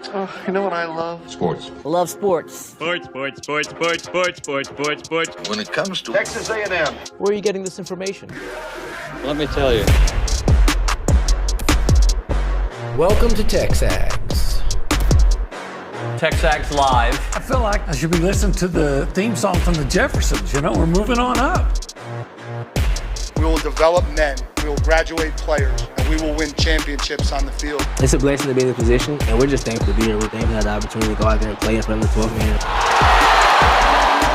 Oh, you know what I love? Sports. Love sports. Sports. When It comes to Texas A&M. Where are you getting this information? Let me tell you. Welcome to TexAgs. TexAgs Live. I feel like I should be listening to the theme song from the Jeffersons. You know, we're moving on up. We will develop men, we will graduate players, and we will win championships on the field. It's a blessing to be in this position, and we're just thankful to be here. We're thankful to have the opportunity to go out there and play in front of the 12 man.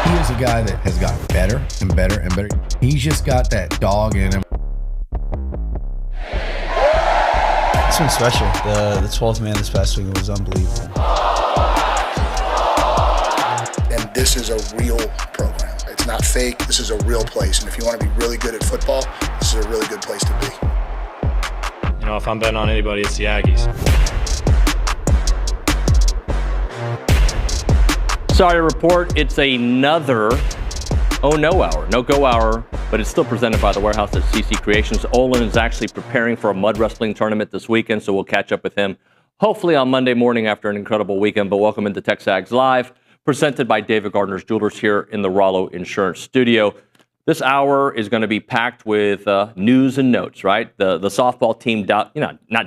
He is a guy that has gotten better and better and better. He's just got that dog in him. It's been special. The 12th man this past week was unbelievable. And this is a real program. It's not fake. This is a real place. And if you want to be really good at football, this is a really good place to be. You know, if I'm betting on anybody, it's the Aggies. Sorry to report, it's another no-go hour, but it's still presented by the warehouse at CC Creations. Olin is actually preparing for a mud wrestling tournament this weekend, so we'll catch up with him hopefully on Monday morning after an incredible weekend. But welcome into TexAgs Live, presented by David Gardner's Jewelers here in the Rollo Insurance Studio. This hour is going to be packed with news and notes, right? The softball team, not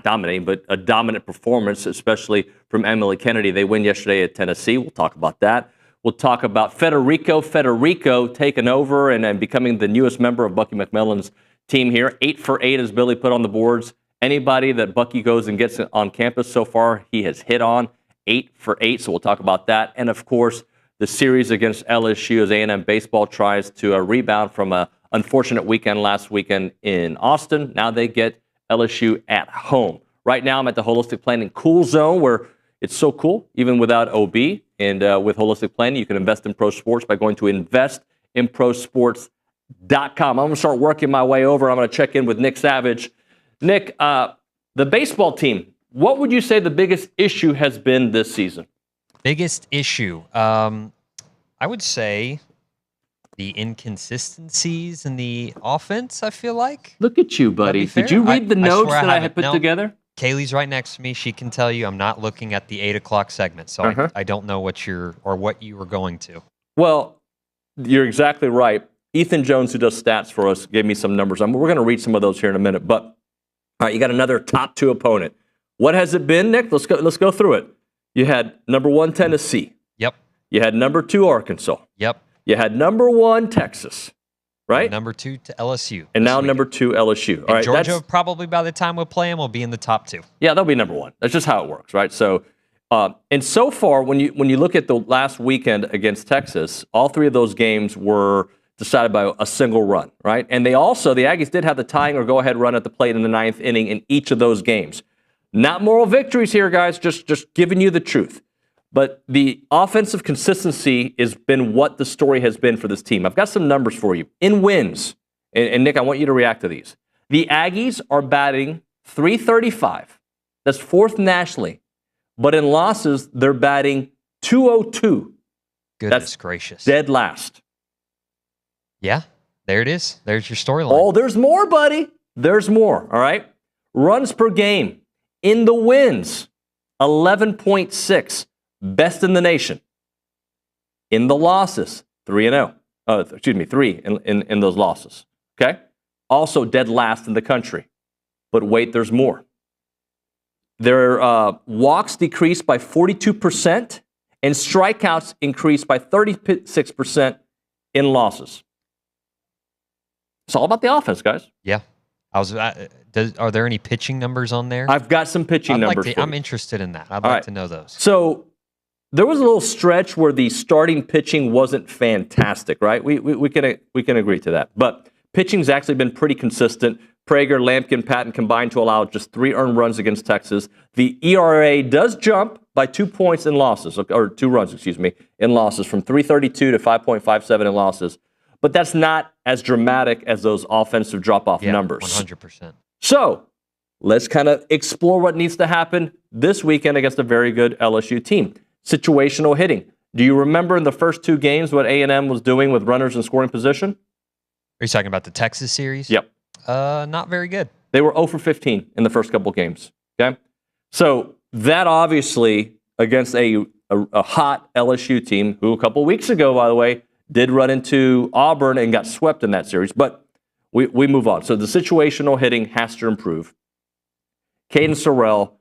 dominating, but a dominant performance, especially from Emily Kennedy. They win yesterday at Tennessee. We'll talk about that. We'll talk about Federico taking over and becoming the newest member of Bucky McMillan's team here. 8 for 8 as Billy put on the boards. Anybody that Bucky goes and gets on campus so far, he has hit on 8 for 8. So we'll talk about that. And of course, the series against LSU as A&M baseball tries to rebound from an unfortunate weekend last weekend in Austin. Now they get LSU at home. Right now I'm at the Holistic Planning Cool Zone where it's so cool, even without OB. And with Holistic Planning, you can invest in pro sports by going to investinprosports.com. I'm going to start working my way over. I'm going to check in with Nick Savage. Nick, the baseball team, what would you say the biggest issue has been this season? Biggest issue? I would say the inconsistencies in the offense, I feel like. Look at you, buddy. Did you read the notes that I had put together? Kaylee's right next to me. She can tell you I'm not looking at the 8 o'clock segment, so I don't know what you were going to. Well, you're exactly right. Ethan Jones, who does stats for us, gave me some numbers. We're going to read some of those here in a minute. But all right, you got another top 2 opponent. What has it been, Nick? Let's go through it. You had number 1 Tennessee. Yep. You had number 2 Arkansas. Yep. You had number 1 Texas. Right? And number 2 to LSU. And now number 2 LSU. All right, Georgia, probably by the time we'll play them, will be in the top 2. Yeah, they'll be number 1. That's just how it works, right? So, and so far, when you look at the last weekend against Texas, all 3 of those games were decided by a single run, right? And the Aggies did have the tying or go-ahead run at the plate in the 9th inning in each of those games. Not moral victories here, guys, just giving you the truth. But the offensive consistency has been what the story has been for this team. I've got some numbers for you. In wins, and Nick, I want you to react to these. The Aggies are batting .335. That's 4th nationally. But in losses, they're batting .202. Goodness gracious. Dead last. Yeah, there it is. There's your storyline. Oh, there's more, buddy. There's more, all right? Runs per game. In the wins, 11.6. Best in the nation. In the losses, 3-0. 3 in those losses. Okay? Also dead last in the country. But wait, there's more. Their walks decreased by 42% and strikeouts increased by 36% in losses. It's all about the offense, guys. Yeah. Are there any pitching numbers on there? I've got some pitching numbers. I'm interested in that. I'd like to know those. So there was a little stretch where the starting pitching wasn't fantastic, right? We can agree to that. But pitching's actually been pretty consistent. Prager, Lampkin, Patton combined to allow just 3 earned runs against Texas. The ERA does jump by 2 points in losses, or 2 runs, in losses, from 3.32 to 5.57 in losses. But that's not as dramatic as those offensive drop-off numbers. 100%. So let's kind of explore what needs to happen this weekend against a very good LSU team. Situational hitting. Do you remember in the first 2 games what A&M was doing with runners in scoring position? Are you talking about the Texas series? Yep. Not very good. They were 0 for 15 in the first couple games. Okay? So that obviously against a hot LSU team who a couple weeks ago, by the way, did run into Auburn and got swept in that series. But we move on. So the situational hitting has to improve. Caden Sorrell,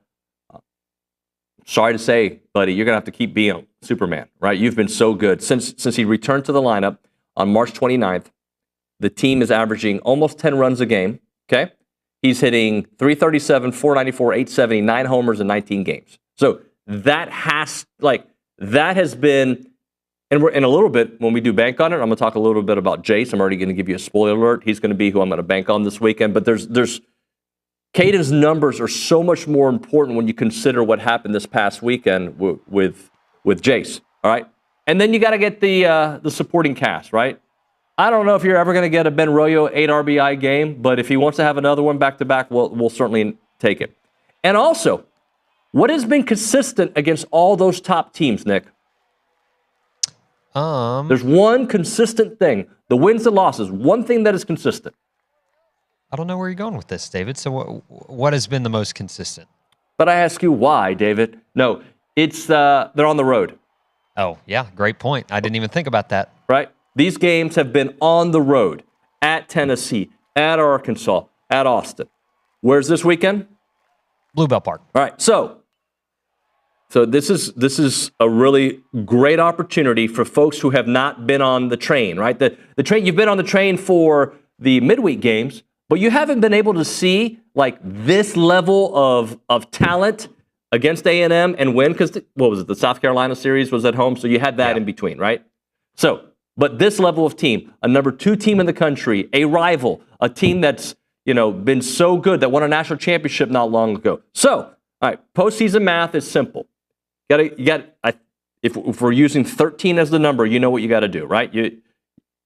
sorry to say, buddy, you're going to have to keep being Superman, right? You've been so good. Since he returned to the lineup on March 29th, the team is averaging almost 10 runs a game, okay? He's hitting 337, 494, 870, 9 homers in 19 games. So that has been, and we're in a little bit, when we do bank on it, I'm going to talk a little bit about Jace. I'm already going to give you a spoiler alert. He's going to be who I'm going to bank on this weekend. But there's Caden's numbers are so much more important when you consider what happened this past weekend with Jace, all right? And then you got to get the supporting cast, right? I don't know if you're ever going to get a Ben Royo 8 RBI game, but if he wants to have another one back-to-back, we'll certainly take it. And also, what has been consistent against all those top teams, Nick? There's one consistent thing. The wins and losses. One thing that is consistent. I don't know where you're going with this, David. So what has been the most consistent? But I ask you why, David. No, it's they're on the road. Oh, yeah, great point. I didn't even think about that. Right? These games have been on the road, at Tennessee, at Arkansas, at Austin. Where's this weekend? Bluebell Park. All right, so this is a really great opportunity for folks who have not been on the train, right? The train, you've been on the train for the midweek games, but you haven't been able to see like this level of talent against A&M and win, because what was it? The South Carolina series was at home, so you had that in between, right? So, but this level of team, a number 2 team in the country, a rival, a team that's been so good that won a national championship not long ago. So, all right, postseason math is simple. If we're using 13 as the number, you know what you got to do, right? You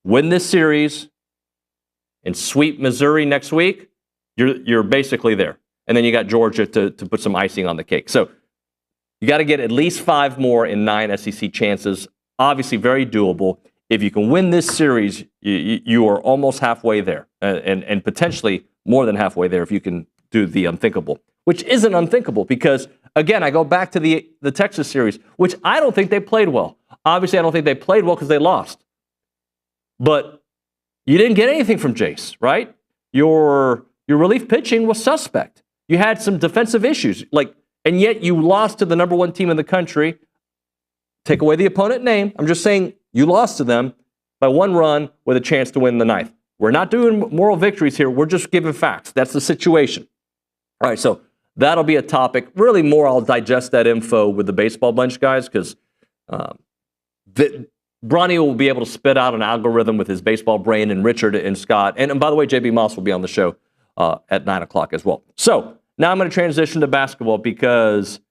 win this series and sweep Missouri next week, you're basically there. And then you got Georgia to put some icing on the cake. So you got to get at least 5 more in 9 SEC chances. Obviously, very doable. If you can win this series, you are almost halfway there, and potentially more than halfway there if you can do the unthinkable, which isn't unthinkable because, again, I go back to the Texas series, which I don't think they played well. Obviously, I don't think they played well because they lost. But you didn't get anything from Jace, right? Your relief pitching was suspect. You had some defensive issues, and yet you lost to the number 1 team in the country. Take away the opponent name. I'm just saying you lost to them by 1 run with a chance to win the 9th. We're not doing moral victories here. We're just giving facts. That's the situation. All right, so that'll be a topic. Really more, I'll digest that info with the baseball bunch guys because Brauninger will be able to spit out an algorithm with his baseball brain, and Richard and Scott. And by the way, JB Moss will be on the show at 9 o'clock as well. So now I'm going to transition to basketball because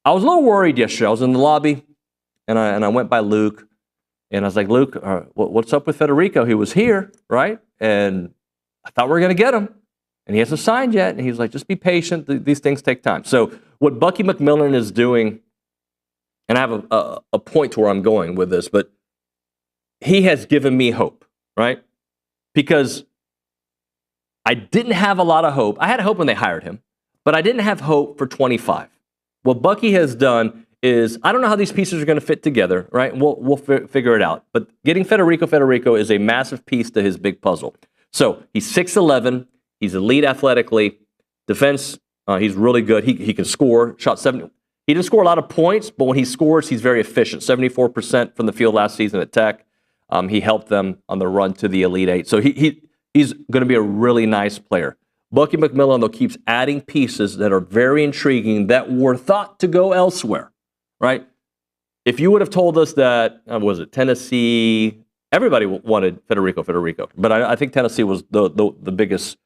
I was a little worried yesterday. I was in the lobby, and I went by Luke, and I was like, Luke, what's up with Federico? He was here, right? And I thought we were going to get him, and he hasn't signed yet. And he was like, just be patient. These things take time. So what Bucky McMillan is doing, and I have a point to where I'm going with this, but he has given me hope, right? Because I didn't have a lot of hope. I had hope when they hired him, but I didn't have hope for 25. What Bucky has done is, I don't know how these pieces are going to fit together, right? We'll figure it out. But getting Federico is a massive piece to his big puzzle. So he's 6'11", he's elite athletically, defense, he's really good. He can score, shot 70. He didn't score a lot of points, but when he scores, he's very efficient. 74% from the field last season at Tech. He helped them on the run to the Elite Eight. So he's going to be a really nice player. Bucky McMillan, though, keeps adding pieces that are very intriguing that were thought to go elsewhere, right? If you would have told us that, was it Tennessee? Everybody wanted Federico. But I think Tennessee was the biggest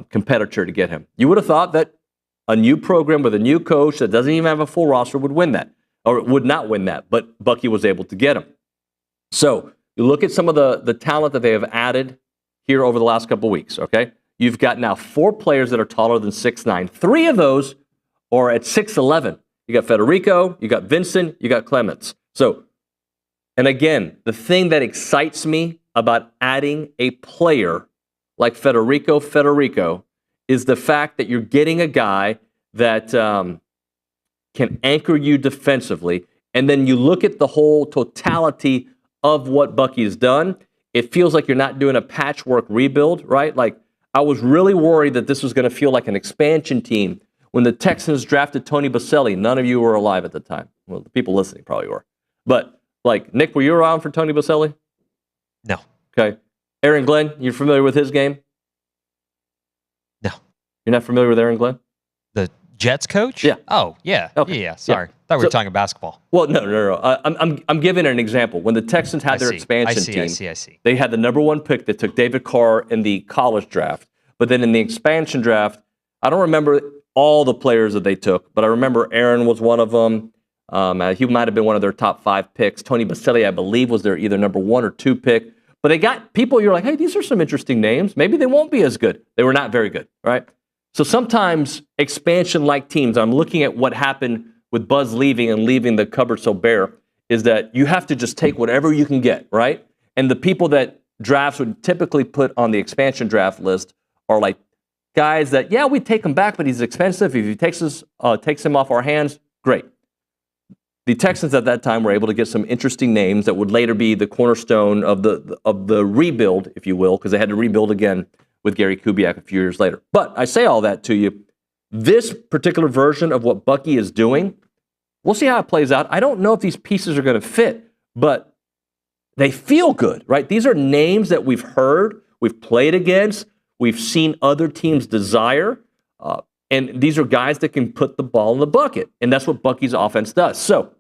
competitor to get him. You would have thought that a new program with a new coach that doesn't even have a full roster would win that, or would not win that. But Bucky was able to get him. So you look at some of the talent that they have added here over the last couple weeks, okay? You've got now 4 players that are taller than 6'9". 3 of those are at 6'11". You got Federico, you got Vincent, you got Clements. So, and again, the thing that excites me about adding a player like Federico is the fact that you're getting a guy that can anchor you defensively, and then you look at the whole totality of what Bucky has done, it feels like you're not doing a patchwork rebuild, right? Like, I was really worried that this was going to feel like an expansion team when the Texans drafted Tony Baselli. None of you were alive at the time. Well, the people listening probably were. But, like, Nick, were you around for Tony Baselli? No. Okay. Aaron Glenn, you're familiar with his game? No. You're not familiar with Aaron Glenn? The Jets coach? Yeah. Oh, yeah. Okay. Yeah. Sorry. Thought we were talking basketball. Well, no. I'm giving an example. When the Texans had their expansion team, I see. they had the number 1 pick that took David Carr in the college draft. But then in the expansion draft, I don't remember all the players that they took, but I remember Aaron was one of them. He might have been one of their top 5 picks. Tony Baselli, I believe, was their either number 1 or 2 pick. But they got people you're like, hey, these are some interesting names. Maybe they won't be as good. They were not very good, right? So sometimes expansion-like teams, I'm looking at what happened with Buzz leaving and leaving the cupboard so bare, is that you have to just take whatever you can get, right? And the people that drafts would typically put on the expansion draft list are like guys that, yeah, we'd take him back, but he's expensive. If he takes him off our hands, great. The Texans at that time were able to get some interesting names that would later be the cornerstone of the rebuild, if you will, because they had to rebuild again with Gary Kubiak a few years later. But I say all that to you. This particular version of what Bucky is doing, we'll see how it plays out. I don't know if these pieces are going to fit, but they feel good, right? These are names that we've heard, we've played against, we've seen other teams desire, and these are guys that can put the ball in the bucket, and that's what Bucky's offense does. So,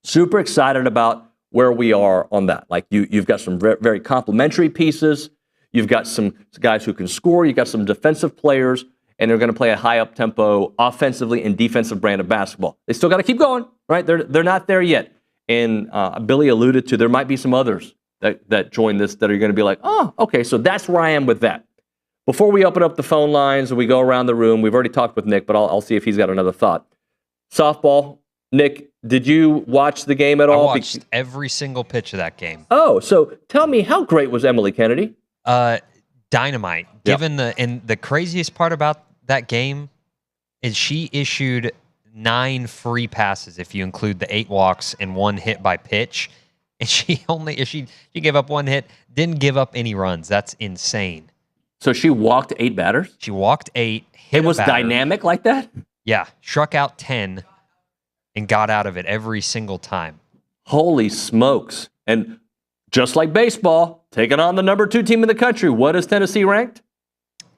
super excited about where we are on that. Like, you've got some very complimentary pieces. You've got some guys who can score. You've got some defensive players, and they're going to play a high up-tempo offensively and defensive brand of basketball. They still got to keep going, right? They're not there yet. And Billy alluded to there might be some others that join this that are going to be like, oh, okay, so that's where I am with that. Before we open up the phone lines and we go around the room, we've already talked with Nick, but I'll see if he's got another thought. Softball, Nick, did you watch the game at all? I watched every single pitch of that game. Oh, so tell me, how great was Emily Kennedy? Dynamite. Given the craziest part about that game is she issued 9 free passes if you include the 8 walks and 1 hit by pitch, and she gave up 1 hit, didn't give up any runs. That's insane. So she walked 8 batters? She walked 8. Hit it was dynamic like that? Yeah, struck out 10 and got out of it every single time. Holy smokes. And just like baseball, taking on the number 2 team in the country, what is Tennessee ranked?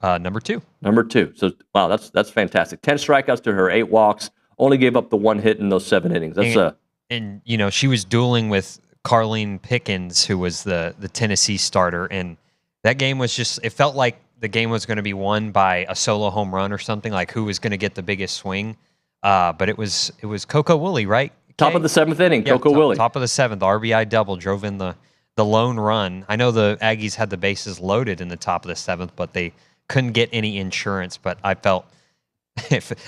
Number 2. Number 2. So, wow, that's fantastic. 10 strikeouts to her, 8 walks, only gave up the 1 hit in those 7 innings. And you know, she was dueling with Carlene Pickens, who was the Tennessee starter, and that game was just, it felt like the game was going to be won by a solo home run or something, like who was going to get the biggest swing. But it was Coco Woolley, right? Top of the 7th inning, Coco Woolley. Top of the 7th, RBI double, drove in the lone run. I know the Aggies had the bases loaded in the top of the 7th, but they couldn't get any insurance. But I felt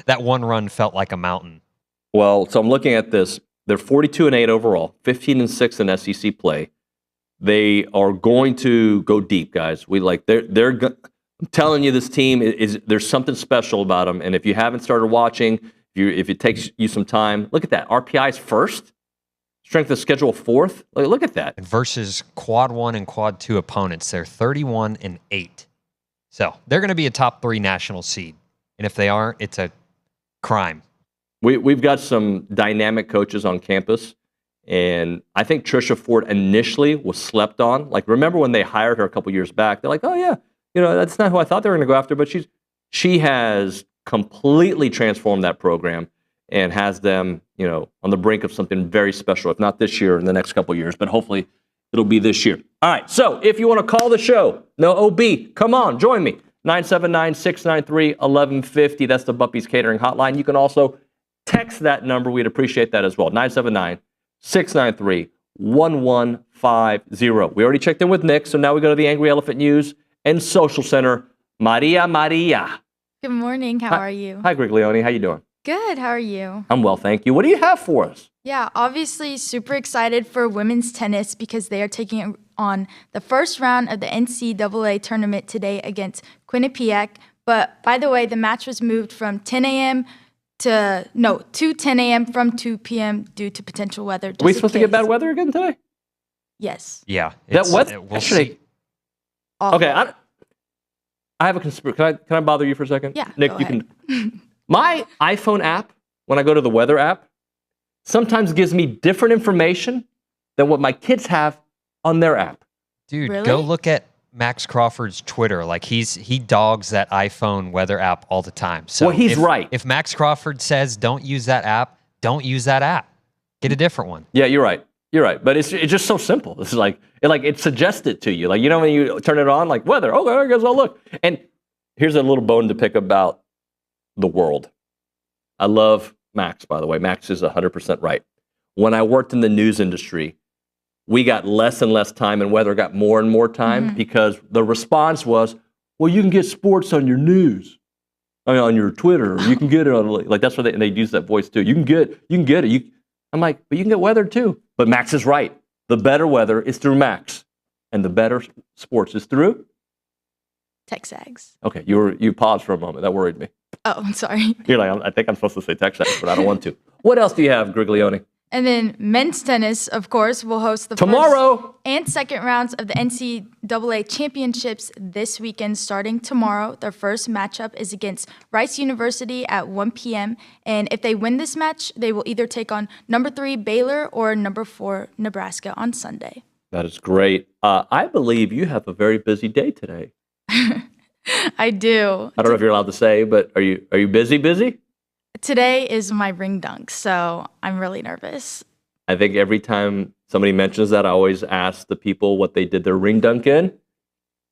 that 1 run felt like a mountain. Well, so I'm looking at this. They're 42-8 overall, 15-6 in SEC play. They are going to go deep, guys. I'm telling you, this team there's something special about them. And if you haven't started watching, if it takes you some time, look at that. RPI's first, strength of schedule 4th. Look at that. And versus quad 1 and quad 2 opponents, they're 31-8. So they're going to be a top 3 national seed. And if they aren't, it's a crime. We've got some dynamic coaches on campus. And I think Trisha Ford initially was slept on. Like, remember when they hired her a couple years back? They're like, oh, yeah, that's not who I thought they were going to go after. But she has completely transformed that program and has them, on the brink of something very special, if not this year, in the next couple of years. But hopefully it'll be this year. All right, so if you want to call the show, no OB, come on, join me. 979-693-1150. That's the Buppy's Catering Hotline. You can also text that number. We'd appreciate that as well. 979-693-1150. We already checked in with Nick, so now we go to the Angry Elephant News and Social Center. Maria. Good morning. How are you? Hi, Greg Leone. How you doing? Good. How are you? I'm well, thank you. What do you have for us? Yeah, obviously super excited for women's tennis because they are taking on the first round of the NCAA tournament today against Quinnipiac. But by the way, the match was moved from 10 a.m. to 10 a.m. from 2 p.m. due to potential weather. Are we supposed to get bad weather again today? Yes. Yeah. That weather We'll yesterday. see. Okay, I have a conspiracy. Can I bother you for a second? Yeah. Nick, you can. My iPhone app, when I go to the weather app, sometimes gives me different information than what my kids have on their app. Dude, Really? go look at Max Crawford's Twitter. Like he dogs that iPhone weather app all the time. So Well, he's right. If Max Crawford says don't use that app, don't use that app. Get a different one. Yeah, you're right. You're right. But it's just so simple. It's like it suggests it to you. Like, you know, when you turn it on, like weather. Okay, I guess I'll look. And here's a little bone to pick about the world. I love Max, by the way. Max is 100% right. When I worked in the news industry, we got less and less time, and weather got more and more time because the response was, well, you can get sports on your news, on your Twitter. You can get it on, like that's where they use that voice too. You can get it. I'm like, but you can get weather too. But Max is right. The better weather is through Max, and the better sports is through TexAgs. Okay, you paused for a moment. That worried me. Oh, I'm sorry. You're like, I think I'm supposed to say TexAgs, but I don't want to. What else do you have, Griglione? And then men's tennis, of course, will host the Tomorrow. first and second rounds of the NCAA championships this weekend, starting tomorrow. Their first matchup is against Rice University at 1 p.m. And if they win this match, they will either take on number 3 Baylor or number 4 Nebraska on Sunday. That is great. I believe you have a very busy day today. I do. I don't know if you're allowed to say, but are you busy? Today is my ring dunk, so I'm really nervous. I think every time somebody mentions that, I always ask the people what they did their ring dunk in.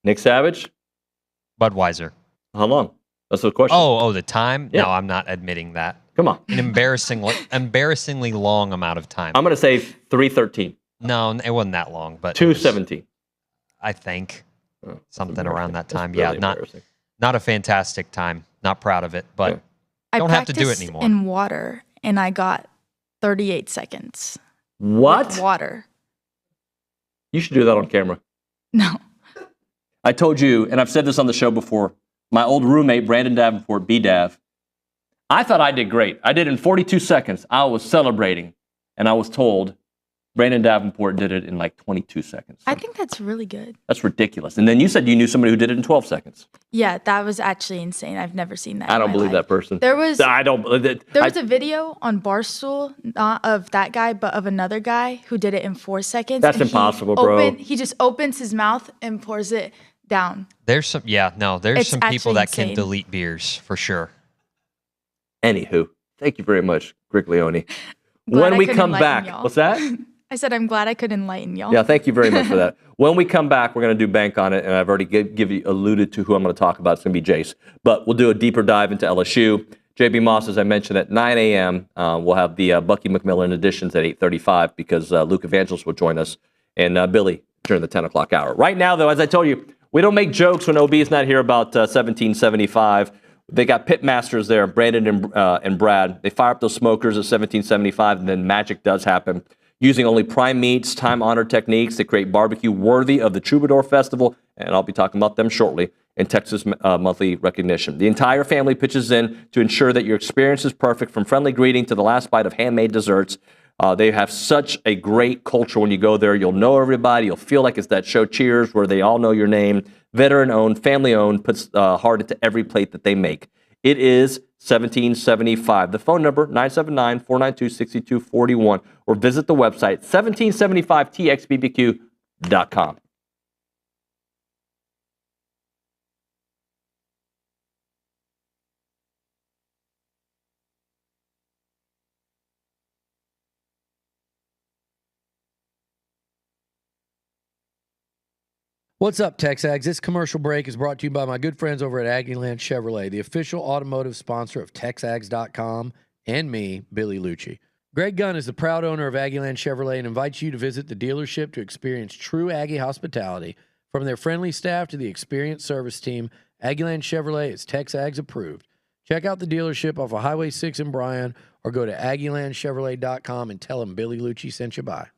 Nick Savage? Budweiser. How long? That's the question. Oh, the time? Yeah. No, I'm not admitting that. Come on. An embarrassingly long amount of time. I'm going to say 3:13. No, it wasn't that long, but 2:17. I think something embarrassing. around that time. That's really Yeah, not a fantastic time. Not proud of it, but don't have to do it anymore. In water, and I got 38 seconds. What? With water. You should do that on camera. No. I told you, and I've said this on the show before, my old roommate, Brandon Davenport, B-Dav, I thought I did great. I did it in 42 seconds. I was celebrating, and I was told Brandon Davenport did it in like 22 seconds. I think that's really good. That's ridiculous. And then you said you knew somebody who did it in 12 seconds. Yeah, that was actually insane. I've never seen that. I don't believe that person. There was a video on Barstool, not of that guy, but of another guy who did it in 4 seconds. That's impossible, bro. He just opens his mouth and pours it down. There's some It's some people that insane. can delete beers for sure. Anywho, thank you very much, Griglione. Glad When I we could come enlighten back, y'all. what's that? I said I'm glad I could enlighten y'all. Yeah, thank you very much for that. When we come back, we're going to do bank on it, and I've already alluded to who I'm going to talk about. It's going to be Jace. But we'll do a deeper dive into LSU. JB Moss, as I mentioned, at 9 a.m., we'll have the Bucky McMillan editions at 8:35 because Luke Evangelist will join us, and Billy during the 10 o'clock hour. Right now, though, as I told you, we don't make jokes when OB is not here about 1775. They got pit masters there, Brandon and Brad. They fire up those smokers at 1775, and then magic does happen. Using only prime meats, time-honored techniques to create barbecue worthy of the Troubadour Festival, and I'll be talking about them shortly, in Texas Monthly Recognition. The entire family pitches in to ensure that your experience is perfect, from friendly greeting to the last bite of handmade desserts. They have such a great culture when you go there. You'll know everybody. You'll feel like it's that show Cheers where they all know your name. Veteran-owned, family-owned, puts heart into every plate that they make. It is 1775. The phone number, 979-492-6241, or visit the website, 1775txbbq.com. What's up, TexAgs? This commercial break is brought to you by my good friends over at Aggieland Chevrolet, the official automotive sponsor of TexAgs.com and me, Billy Liucci. Greg Gunn is the proud owner of Aggieland Chevrolet and invites you to visit the dealership to experience true Aggie hospitality. From their friendly staff to the experienced service team, Aggieland Chevrolet is TexAgs approved. Check out the dealership off of Highway 6 in Bryan or go to AggielandChevrolet.com and tell them Billy Liucci sent you by.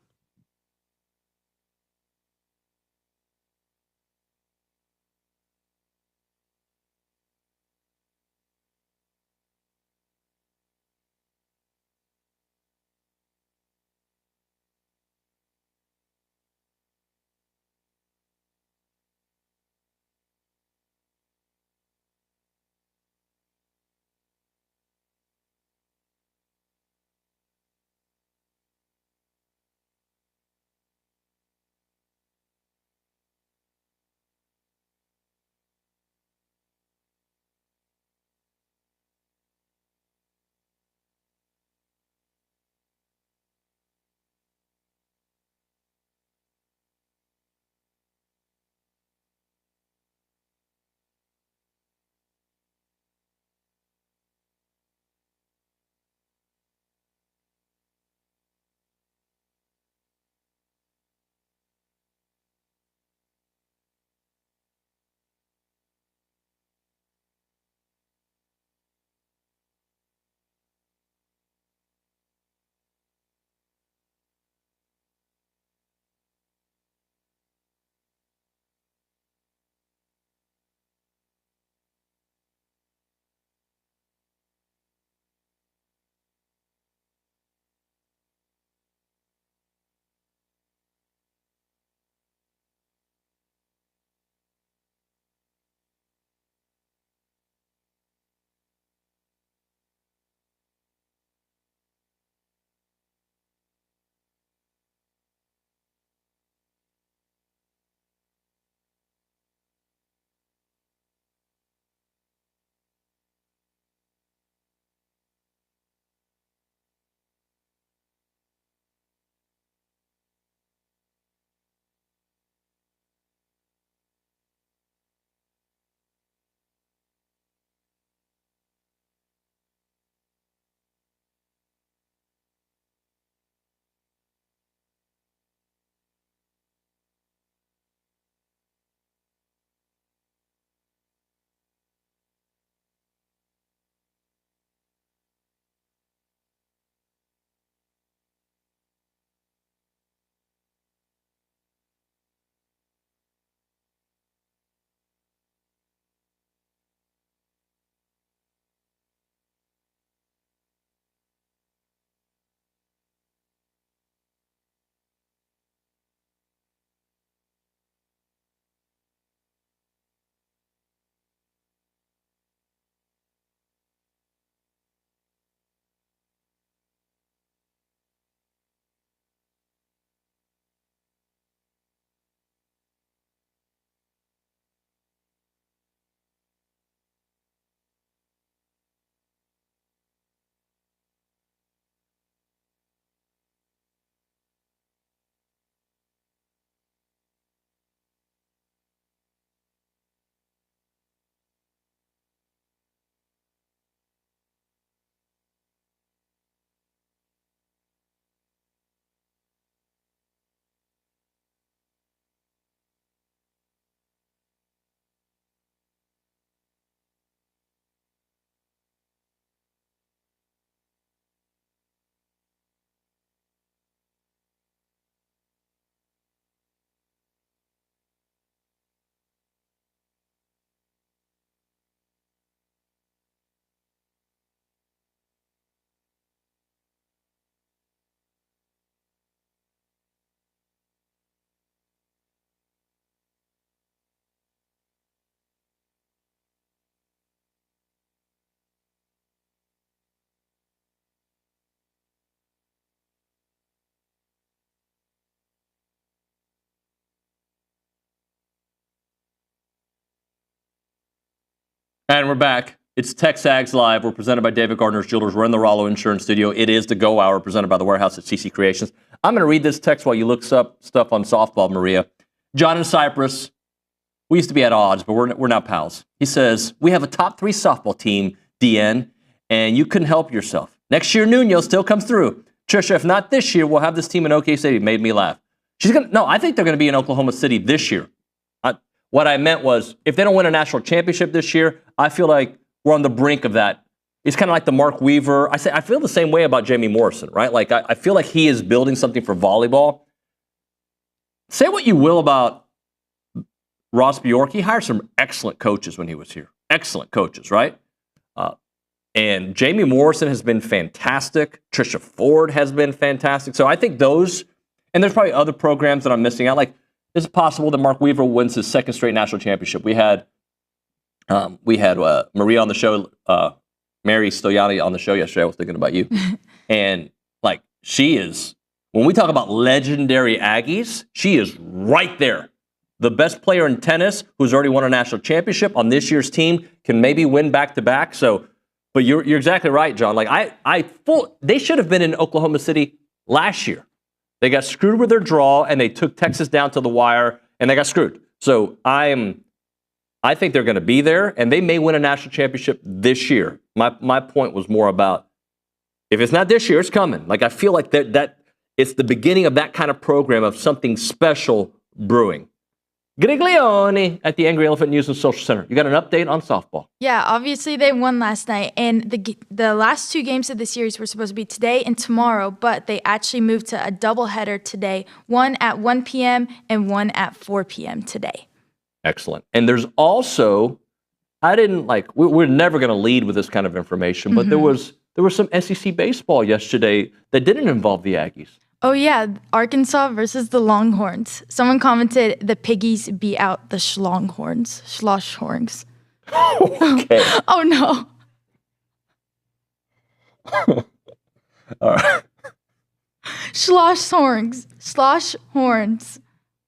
And we're back. It's TexAgs Live. We're presented by David Gardner's Jewelers. We're in the Rollo Insurance Studio. It is the Go Hour presented by the Warehouse at CC Creations. I'm going to read this text while you look up stuff on softball, Maria. John in Cyprus. We used to be at odds, but we're now pals. He says, we have a top 3 softball team, DN, and you couldn't help yourself. Next year, Nuño still comes through. Trisha, if not this year, we'll have this team in OK City. Made me laugh. I think they're going to be in Oklahoma City this year. What I meant was, if they don't win a national championship this year, I feel like we're on the brink of that. It's kind of like the Mark Weaver. I feel the same way about Jamie Morrison, right? Like, I feel like he is building something for volleyball. Say what you will about Ross Bjork. He hired some excellent coaches when he was here. Excellent coaches, right? And Jamie Morrison has been fantastic. Trisha Ford has been fantastic. So I think those, and there's probably other programs that I'm missing out. Like, it's possible that Mark Weaver wins his 2nd straight national championship. We had Maria on the show, Mary Stoyani on the show yesterday. I was thinking about you. And like, she is, when we talk about legendary Aggies, she is right there. The best player in tennis who's already won a national championship on this year's team can maybe win back-to-back. So, but you're exactly right, John. Like, they should have been in Oklahoma City last year. They got screwed with their draw, and they took Texas down to the wire, and they got screwed. So I think they're going to be there, and they may win a national championship this year. My point was more about, if it's not this year, it's coming. Like, I feel like that it's the beginning of that kind of program of something special brewing. Griglione at the Angry Elephant News and Social Center. You got an update on softball? Yeah, obviously they won last night, and the last 2 games of the series were supposed to be today and tomorrow, but they actually moved to a doubleheader today, one at 1 p.m. and one at 4 p.m. today. Excellent. And there's also, we're never going to lead with this kind of information, but there was some SEC baseball yesterday that didn't involve the Aggies. Oh, yeah, Arkansas versus the Longhorns. Someone commented the Piggies beat out the Schlonghorns. Schloshhorns. Okay. Oh, no. All right. Schloshhorns. Schloshhorns.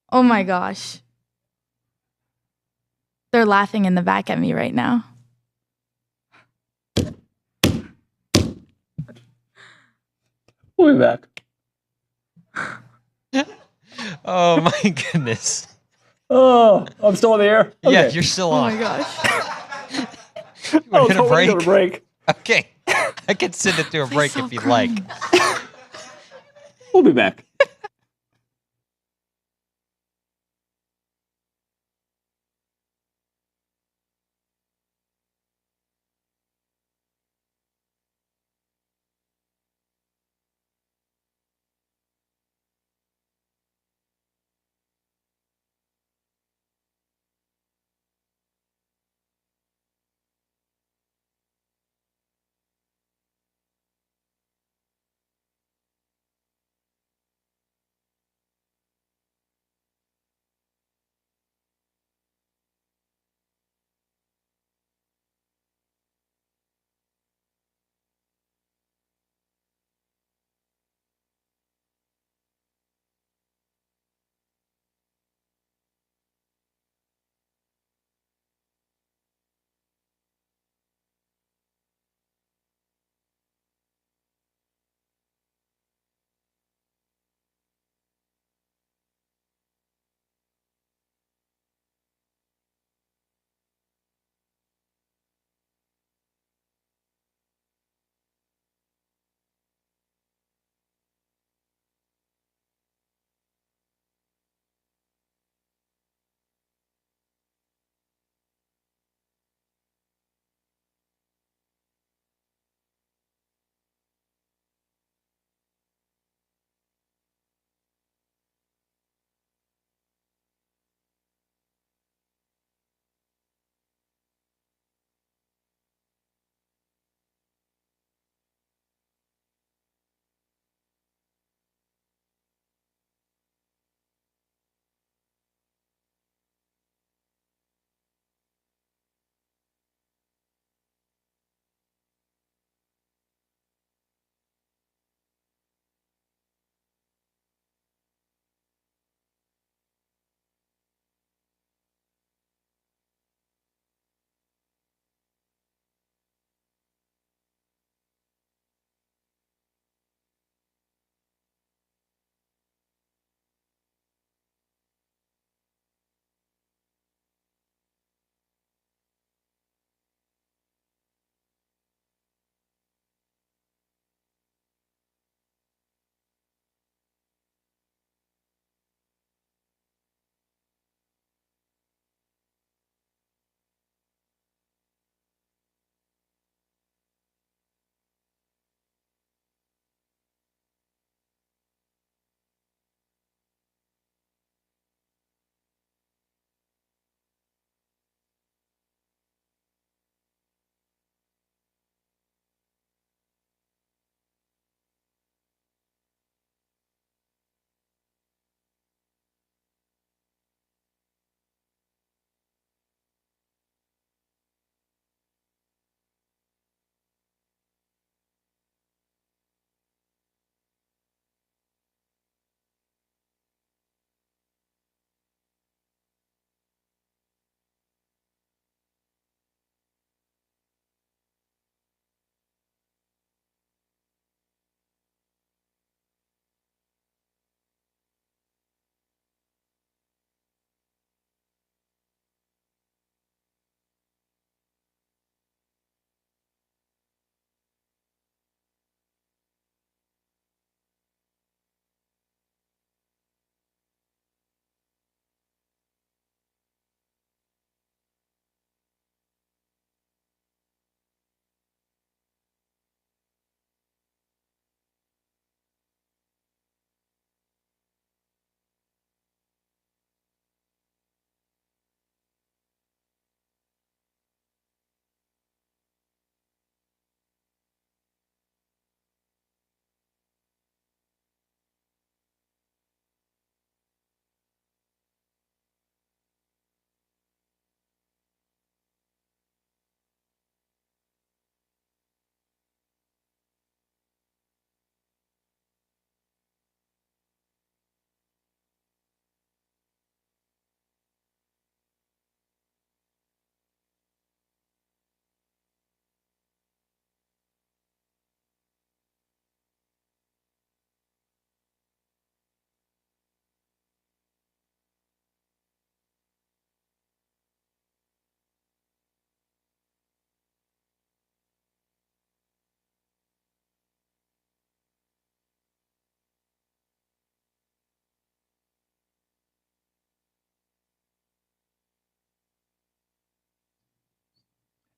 Oh, my gosh. They're laughing in the back at me right now. We'll be back. Oh my goodness. Oh, I'm still on the air? Okay. Yeah, you're still on. Oh my gosh. You want to hit a break? break. Okay. I can send it to a break if you'd like. We'll be back.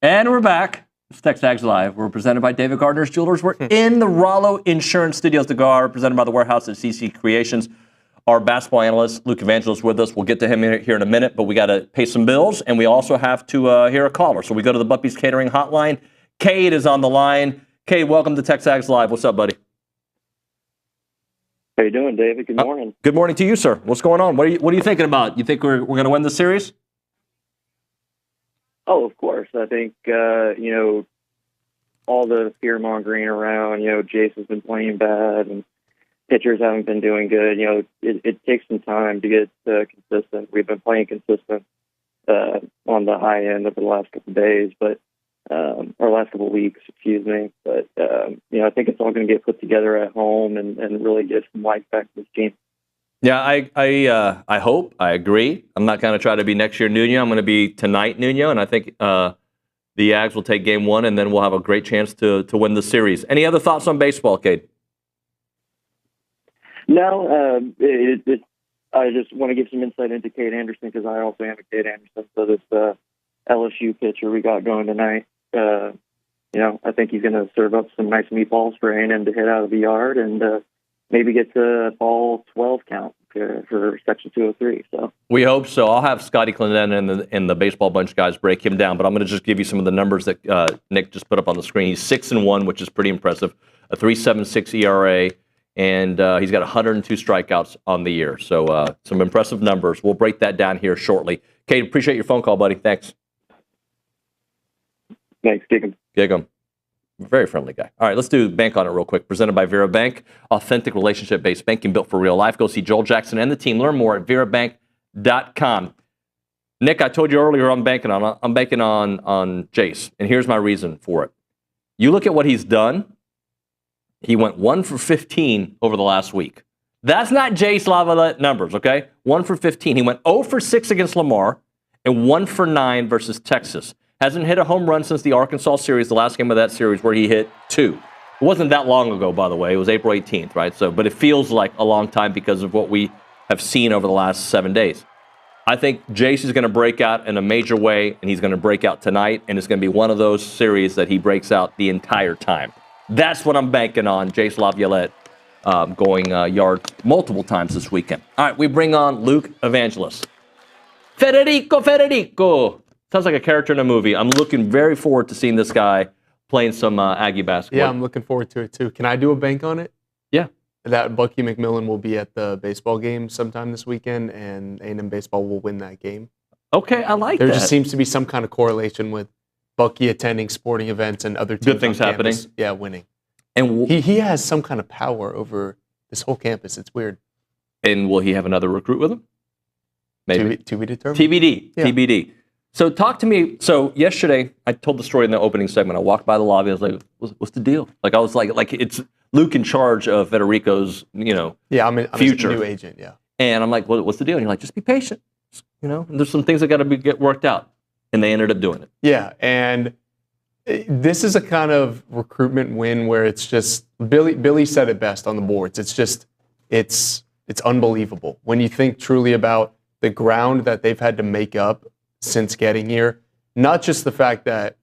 And we're back. It's TexAgs Live. We're presented by David Gardner's Jewelers. We're in the Rollo Insurance Studios to go out, presented by the Warehouse at CC Creations. Our basketball analyst, Luke Evangelist, with us. We'll get to him here in a minute, but we got to pay some bills, and we also have to hear a caller. So we go to the Buppy's Catering Hotline. Cade is on the line. Cade, welcome to TexAgs Live. What's up, buddy? How you doing, David? Good morning. Good morning to you, sir. What's going on? What are you thinking about? You think we're going to win the series? Oh, of course. I think, all the fear-mongering around, Jace has been playing bad and pitchers haven't been doing good. It takes some time to get consistent. We've been playing consistent on the high end over the last couple of days, or last couple of weeks, excuse me. But, I think it's all going to get put together at home and really get some life back to this team. Yeah, I hope. I agree. I'm not going to try to be next year Nuño. I'm going to be tonight Nuño, and I think the Ags will take game one, and then we'll have a great chance to win the series. Any other thoughts on baseball, Cade? No, I just want to give some insight into Cade Anderson because I also am a Cade Anderson. So this LSU pitcher we got going tonight, I think he's going to serve up some nice meatballs for A&M to hit out of the yard and maybe get to ball 12 count for Section 203. So we hope so. I'll have Scotty Clendenin and the Baseball Bunch guys break him down, but I'm going to just give you some of the numbers that Nick just put up on the screen. He's 6-1, which is pretty impressive. A 3.76 ERA, and he's got 102 strikeouts on the year. So some impressive numbers. We'll break that down here shortly. Cade, appreciate your phone call, buddy. Thanks. Thanks, Gig'em. Gig'em. Very friendly guy. All right, let's do Bank on It real quick. Presented by Vera Bank. Authentic relationship-based banking built for real life. Go see Joel Jackson and the team. Learn more at verabank.com. Nick, I told you earlier I'm banking on Jace, and here's my reason for it. You look at what he's done. He went 1 for 15 over the last week. That's not Jace Lavalette numbers, okay? 1 for 15. He went 0 for 6 against Lamar and 1 for 9 versus Texas. Hasn't hit a home run since the Arkansas series, the last game of that series where he hit 2. It wasn't that long ago, by the way. It was April 18th, right? But it feels like a long time because of what we have seen over the last 7 days. I think Jace is going to break out in a major way, and he's going to break out tonight, and it's going to be one of those series that he breaks out the entire time. That's what I'm banking on, Jace Laviolette going yards multiple times this weekend. All right, we bring on Luke Evangelist. Federico! Sounds like a character in a movie. I'm looking very forward to seeing this guy playing some Aggie basketball. Yeah, I'm looking forward to it too. Can I do a bank on it? Yeah. That Bucky McMillan will be at the baseball game sometime this weekend, and A&M baseball will win that game. Okay, I like that. There just seems to be some kind of correlation with Bucky attending sporting events and other teams good things on happening. Campus, yeah, winning. And he has some kind of power over this whole campus. It's weird. And will he have another recruit with him? Maybe. To be determined. TBD. Yeah. TBD. So talk to me. So yesterday, I told the story in the opening segment. I walked by the lobby. I was like, "What's the deal?" Like I was like it's Luke in charge of Federico's, yeah, I'm future. His new agent. Yeah. And I'm like, "What's the deal?" And you're like, "Just be patient. There's some things that got to get worked out." And they ended up doing it. Yeah, and this is a kind of recruitment win where it's just Billy said it best on the boards. It's just it's unbelievable when you think truly about the ground that they've had to make up since getting here. Not just the fact that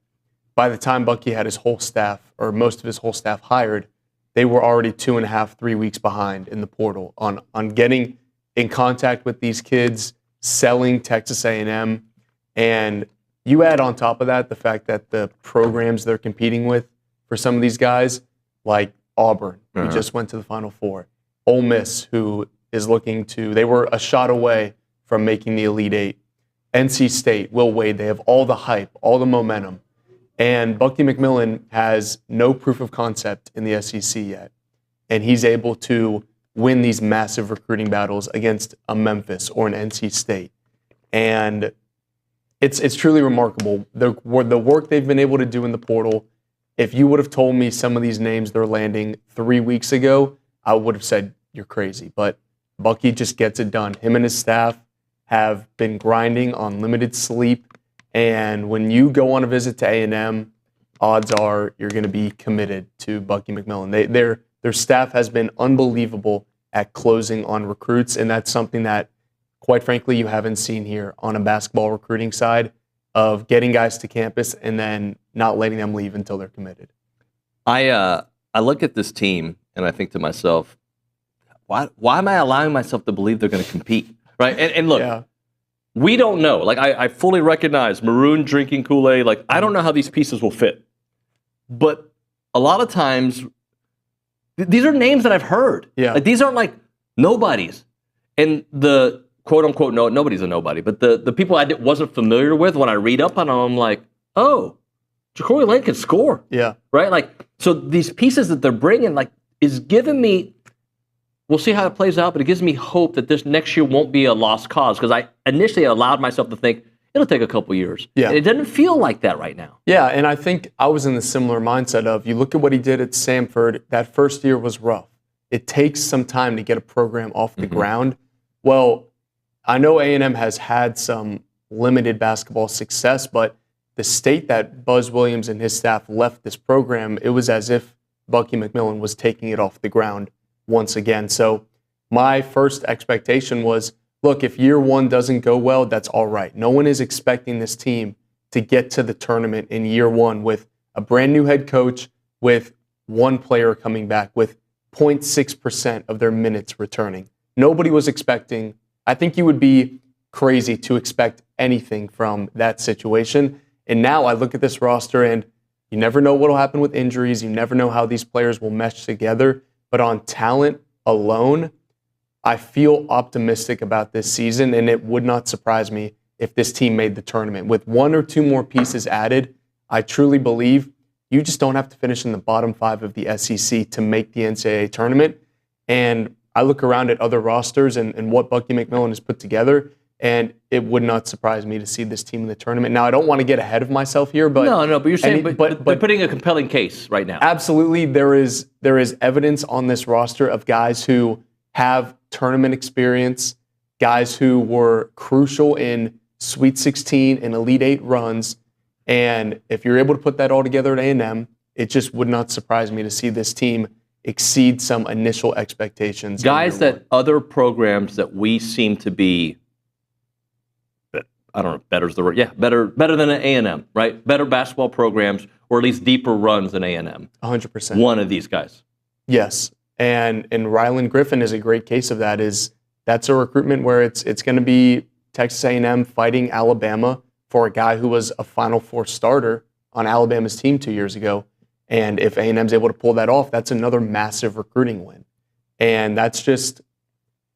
by the time Bucky had his whole staff or most of his whole staff hired, they were already 2.5, 3 weeks behind in the portal on getting in contact with these kids, selling Texas A&M, and you add on top of that the fact that the programs they're competing with for some of these guys, like Auburn, who just went to the Final Four, Ole Miss, who is they were a shot away from making the Elite Eight, NC State, Will Wade, they have all the hype, all the momentum. And Bucky McMillan has no proof of concept in the SEC yet. And he's able to win these massive recruiting battles against a Memphis or an NC State. And it's truly remarkable. The work they've been able to do in the portal, if you would have told me some of these names they're landing 3 weeks ago, I would have said, you're crazy. But Bucky just gets it done. Him and his staff have been grinding on limited sleep, and when you go on a visit to A&M, odds are you're going to be committed to Bucky McMillan. Their staff has been unbelievable at closing on recruits, and that's something that, quite frankly, you haven't seen here on a basketball recruiting side of getting guys to campus and then not letting them leave until they're committed. I look at this team and I think to myself, why am I allowing myself to believe they're going to compete? Right? And look, we don't know. Like, I fully recognize Maroon drinking Kool-Aid. Like, I don't know how these pieces will fit. But a lot of times, these are names that I've heard. Yeah. Like, these aren't like nobodies. And the quote-unquote nobody's a nobody. But the people I wasn't familiar with, when I read up on them, I'm like, oh, Jacory Lane can score. Yeah. Right? Like, so these pieces that they're bringing, like, is giving me, we'll see how it plays out, but it gives me hope that this next year won't be a lost cause, because I initially allowed myself to think it'll take a couple years. Yeah. And it doesn't feel like that right now. Yeah, and I think I was in the similar mindset of, you look at what he did at Samford, that first year was rough. It takes some time to get a program off the ground. Well, I know A&M has had some limited basketball success, but the state that Buzz Williams and his staff left this program, it was as if Bucky McMillan was taking it off the ground once again. So my first expectation was, look, if year one doesn't go well, that's all right. No one is expecting this team to get to the tournament in year one with a brand new head coach, with one player coming back, with 0.6% of their minutes returning. Nobody was expecting. I think you would be crazy to expect anything from that situation. And now I look at this roster, and you never know what will happen with injuries. You never know how these players will mesh together. But on talent alone, I feel optimistic about this season, and it would not surprise me if this team made the tournament. With one or two more pieces added, I truly believe you just don't have to finish in the bottom 5 of the SEC to make the NCAA tournament. And I look around at other rosters and what Bucky McMillan has put together, and it would not surprise me to see this team in the tournament. Now, I don't want to get ahead of myself here, but No, but you're saying, but putting a compelling case right now. Absolutely, there is evidence on this roster of guys who have tournament experience, guys who were crucial in Sweet 16 and Elite 8 runs. And if you're able to put that all together at A&M, it just would not surprise me to see this team exceed some initial expectations. Guys that other programs that we seem to be, I don't know, better's the word. Yeah, better than an A&M, right? Better basketball programs, or at least deeper runs than A&M. 100%. One of these guys. Yes, and Ryland Griffin is a great case of that. That's a recruitment where it's going to be Texas A&M fighting Alabama for a guy who was a Final Four starter on Alabama's team 2 years ago. And if A&M's able to pull that off, that's another massive recruiting win. And that's just,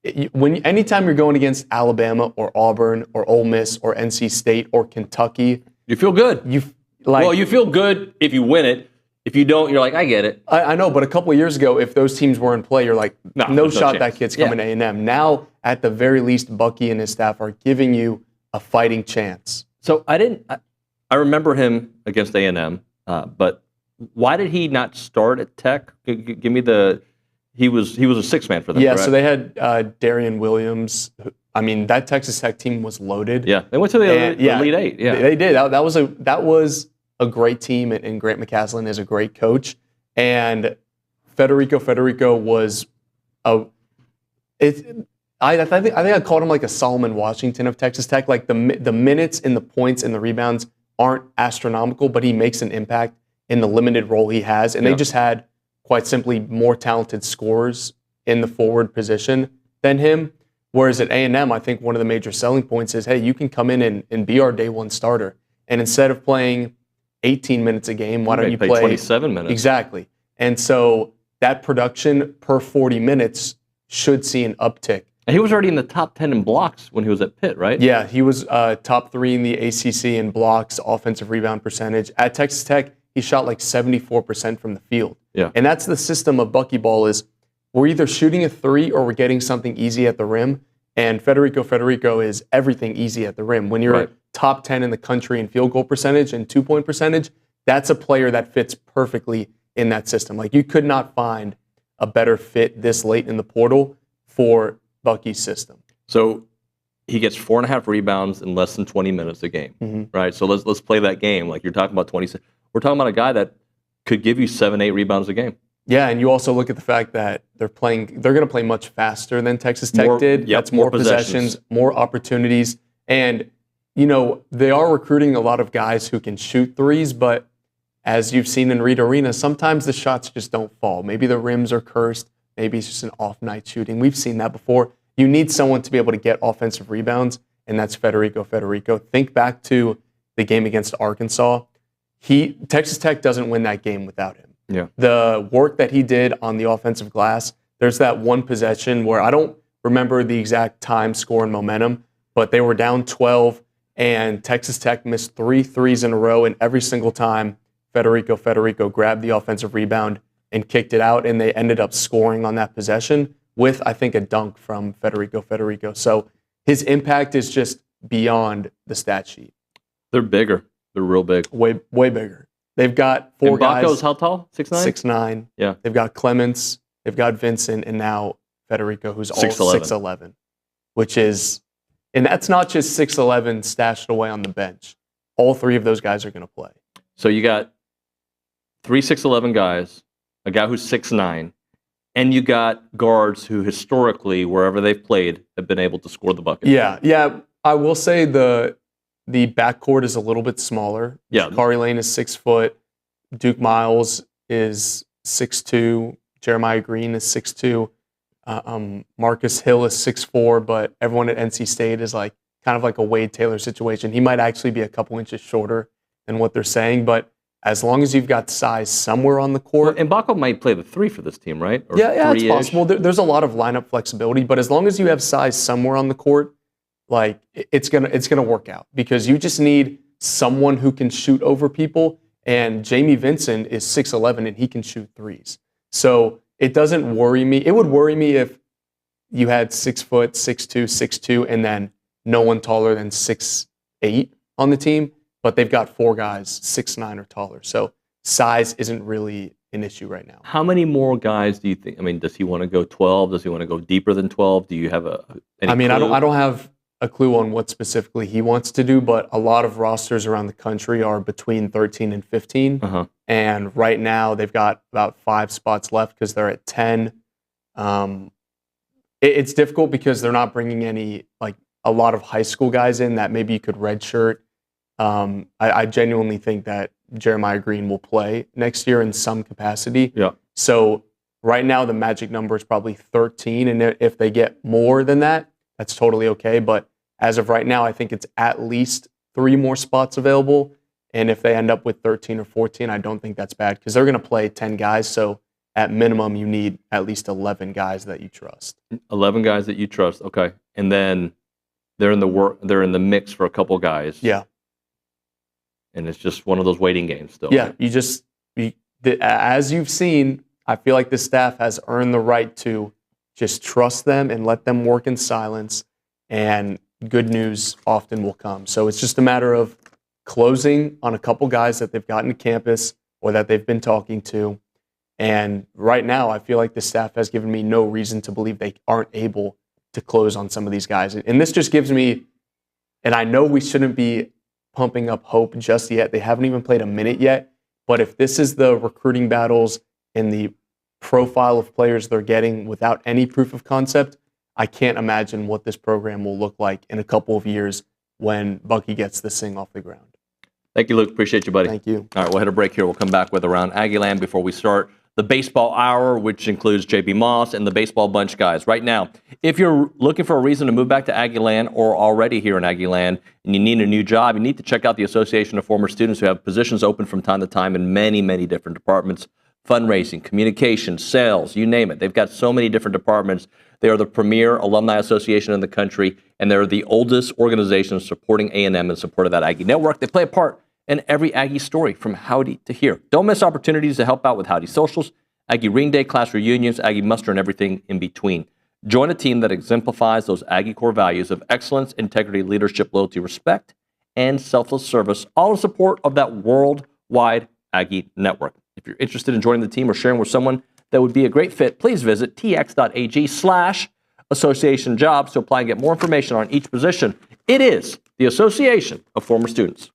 anytime you're going against Alabama or Auburn or Ole Miss or NC State or Kentucky, you feel good. You feel good if you win it. If you don't, you're like, I get it. I know, but a couple of years ago, if those teams were in play, you're like, no shot that kid's coming to A&M. Now, at the very least, Bucky and his staff are giving you a fighting chance. So I remember him against A&M, but why did he not start at Tech? Give me he was a six man for them. Yeah, correct? So they had Darian Williams. I mean, that Texas Tech team was loaded. Yeah, they went to the Elite Eight. Yeah, they did. That was a great team, and Grant McCaslin is a great coach. And Federico was I think I called him like a Solomon Washington of Texas Tech. Like the minutes and the points and the rebounds aren't astronomical, but he makes an impact in the limited role he has. And they just had, quite simply, more talented scorers in the forward position than him. Whereas at A&M, I think one of the major selling points is, hey, you can come in and be our day one starter. And instead of playing 18 minutes a game, why don't you play 27 minutes? Exactly. And so that production per 40 minutes should see an uptick. And he was already in the top 10 in blocks when he was at Pitt, right? Yeah, he was top 3 in the ACC in blocks, offensive rebound percentage. At Texas Tech, he shot like 74% from the field. Yeah. And that's the system of Buckyball is we're either shooting a 3 or we're getting something easy at the rim. And Federico is everything easy at the rim. When you're top 10 in the country in field goal percentage and 2-point percentage, that's a player that fits perfectly in that system. Like, you could not find a better fit this late in the portal for Bucky's system. So he gets 4.5 rebounds in less than 20 minutes a game, right? So let's play that game. Like, you're talking about 26. We're talking about a guy that could give you 7-8 rebounds a game. Yeah, and you also look at the fact that they're going to play much faster than Texas Tech did. Yep, That's more possessions, more opportunities. And they are recruiting a lot of guys who can shoot threes, but as you've seen in Reed Arena, sometimes the shots just don't fall. Maybe the rims are cursed. Maybe it's just an off night shooting. We've seen that before. You need someone to be able to get offensive rebounds, and that's Federico. Think back to the game against Arkansas. Texas Tech doesn't win that game without him. Yeah. The work that he did on the offensive glass, there's that one possession where I don't remember the exact time, score, and momentum, but they were down 12, and Texas Tech missed 3 threes in a row, and every single time Federico grabbed the offensive rebound and kicked it out, and they ended up scoring on that possession with, I think, a dunk from Federico. So his impact is just beyond the stat sheet. They're bigger. They're real big. Way buger. They've got 4 guys. Baco's how tall? 6'9"? 6'9". Yeah. They've got Clements, they've got Vincent, and now Federico, who's all 6'11", which is, and that's not just 6'11" stashed away on the bench. All 3 of those guys are going to play. So you got 3 6'11" guys, a guy who's 6'9", and you got guards who historically, wherever they've played, have been able to score the bucket. Yeah. I will say the backcourt is a little bit smaller. Yeah. Kari Lane is 6 foot. Duke Miles is 6'2". Jeremiah Green is 6'2". Marcus Hill is 6'4", but everyone at NC State is kind of like a Wade Taylor situation. He might actually be a couple inches shorter than what they're saying, but as long as you've got size somewhere on the court. And Baco might play the 3 for this team, right? Or yeah, it's possible. There's a lot of lineup flexibility, but as long as you have size somewhere on the court, it's gonna work out, because you just need someone who can shoot over people. And Jamie Vincent is 6'11" and he can shoot threes. So it doesn't worry me. It would worry me if you had 6 foot, 6'2", 6'2", and then no one taller than 6'8" on the team. But they've got 4 guys 6'9" or taller. So size isn't really an issue right now. How many more guys do you think? I mean, does he want to go 12? Does he want to go deeper than 12? Do you have any clue? I don't have a clue on what specifically he wants to do, but a lot of rosters around the country are between 13 and 15. Uh-huh. And right now they've got about 5 spots left because they're at 10. It's difficult because they're not bringing any, a lot of high school guys in that maybe you could redshirt. I genuinely think that Jeremiah Green will play next year in some capacity. Yeah. So right now the magic number is probably 13, and if they get more than that, that's totally okay. But as of right now, I think it's at least 3 more spots available. And if they end up with 13 or 14, I don't think that's bad, because they're going to play 10 guys. So at minimum, you need at least 11 guys that you trust. 11 guys that you trust. Okay. And then they're in the mix for a couple guys. Yeah. And it's just one of those waiting games still. Yeah. As you've seen, I feel like the staff has earned the right to just trust them and let them work in silence, and good news often will come. So it's just a matter of closing on a couple guys that they've gotten to campus or that they've been talking to. And right now, I feel like the staff has given me no reason to believe they aren't able to close on some of these guys. And this just gives me, and I know we shouldn't be pumping up hope just yet. They haven't even played a minute yet. But if this is the recruiting battles and the profile of players they're getting without any proof of concept, I can't imagine what this program will look like in a couple of years when Bucky gets this thing off the ground. Thank you, Luke. Appreciate you, buddy. Thank you. All right, we'll hit a break here. We'll come back with Around Aggieland before we start the baseball hour, which includes JB Moss and the Baseball Bunch guys. Right now, if you're looking for a reason to move back to Aggieland or already here in Aggieland and you need a new job, you need to check out the Association of Former Students, who have positions open from time to time in many, many different departments. Fundraising, communication, sales, you name it. They've got so many different departments. They are the premier alumni association in the country, and they're the oldest organization supporting A&M and support of that Aggie network. They play a part in every Aggie story from Howdy to here. Don't miss opportunities to help out with Howdy socials, Aggie Ring Day, class reunions, Aggie muster, and everything in between. Join a team that exemplifies those Aggie core values of excellence, integrity, leadership, loyalty, respect, and selfless service, all in support of that worldwide Aggie network. If you're interested in joining the team or sharing with someone that would be a great fit, please visit tx.ag/association jobs to apply and get more information on each position. It is the Association of Former Students.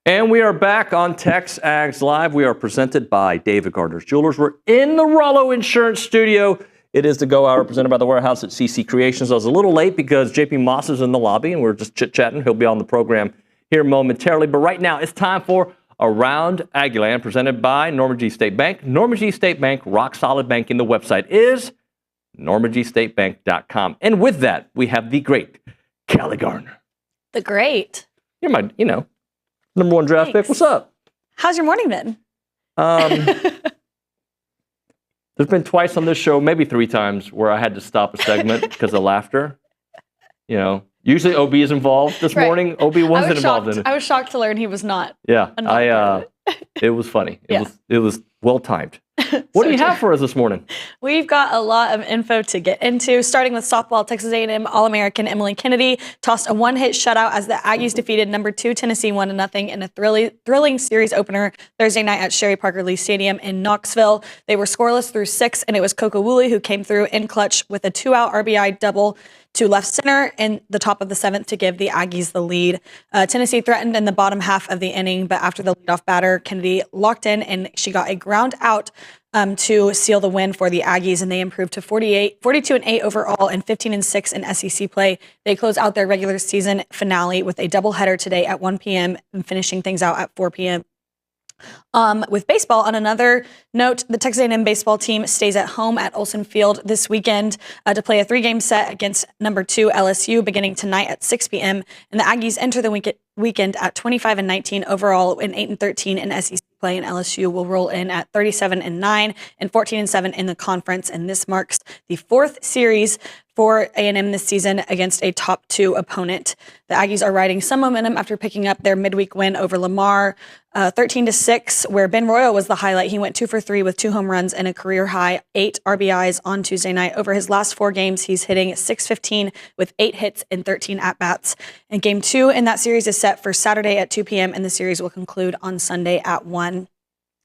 And we are back on TexAgs Live. We are presented by David Gardner's Jewelers. We're in the Rollo Insurance Studio. It is the Go Hour presented by the Warehouse at CC Creations. I was a little late because JP Moss is in the lobby and we're just chit-chatting. He'll be on the program here momentarily. But right now, it's time for Around Aggieland, presented by Norman G. State Bank. Norman G. State Bank, rock solid banking. The website is normangstatebank.com. And with that, we have the great Callie Garner. The great. You're my, number one draft pick. What's up? How's your morning been? There's been twice on this show, maybe 3 times, where I had to stop a segment because of laughter. Usually OB is involved. This morning, OB wasn't involved in it. I was shocked to learn he was not. Yeah, it was funny. It was well timed. What do you have for us this morning? We've got a lot of info to get into, starting with softball. Texas A&M All-American Emily Kennedy tossed a one-hit shutout as the Aggies defeated number 2 Tennessee 1-0 in a thrilling series opener Thursday night at Sherry Parker Lee Stadium in Knoxville. They were scoreless through 6, and it was Coco Woolley who came through in clutch with a 2-out RBI double to left center in the top of the 7th to give the Aggies the lead. Tennessee threatened in the bottom half of the inning, but after the leadoff batter, Kennedy locked in, and she got a ground out to seal the win for the Aggies, and they improved to 42-8 overall and 15-6 in SEC play. They close out their regular season finale with a doubleheader today at 1 p.m. and finishing things out at 4 p.m. With baseball, on another note, the Texas A&M baseball team stays at home at Olsen Field this weekend to play a 3-game set against number 2 LSU beginning tonight at 6 p.m. And the Aggies enter the weekend at 25-19 overall and 8-13 in SEC play, and LSU will roll in at 37-9 and 14-7 in the conference. And this marks the 4th series for A&M this season against a top 2 opponent. The Aggies are riding some momentum after picking up their midweek win over Lamar, 13-6, where Ben Royal was the highlight. He went 2 for 3 with 2 home runs and a career high 8 RBIs on Tuesday night. Over his last 4 games, he's hitting .615 with 8 hits and 13 at-bats. And game 2 in that series is set for Saturday at 2 p.m., and the series will conclude on Sunday at 1.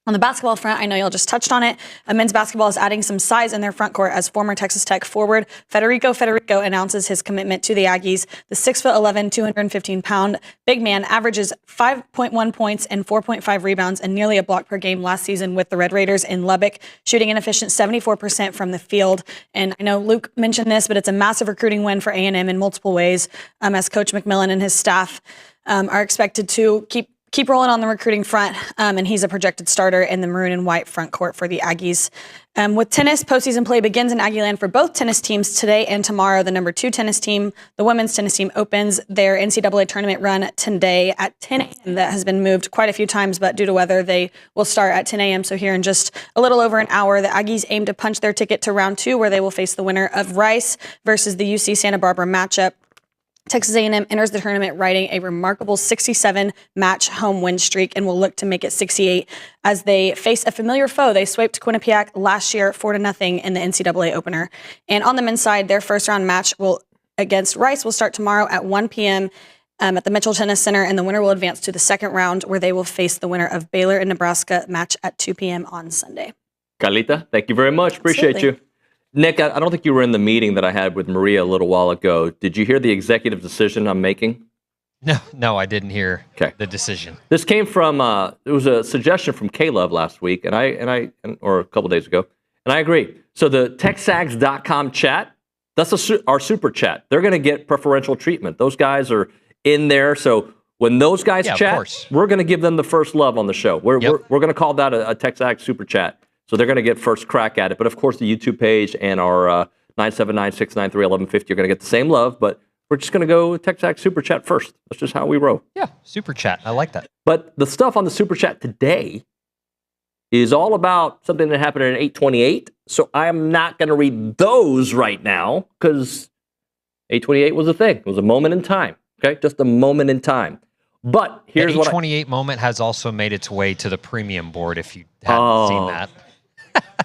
On the basketball front, I know y'all just touched on it. Men's basketball is adding some size in their front court as former Texas Tech forward Federico announces his commitment to the Aggies. The 6'11", 215-pound big man averages 5.1 points and 4.5 rebounds and nearly a block per game last season with the Red Raiders in Lubbock, shooting an efficient 74% from the field. And I know Luke mentioned this, but it's a massive recruiting win for A&M in multiple ways, as Coach McMillan and his staff are expected to keep rolling on the recruiting front, and he's a projected starter in the maroon and white front court for the Aggies. With tennis, postseason play begins in Aggieland for both tennis teams today and tomorrow. The number 2 tennis team, the women's tennis team, opens their NCAA tournament run today at 10 a.m. That has been moved quite a few times, but due to weather, they will start at 10 a.m. So here in just a little over an hour, the Aggies aim to punch their ticket to round 2, where they will face the winner of Rice versus the UC Santa Barbara matchup. Texas A&M enters the tournament riding a remarkable 67-match home win streak and will look to make it 68 as they face a familiar foe. They swept Quinnipiac last year 4-0 in the NCAA opener. And on the men's side, their first-round match against Rice will start tomorrow at 1 p.m. At the Mitchell Tennis Center, and the winner will advance to the second round, where they will face the winner of Baylor and Nebraska match at 2 p.m. on Sunday. Carlita, thank you very much. Appreciate you. Nick, I don't think you were in the meeting that I had with Maria a little while ago. Did you hear the executive decision I'm making? No, I didn't hear the decision. This came from it was a suggestion from Caleb last week, or a couple days ago, and I agree. So the TexAgs.com chat, that's our super chat. They're going to get preferential treatment. Those guys are in there, so when those guys chat, we're going to give them the first love on the show. We're going to call that a TexAgs super chat. So they're going to get first crack at it. But of course, the YouTube page and our 979-693-1150 are going to get the same love. But we're just going to go TexAgs Super Chat first. That's just how we roll. Yeah, Super Chat. I like that. But the stuff on the Super Chat today is all about something that happened in 828. So I'm not going to read those right now because 828 was a thing. It was a moment in time. Okay, just a moment in time. But here's what the 828 moment has also made its way to the premium board. If you haven't seen that.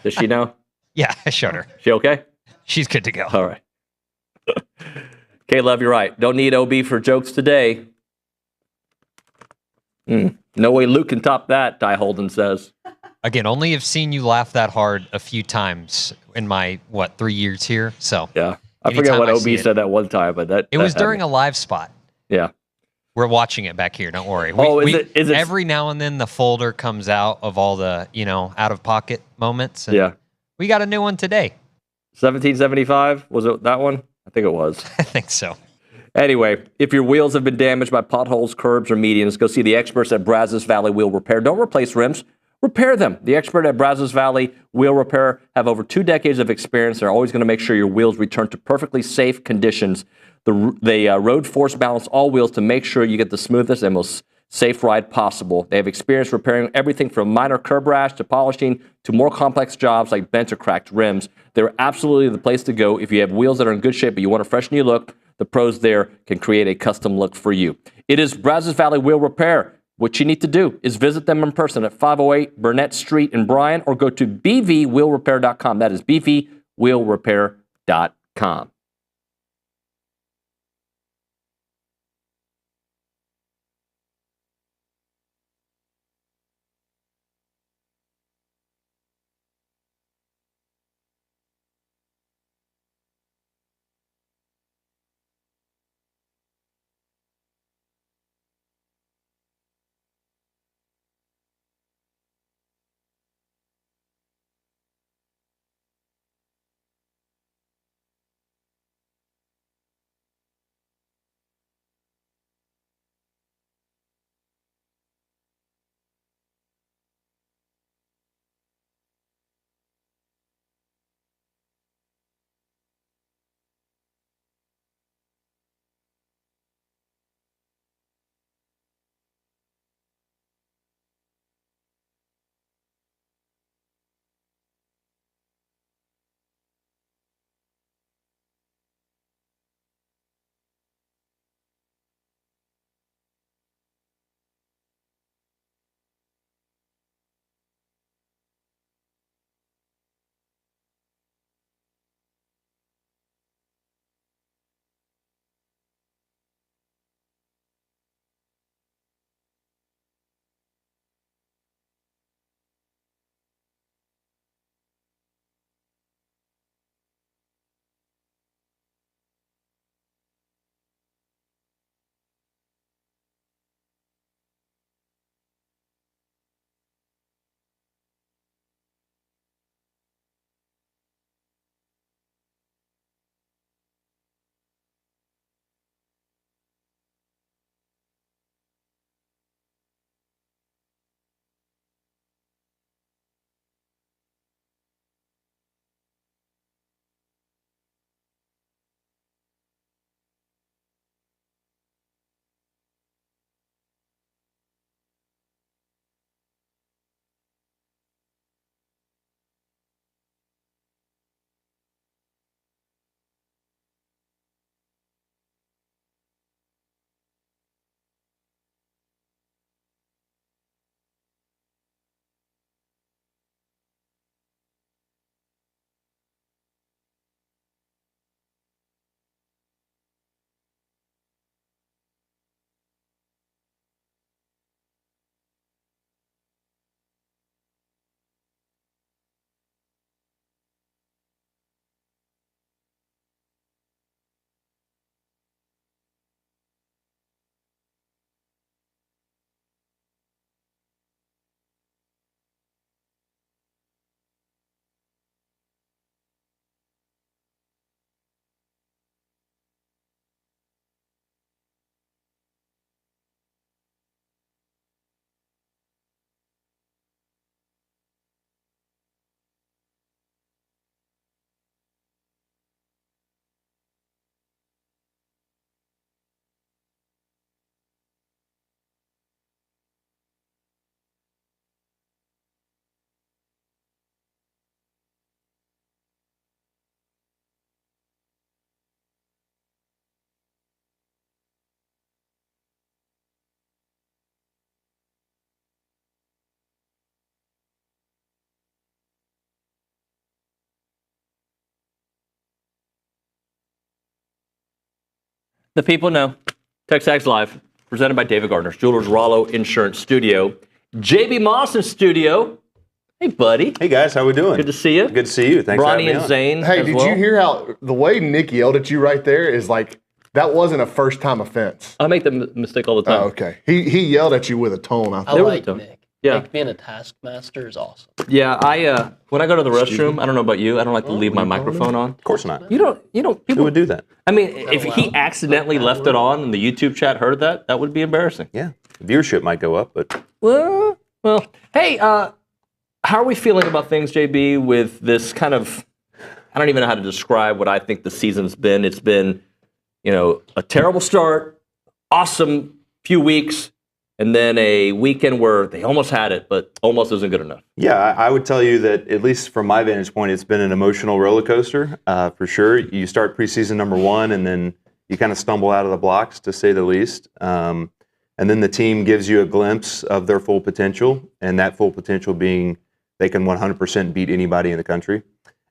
Does she know? Yeah, I showed her. She okay? She's good to go. All right. Caleb, you're right. Don't need OB for jokes today. No way Luke can top that, Ty Holden says. Again, only have seen you laugh that hard a few times in my, 3 years here. So yeah. I forget what OB said that one time, but it was during a live spot. Yeah. We're watching it back here. Don't worry. Is it every now and then the folder comes out of all the out of pocket moments. And we got a new one today. 1775 was it that one? I think it was. I think so. Anyway, if your wheels have been damaged by potholes, curbs, or medians, go see the experts at Brazos Valley Wheel Repair. Don't replace rims. Repair them. The expert at Brazos Valley Wheel Repair have over 2 decades of experience. They're always going to make sure your wheels return to perfectly safe conditions. They road force balance all wheels to make sure you get the smoothest and most safe ride possible. They have experience repairing everything from minor curb rash to polishing to more complex jobs like bent or cracked rims. They're absolutely the place to go if you have wheels that are in good shape but you want a fresh new look. The pros there can create a custom look for you. It is Brazos Valley Wheel Repair. What you need to do is visit them in person at 508 Burnett Street in Bryan or go to bvwheelrepair.com. That is bvwheelrepair.com. The people know. TexAgs Live, presented by David Gardner's Jewelers Rollo Insurance Studio. JB Moss in studio. Hey, buddy. Hey, guys. How we doing? Good to see you. Good to see you. Thanks for having me Brauninger and on. Zane Hey, as did well. you hear how the way Nick yelled at you right there is like That wasn't a first-time offense. I make the mistake all the time. Oh, okay. He yelled at you with a tone. I like Nick. Yeah. Nick being a taskmaster is awesome. Yeah, I when I go to the restroom, I don't know about you, I don't like to leave my microphone on. Of course not. You don't. People Who would do that? I mean, if he accidentally left it on and the YouTube chat heard that would be embarrassing. Yeah, viewership might go up, but Well, hey, how are we feeling about things, JB? With this kind of, I don't even know how to describe what I think the season's been. It's been, a terrible start, awesome few weeks, and then a weekend where they almost had it, but almost isn't good enough. yeah, I would tell you that at least from my vantage point, it's been an emotional roller coaster for sure. You start preseason number 1, and then you kind of stumble out of the blocks, to say the least. And then the team gives you a glimpse of their full potential, and that full potential being they can 100% beat anybody in the country.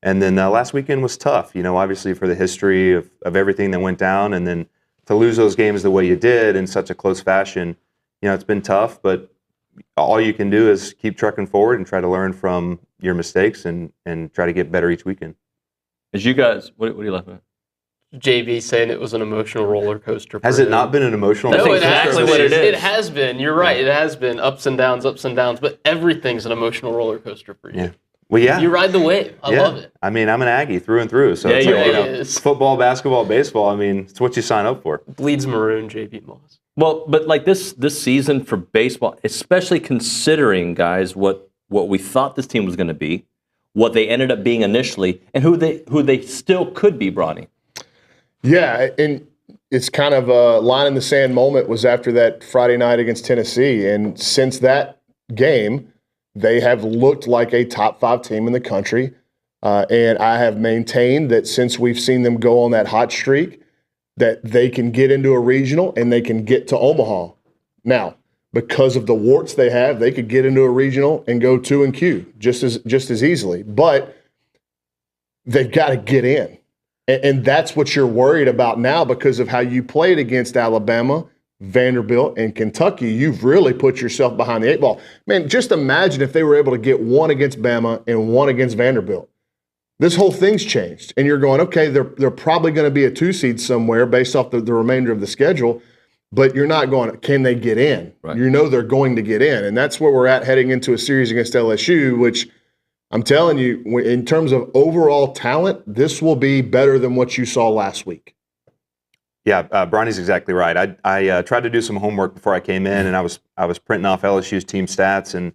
And then last weekend was tough, obviously for the history of everything that went down, and then to lose those games the way you did in such a close fashion. It's been tough, but all you can do is keep trucking forward and try to learn from your mistakes and try to get better each weekend. As you guys, what are you laughing at? JB saying it was an emotional roller coaster. Has it not been an emotional No, roller it coaster? has. what it is. It has been. You're right. It has been ups and downs, but everything's an emotional roller coaster for you. Yeah. Well, yeah. You ride the wave. I love it. I mean, I'm an Aggie through and through. So Yeah, it's you like, are. Is. football, basketball, baseball. I mean, it's what you sign up for. Bleeds maroon, JB Moss. Well, but like this season for baseball, especially considering, guys, what we thought this team was going to be, what they ended up being initially, and who they still could be, Bronny. Yeah, and it's kind of a line in the sand moment was after that Friday night against Tennessee. And since that game, they have looked like a top 5 team in the country. And I have maintained that since we've seen them go on that hot streak, that they can get into a regional and they can get to Omaha. Now, because of the warts they have, they could get into a regional and go 2-Q just as easily. But they've got to get in. And that's what you're worried about now because of how you played against Alabama, Vanderbilt, and Kentucky. You've really put yourself behind the 8 ball. Man, just imagine if they were able to get 1 against Bama and 1 against Vanderbilt. This whole thing's changed. And you're going, okay, they're probably going to be a 2 seed somewhere based off the remainder of the schedule, but you're not going, can they get in? Right. You know they're going to get in. And that's where we're at heading into a series against LSU, which I'm telling you, in terms of overall talent, this will be better than what you saw last week. Yeah, Bronny's exactly right. I tried to do some homework before I came in, and I was printing off LSU's team stats, and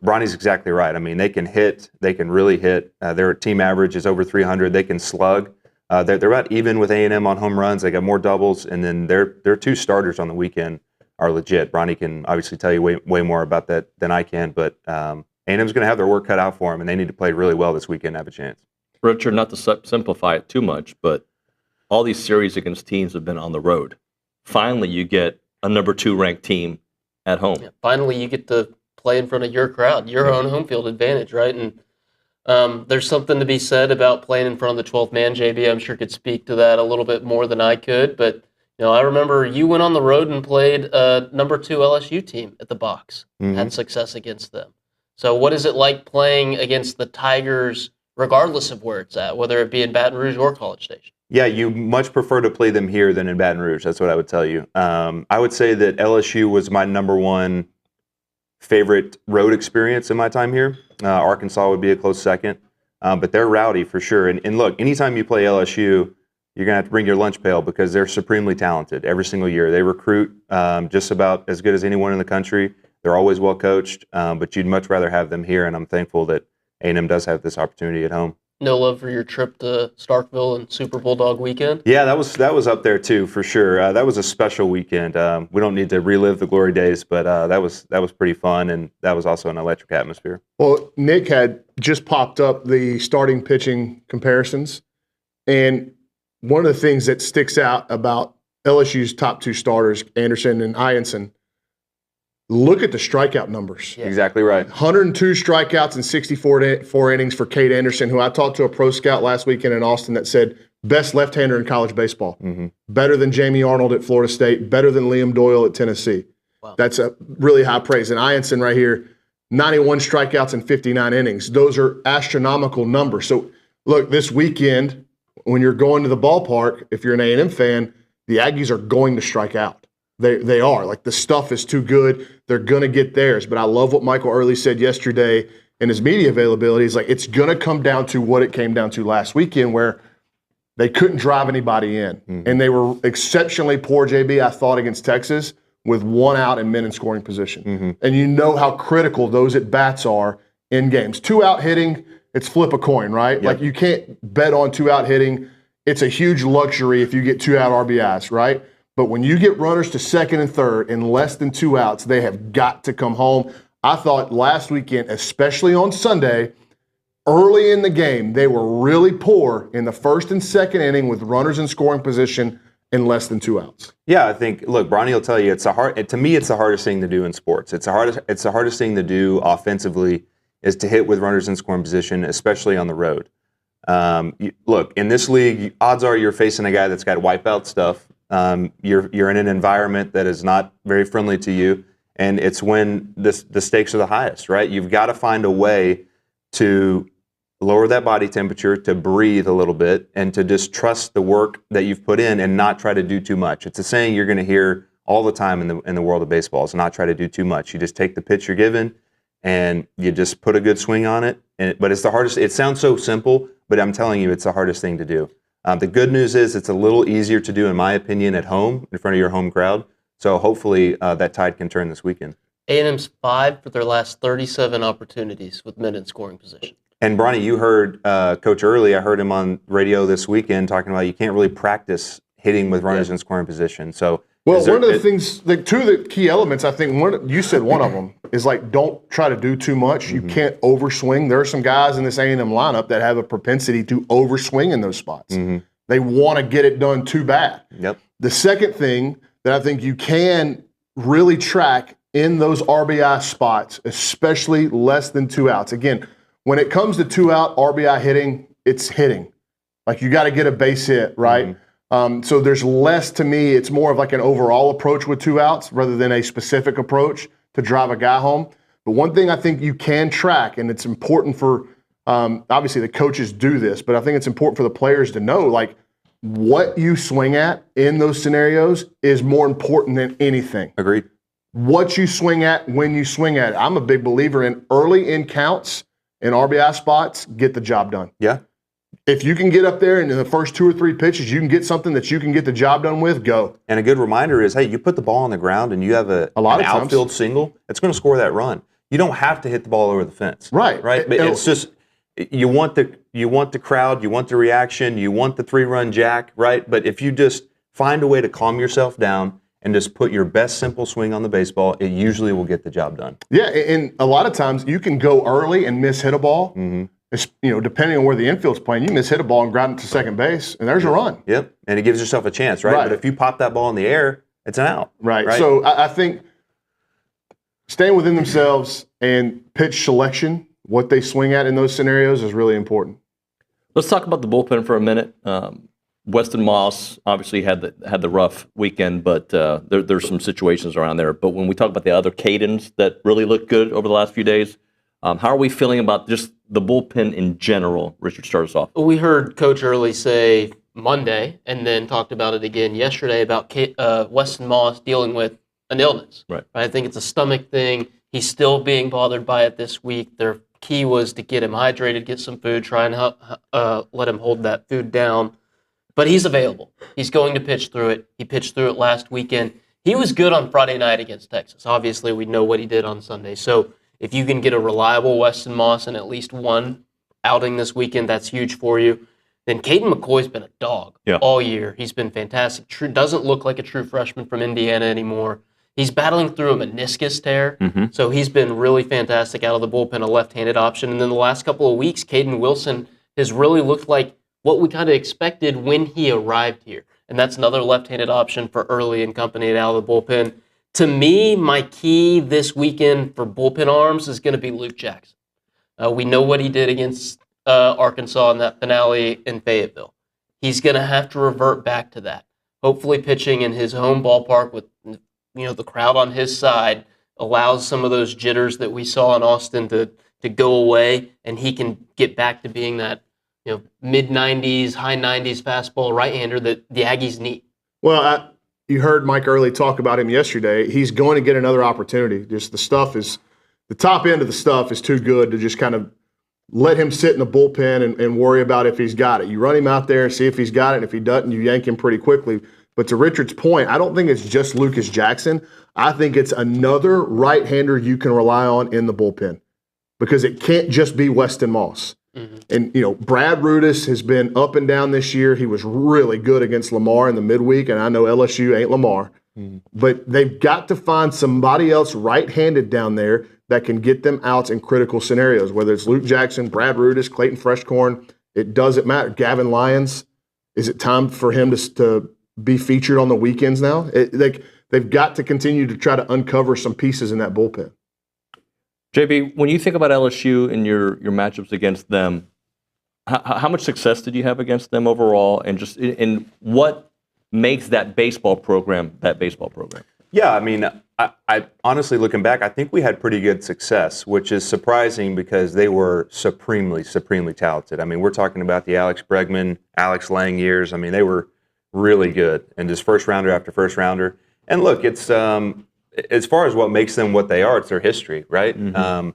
Bronny's exactly right. I mean, they can hit. They can really hit. Their team average is over 300. They can slug. They're about even with A&M on home runs. They got more doubles, and then their 2 starters on the weekend are legit. Bronny can obviously tell you way more about that than I can, but A&M's going to have their work cut out for them, and they need to play really well this weekend to have a chance. Richard, not to simplify it too much, but all these series against teams have been on the road. Finally, you get a number 2 ranked team at home. Yeah, finally, you get to play in front of your crowd, your own home field advantage, right? And there's something to be said about playing in front of the 12th man. JB, I'm sure could speak to that a little bit more than I could. But I remember you went on the road and played a number 2 LSU team at the box, had success against them. So what is it like playing against the Tigers, regardless of where it's at, whether it be in Baton Rouge or College Station? Yeah, you much prefer to play them here than in Baton Rouge. That's what I would tell you. I would say that LSU was my number 1 favorite road experience in my time here. Arkansas would be a close second, but they're rowdy for sure. And look, anytime you play LSU, you're going to have to bring your lunch pail because they're supremely talented every single year. They recruit just about as good as anyone in the country. They're always well coached, but you'd much rather have them here, and I'm thankful that A&M does have this opportunity at home. No love for your trip to Starkville and Super Bulldog weekend? Yeah, that was up there too, for sure. That was a special weekend. We don't need to relive the glory days, but that was pretty fun, and that was also an electric atmosphere. Well, Nick had just popped up the starting pitching comparisons, and one of the things that sticks out about LSU's top 2 starters, Anderson and Ianson, look at the strikeout numbers. Yeah. Exactly right. 102 strikeouts in 64 innings for Cade Anderson, who I talked to a pro scout last weekend in Austin that said best left-hander in college baseball. Mm-hmm. Better than Jamie Arnold at Florida State, better than Liam Doyle at Tennessee. Wow. That's a really high praise. And Ianson right here, 91 strikeouts in 59 innings. Those are astronomical numbers. So, look, this weekend, when you're going to the ballpark, if you're an A&M fan, the Aggies are going to strike out. They are. Like, the stuff is too good. They're going to get theirs. But I love what Michael Early said yesterday in his media availability. He's like, it's going to come down to what it came down to last weekend, where they couldn't drive anybody in. Mm-hmm. And they were exceptionally poor, JB, I thought, against Texas, with 1 out and men in scoring position. Mm-hmm. And you know how critical those at-bats are in games. 2 out hitting, it's flip a coin, right? Yep. Like, you can't bet on 2 out hitting. It's a huge luxury if you get 2 out RBIs, right? But when you get runners to second and third in less than 2 outs, they have got to come home. I thought last weekend, especially on Sunday, early in the game, they were really poor in the first and second inning with runners in scoring position in less than 2 outs. Yeah, I think, look, Bronny will tell you, to me, it's the hardest thing to do in sports. It's the hardest thing to do offensively is to hit with runners in scoring position, especially on the road. Look, in this league, odds are you're facing a guy that's got wipeout stuff. You're in an environment that is not very friendly to you, and it's when the stakes are the highest, right? You've got to find a way to lower that body temperature, to breathe a little bit, and to just trust the work that you've put in and not try to do too much. It's a saying you're going to hear all the time in the world of baseball, is not try to do too much. You just take the pitch you're given and you just put a good swing on it. But it's the hardest. It sounds so simple, but I'm telling you, it's the hardest thing to do. The good news is it's a little easier to do, in my opinion, at home in front of your home crowd. So hopefully that tide can turn this weekend. A&M's 5 for their last 37 opportunities with men in scoring position. And Bronny, you heard Coach Early. I heard him on radio this weekend talking about you can't really practice hitting with runners in scoring position. So, well, one of the things, like, 2 of the key elements, I think you said one of them is, like, don't try to do too much. Mm-hmm. You can't overswing. There are some guys in this A&M lineup that have a propensity to overswing in those spots. Mm-hmm. They want to get it done too bad. Yep. The second thing that I think you can really track in those RBI spots, especially less than 2 outs. Again, when it comes to 2 out RBI hitting, it's hitting. Like, you got to get a base hit, right? Mm-hmm. So there's less, to me, it's more of like an overall approach with 2 outs rather than a specific approach to drive a guy home. But one thing I think you can track, and it's important for, obviously the coaches do this, but I think it's important for the players to know, like, what you swing at in those scenarios is more important than anything. Agreed. What you swing at when you swing at it. I'm a big believer in early in counts and RBI spots, get the job done. Yeah. If you can get up there and in the first 2 or 3 pitches, you can get something that you can get the job done with, go. And a good reminder is, hey, you put the ball on the ground and you have an outfield single, it's going to score that run. You don't have to hit the ball over the fence. Right. Right? But it's just, you want the crowd, you want the reaction, you want the 3-run jack, right? But if you just find a way to calm yourself down and just put your best simple swing on the baseball, it usually will get the job done. Yeah, and a lot of times you can go early and miss-hit a ball. Mm-hmm. Depending on where the infield's playing, you miss-hit a ball and ground it to second base, and there's a run. Yep, and it gives yourself a chance, right? But if you pop that ball in the air, it's an out. Right. So I think staying within themselves and pitch selection, what they swing at in those scenarios, is really important. Let's talk about the bullpen for a minute. Weston Moss obviously had the rough weekend, but there's some situations around there. But when we talk about the other Cadens that really looked good over the last few days, how are we feeling about just the bullpen in general? Richard, start us off. We heard Coach Early say Monday, and then talked about it again yesterday about Weston Moss dealing with an illness. Right. I think it's a stomach thing. He's still being bothered by it this week. Their key was to get him hydrated, get some food, try and let him hold that food down. But he's available. He's going to pitch through it. He pitched through it last weekend. He was good on Friday night against Texas. Obviously, we know what he did on Sunday. So if you can get a reliable Weston Moss in at least one outing this weekend, that's huge for you. Then Caden McCoy's been a dog all year. He's been fantastic. Doesn't look like a true freshman from Indiana anymore. He's battling through a meniscus tear, so he's been really fantastic out of the bullpen, a left-handed option. And then the last couple of weeks, Caden Wilson has really looked like what we kind of expected when he arrived here. And that's another left-handed option for Early and company out of the bullpen. To me, my key this weekend for bullpen arms is going to be Luke Jackson. We know what he did against Arkansas in that finale in Fayetteville. He's going to have to revert back to that. Hopefully pitching in his home ballpark with the crowd on his side allows some of those jitters that we saw in Austin to go away, and he can get back to being that mid-90s, high 90s fastball right-hander that the Aggies need. Well, you heard Mike Early talk about him yesterday. He's going to get another opportunity. Just the top end of the stuff is too good to just kind of let him sit in the bullpen and worry about if he's got it. You run him out there and see if he's got it, and if he doesn't, you yank him pretty quickly. But to Richard's point, I don't think it's just Lucas Jackson. I think it's another right-hander you can rely on in the bullpen because it can't just be Weston Moss. Mm-hmm. And, Brad Rudis has been up and down this year. He was really good against Lamar in the midweek, and I know LSU ain't Lamar. Mm-hmm. But they've got to find somebody else right-handed down there that can get them outs in critical scenarios, whether it's Luke Jackson, Brad Rudis, Clayton Freshcorn. It doesn't matter. Gavin Lyons, is it time for him to be featured on the weekends now? They've got to continue to try to uncover some pieces in that bullpen. JB, when you think about LSU and your matchups against them, how much success did you have against them overall, and just in what makes that baseball program that baseball program? Yeah, I mean, I honestly, looking back, I think we had pretty good success, which is surprising because they were supremely, supremely talented. I mean, we're talking about the Alex Bregman, Alex Lang years. I mean, they were really good, and just first rounder after first rounder. And look, it's as far as what makes them what they are, it's their history, right? Mm-hmm.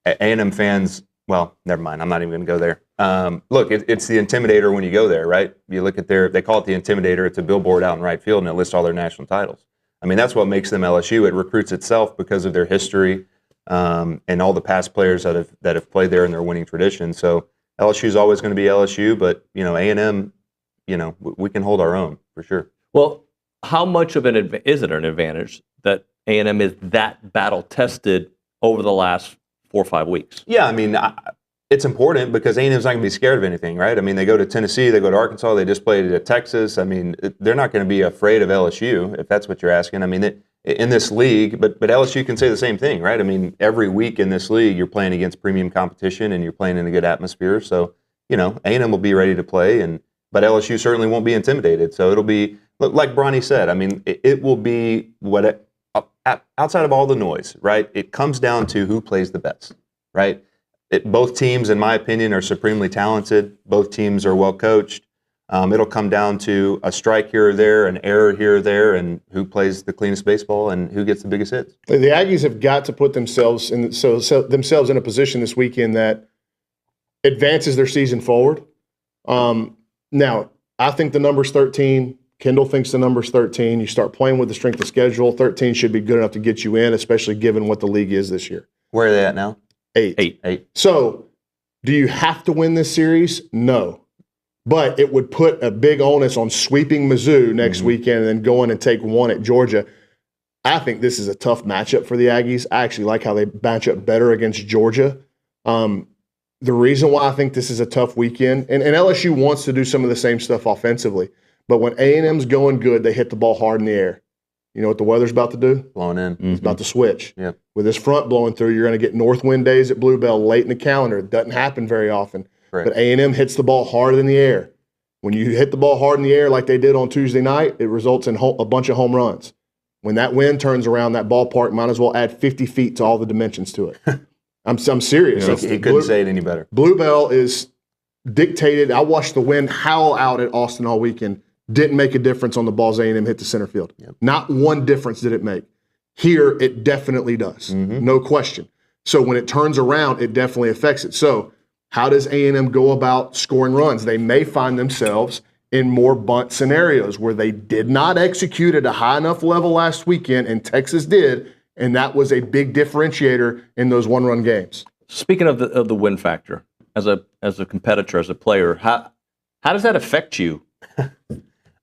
A&M fans, well, never mind. I'm not even going to go there. Look, it's the Intimidator when you go there, right? You look at they call it the Intimidator. It's a billboard out in right field, and it lists all their national titles. I mean, that's what makes them LSU. It recruits itself because of their history and all the past players that have played there in their winning tradition. So LSU is always going to be LSU, but A&M, we can hold our own for sure. Well, how much of is it an advantage that A&M is that battle tested over the last 4 or 5 weeks? Yeah, I mean, it's important because A&M's not going to be scared of anything, right? I mean, they go to Tennessee, they go to Arkansas, they just played at Texas. I mean, they're not going to be afraid of LSU, if that's what you're asking. I mean, in this league, but LSU can say the same thing, right? I mean, every week in this league, you're playing against premium competition and you're playing in a good atmosphere. So, A&M will be ready to play, but LSU certainly won't be intimidated. So it'll be, like Bronny said, I mean, it will be outside of all the noise, right? It comes down to who plays the best, right? Both teams, in my opinion, are supremely talented. Both teams are well coached. It'll come down to a strike here or there, an error here or there, and who plays the cleanest baseball and who gets the biggest hits. The Aggies have got to put themselves in a position this weekend that advances their season forward. Now, I think the number's 13. Kendall thinks the number's 13. You start playing with the strength of schedule. 13 should be good enough to get you in, especially given what the league is this year. Where are they at now? 8. So, do you have to win this series? No. But it would put a big onus on sweeping Mizzou next weekend and then going and take one at Georgia. I think this is a tough matchup for the Aggies. I actually like how they match up better against Georgia. The reason why I think this is a tough weekend, and LSU wants to do some of the same stuff offensively, but when A&M's going good, they hit the ball hard in the air. You know what the weather's about to do? Blowing in. It's about to switch. Yeah. With this front blowing through, you're going to get north wind days at Bluebell late in the calendar. It doesn't happen very often. Correct. But A&M hits the ball hard in the air. When you hit the ball hard in the air like they did on Tuesday night, it results in a bunch of home runs. When that wind turns around, that ballpark might as well add 50 feet to all the dimensions to it. I'm serious. He couldn't say it any better. Bluebell is dictated. I watched the wind howl out at Austin all weekend. Didn't make a difference on the balls A&M hit to center field. Yep. Not one difference did it make. Here, it definitely does. No question. So when it turns around, it definitely affects it. So how does A&M go about scoring runs? They may find themselves in more bunt scenarios where they did not execute at a high enough level last weekend, and Texas did, and that was a big differentiator in those one-run games. Speaking of the win factor, as a competitor, as a player, how does that affect you?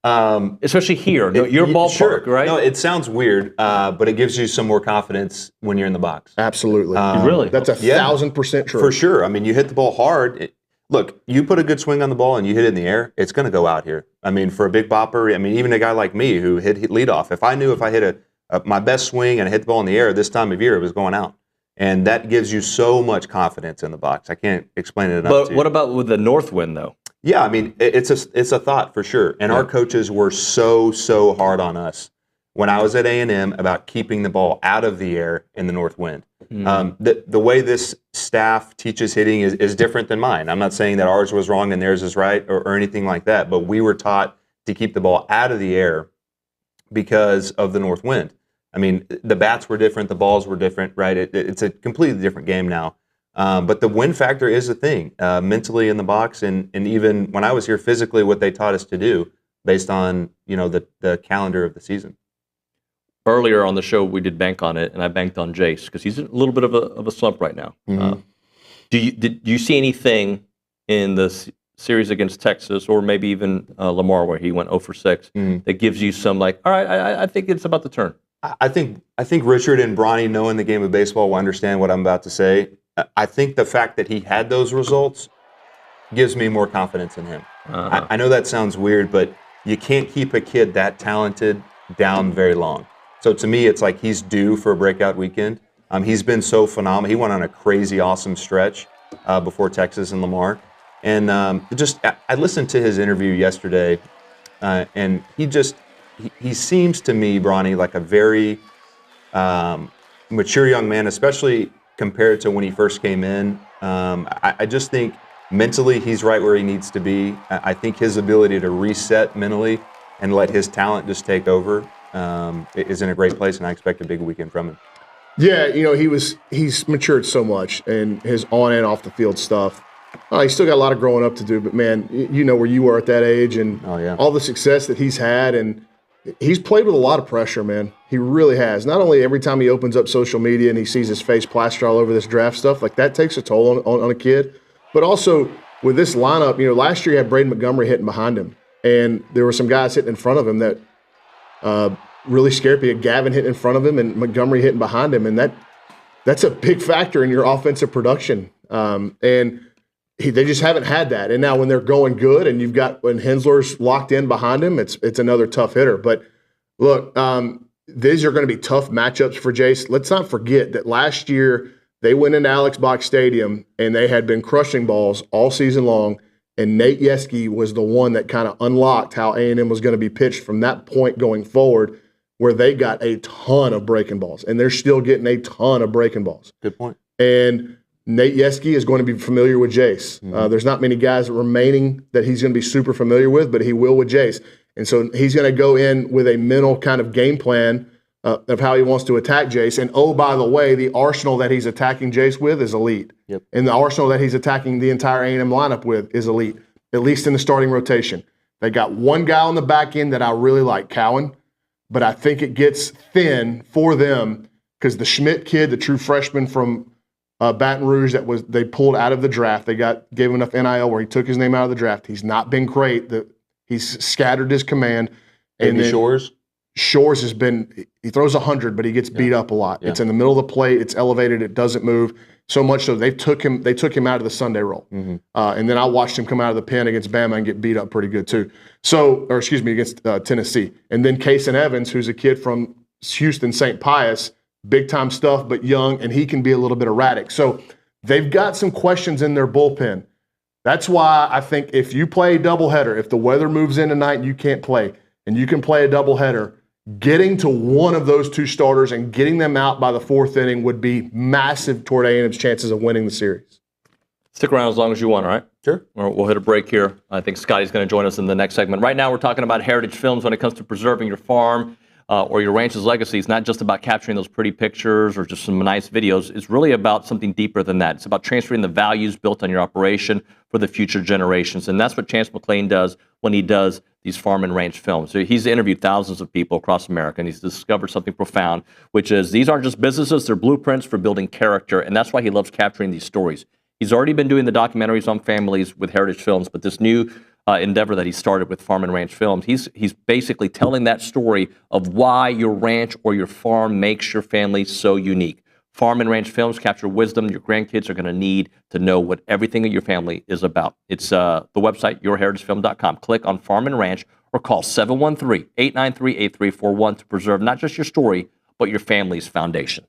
Especially here, your ballpark, sure. right? No, it sounds weird, but it gives you some more confidence when you're in the box. Absolutely. Really? That's 1,000% true. For sure. I mean, you hit the ball hard. Look, you put a good swing on the ball and you hit it in the air, it's going to go out here. I mean, for a big bopper, I mean, even a guy like me who hit leadoff, if I knew if I hit my best swing and I hit the ball in the air this time of year, it was going out. And that gives you so much confidence in the box. I can't explain it enough to you. But what about with the north wind, though? Yeah, I mean, it's a thought for sure. And our coaches were so hard on us when I was at A&M about keeping the ball out of the air in the north wind. The way this staff teaches hitting is different than mine. I'm not saying that ours was wrong and theirs is right or anything like that, but we were taught to keep the ball out of the air because of the north wind. I mean, the bats were different, the balls were different, right? It's a completely different game now. But the wind factor is a thing, mentally in the box, and even when I was here physically, what they taught us to do based on the calendar of the season. Earlier on the show, we did bank on it, and I banked on Jace because he's in a little bit of a slump right now. Mm-hmm. Do you see anything in the series against Texas, or maybe even Lamar, where he went 0 for 6, that gives you some all right, I think it's about to turn? I think Richard and Bronny, knowing the game of baseball, will understand what I'm about to say. I think the fact that he had those results gives me more confidence in him. I know that sounds weird, but you can't keep a kid that talented down very long. So to me, it's like he's due for a breakout weekend. He's been so phenomenal. He went on a crazy, awesome stretch before Texas and Lamar. And I listened to his interview yesterday, and he seems to me, Bronny, like a very mature young man, especially compared to when he first came in. I just think mentally he's right where he needs to be. I think his ability to reset mentally and let his talent just take over is in a great place, and I expect a big weekend from him. Yeah, he's matured so much, and his on and off the field stuff. He's still got a lot of growing up to do, but man, you know where you were at that age, and all the success that he's had, and he's played with a lot of pressure, man. He really has. Not only every time he opens up social media and he sees his face plastered all over this draft stuff, like that takes a toll on a kid, but also with this lineup, last year he had Braden Montgomery hitting behind him, and there were some guys hitting in front of him that really scared me. Gavin hitting in front of him and Montgomery hitting behind him, and that's a big factor in your offensive production. They just haven't had that. And now when they're going good, and when Hensler's locked in behind him, it's another tough hitter. But look, these are going to be tough matchups for Jace. Let's not forget that last year they went into Alex Box Stadium and they had been crushing balls all season long. And Nate Yeske was the one that kind of unlocked how A&M was going to be pitched from that point going forward, where they got a ton of breaking balls, and they're still getting a ton of breaking balls. Good point. And Nate Yeske is going to be familiar with Jace. There's not many guys remaining that he's going to be super familiar with, but he will with Jace. And so he's going to go in with a mental kind of game plan of how he wants to attack Jace. And oh, by the way, the arsenal that he's attacking Jace with is elite. Yep. And the arsenal that he's attacking the entire A&M lineup with is elite, at least in the starting rotation. They got one guy on the back end that I really like, Cowan, but I think it gets thin for them because the Schmidt kid, the true freshman from Baton Rouge they pulled out of the draft. They gave him enough NIL where he took his name out of the draft. He's not been great. He's scattered his command. And Shores? Shores he throws 100, but he gets beat up a lot. Yeah. It's in the middle of the plate. It's elevated. It doesn't move. So much so they took him out of the Sunday roll. Mm-hmm. And then I watched him come out of the pen against Bama and get beat up pretty good too. Against Tennessee. And then Kason Evans, who's a kid from Houston, St. Pius, big time stuff, but young, and he can be a little bit erratic. So they've got some questions in their bullpen. That's why I think if you play a doubleheader, if the weather moves in tonight and you can't play, and you can play a doubleheader, getting to one of those two starters and getting them out by the fourth inning would be massive toward A&M's chances of winning the series. Stick around as long as you want, all right? Sure. We'll hit a break here. I think Scotty's going to join us in the next segment. Right now, we're talking about heritage films when it comes to preserving your farm or your ranch's legacy. It's not just about capturing those pretty pictures or just some nice videos. It's really about something deeper than that. It's about transferring the values built on your operation for the future generations. And that's what Chance McClain does when he does these farm and ranch films. So he's interviewed thousands of people across America, and he's discovered something profound, which is these aren't just businesses, they're blueprints for building character. And that's why he loves capturing these stories. He's already been doing the documentaries on families with heritage films, but this new endeavor that he started with Farm and Ranch Films, he's basically telling that story of why your ranch or your farm makes your family so unique. Farm and Ranch Films capture wisdom your grandkids are going to need to know what everything in your family is about. It's the website, yourheritagefilm.com. Click on Farm and Ranch or call 713-893-8341 to preserve not just your story, but your family's foundation.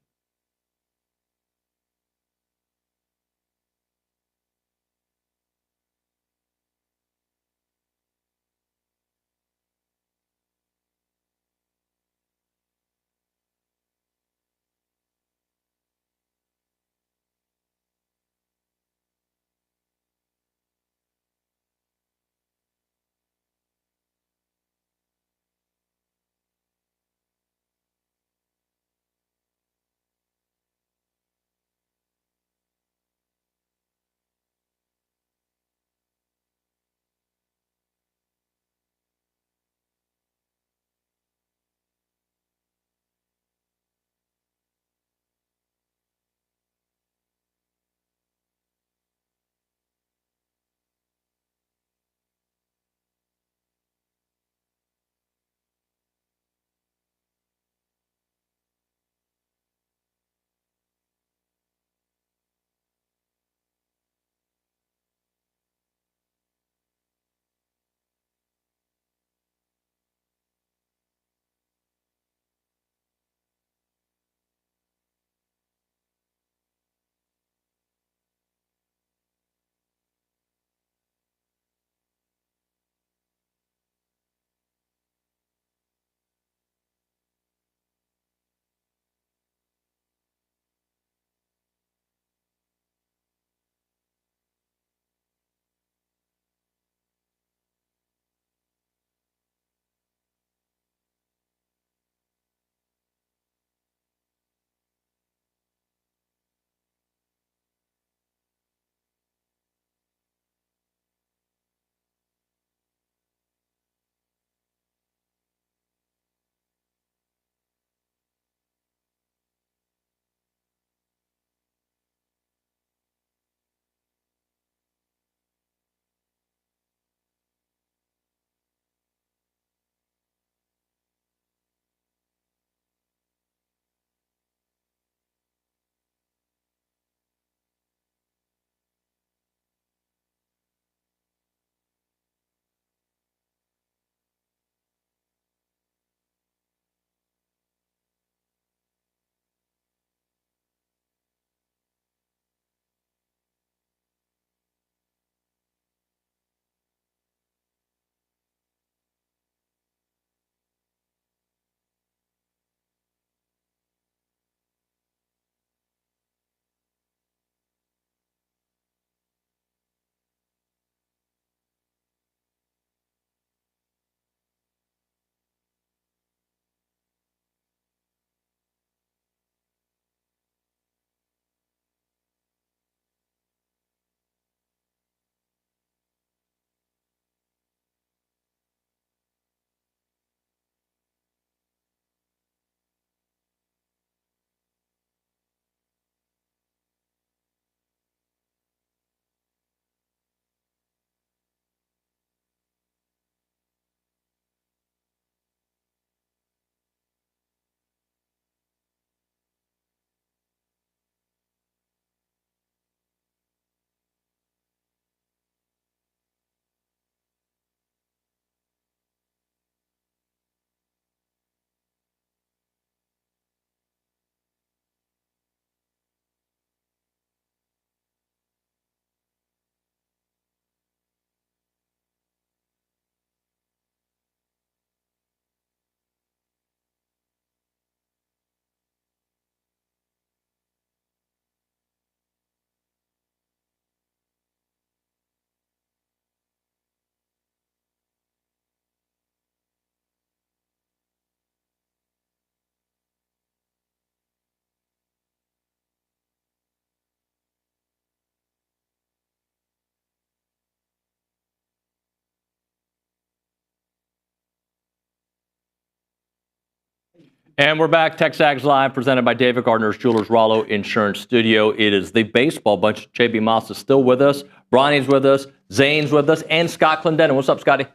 And we're back. TexAgs Live, presented by David Gardner's Jewelers Rollo Insurance Studio. It is the baseball bunch. JB Moss is still with us. Bronny's with us. Zane's with us. And Scott Clendenin. What's up, Scotty?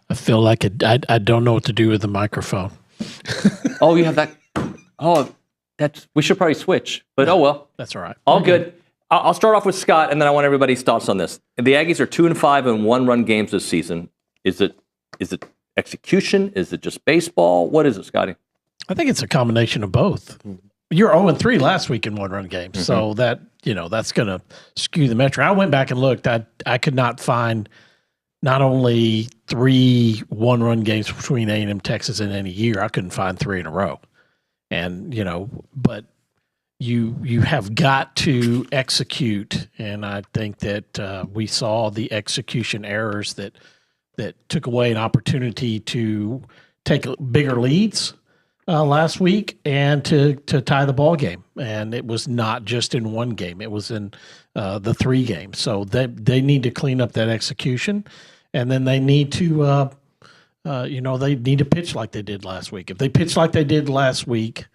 I feel like I don't know what to do with the microphone. Oh, you have that. Oh, we should probably switch. But oh well. That's all right. All good. I'll start off with Scott, and then I want everybody's thoughts on this. The Aggies are 2-5 in one-run games this season. Is it execution? Is it just baseball? What is it, Scotty? I think it's a combination of both. You're 0-3 last week in one-run games, so that's going to skew the metric. I went back and looked. I could not find not only 3 one-run games between A&M, Texas in any year. I couldn't find 3 in a row, and but you have got to execute, and I think that we saw the execution errors that took away an opportunity to take bigger leads last week and to tie the ball game. And it was not just in one game; it was in the 3 games. So they need to clean up that execution, and then they need to they need to pitch like they did last week. If they pitch like they did last week.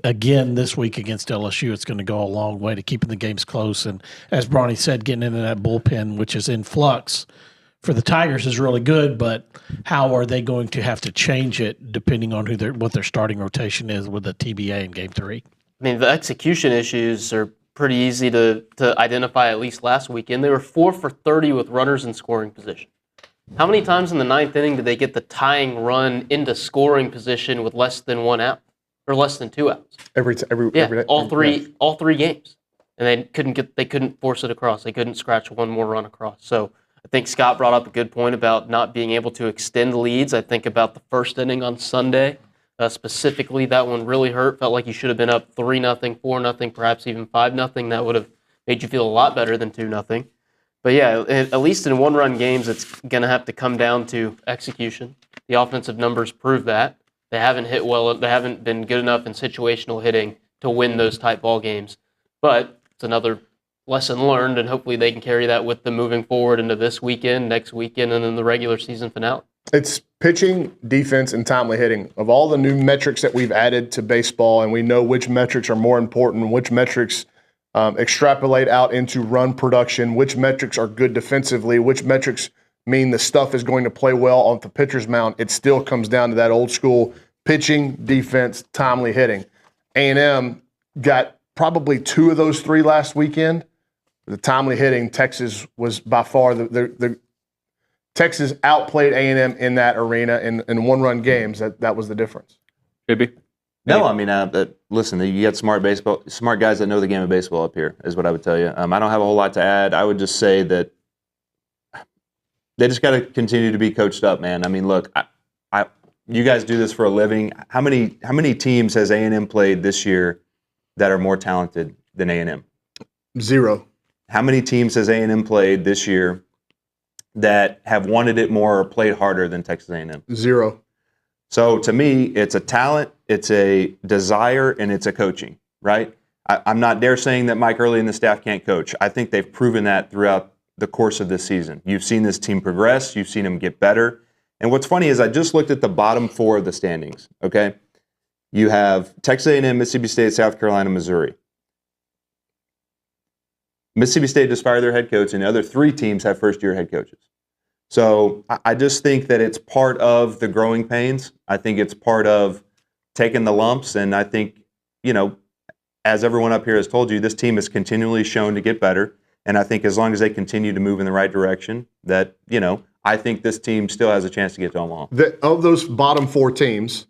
Again, this week against LSU, it's going to go a long way to keeping the games close. And as Bronny said, getting into that bullpen, which is in flux for the Tigers, is really good. But how are they going to have to change it depending on what their starting rotation is with the TBA in Game 3? I mean, the execution issues are pretty easy to identify, at least last weekend. They were 4 for 30 with runners in scoring position. How many times in the 9th inning did they get the tying run into scoring position with less than 1 out? Or less than 2 outs. Every all three games, and they couldn't force it across. They couldn't scratch one more run across. So I think Scott brought up a good point about not being able to extend leads. I think about the first inning on Sunday specifically. That one really hurt. Felt like you should have been up 3-0, 4-0, perhaps even 5-0. That would have made you feel a lot better than 2-0. But yeah, at least in one-run games, it's going to have to come down to execution. The offensive numbers prove that. They haven't hit well. They haven't been good enough in situational hitting to win those type ball games. But it's another lesson learned, and hopefully they can carry that with them moving forward into this weekend, next weekend, and then the regular season finale. It's pitching, defense, and timely hitting. Of all the new metrics that we've added to baseball, and we know which metrics are more important, which metrics extrapolate out into run production, which metrics are good defensively, which metrics mean the stuff is going to play well on the pitcher's mound, it still comes down to that old school pitching, defense, timely hitting. A&M got probably 2 of those 3 last weekend. The timely hitting, Texas was by far the Texas outplayed A&M in that arena in one-run games. That was the difference. Maybe. No, I mean, listen, you get smart guys that know the game of baseball up here, is what I would tell you. I don't have a whole lot to add. I would just say that they just got to continue to be coached up, man. I mean, look, you guys do this for a living. How many teams has A&M played this year that are more talented than A&M? 0. How many teams has A&M played this year that have wanted it more or played harder than Texas A&M? 0. So to me, it's a talent, it's a desire, and it's a coaching, right? I'm not dare saying that Mike Early and the staff can't coach. I think they've proven that throughout the course of this season. You've seen this team progress. You've seen them get better. And what's funny is I just looked at the bottom 4 of the standings, okay? You have Texas A&M, Mississippi State, South Carolina, Missouri. Mississippi State just fired their head coach, and the other 3 teams have first-year head coaches. So I just think that it's part of the growing pains. I think it's part of taking the lumps, and I think, as everyone up here has told you, this team is continually shown to get better. And I think as long as they continue to move in the right direction, that, I think this team still has a chance to get to Omaha. Of those bottom 4 teams,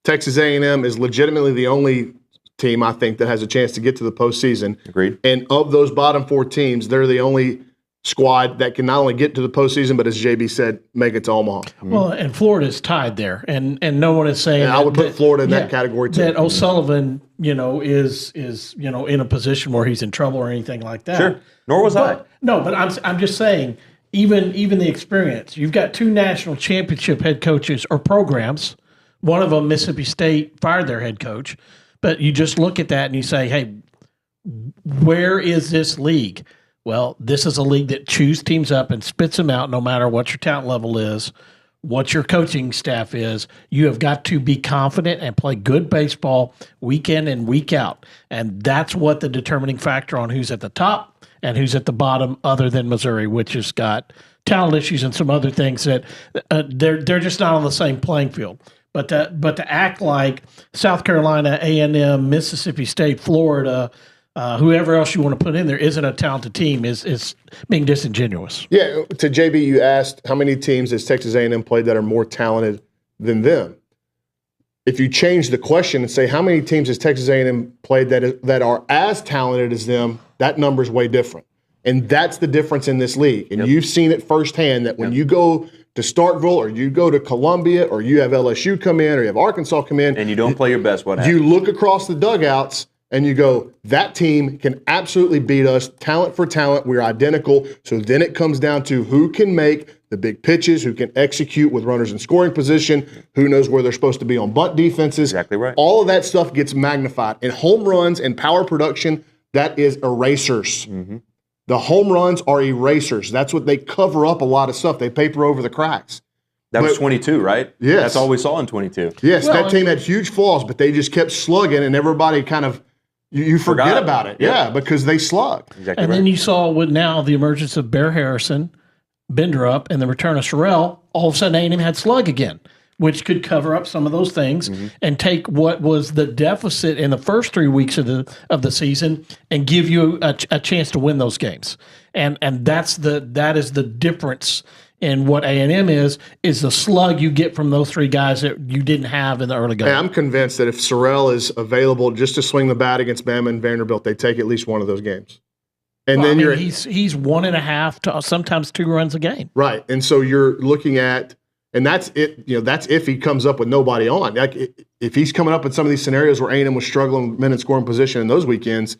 Texas A&M is legitimately the only team, I think, that has a chance to get to the postseason. Agreed. And of those bottom 4 teams, they're the only squad that can not only get to the postseason, but as JB said, make it to Omaha. Well, and Florida's tied there, and no one is saying. I would put Florida in that category too. That O'Sullivan, is in a position where he's in trouble or anything like that. Sure. Nor was I. No, but I'm just saying, even the experience. You've got 2 national championship head coaches or programs. One of them, Mississippi State, fired their head coach. But you just look at that and you say, hey, where is this league? Well, this is a league that chews teams up and spits them out no matter what your talent level is. what your coaching staff is. You have got to be confident and play good baseball week in and week out. And that's what the determining factor on who's at the top and who's at the bottom, other than Missouri, which has got talent issues and some other things that they're just not on the same playing field. But to act like South Carolina, A&M, Mississippi State, Florida, whoever else you want to put in there isn't a talented team is being disingenuous. Yeah, to JB, you asked how many teams has Texas A&M played that are more talented than them. If you change the question and say how many teams has Texas A&M played that are as talented as them, that number's way different. And that's the difference in this league. And you've seen it firsthand that when you go to Starkville or you go to Columbia or you have LSU come in or you have Arkansas come in. And you don't play your best, what happens? You look across the dugouts and you go, that team can absolutely beat us, talent for talent. We're identical. So then it comes down to who can make the big pitches, who can execute with runners in scoring position, who knows where they're supposed to be on bunt defenses. Exactly right. All of that stuff gets magnified. And home runs and power production, that is erasers. Mm-hmm. The home runs are erasers. That's what they cover up a lot of stuff. They paper over the cracks. That was 22, right? Yes. That's all we saw in 22. Yes, that team had huge flaws, but they just kept slugging, and everybody kind of you forget about it. Yeah, because they slug. Exactly. And then you saw with now the emergence of Bear Harrison, Benderup, and the return of Sorrell, all of a sudden A&M had slug again, which could cover up some of those things and take what was the deficit in the first 3 weeks of the season and give you a chance to win those games. And that is the difference in what A&M is the slug you get from those three guys that you didn't have in the early game. Hey, I'm convinced that if Sorrell is available just to swing the bat against Bama and Vanderbilt, they take at least one of those games. And then he's 1.5 to sometimes 2 runs a game. Right. And so you're looking at, and that's it. That's if he comes up with nobody on. Like if he's coming up in some of these scenarios where A&M was struggling with men in scoring position in those weekends,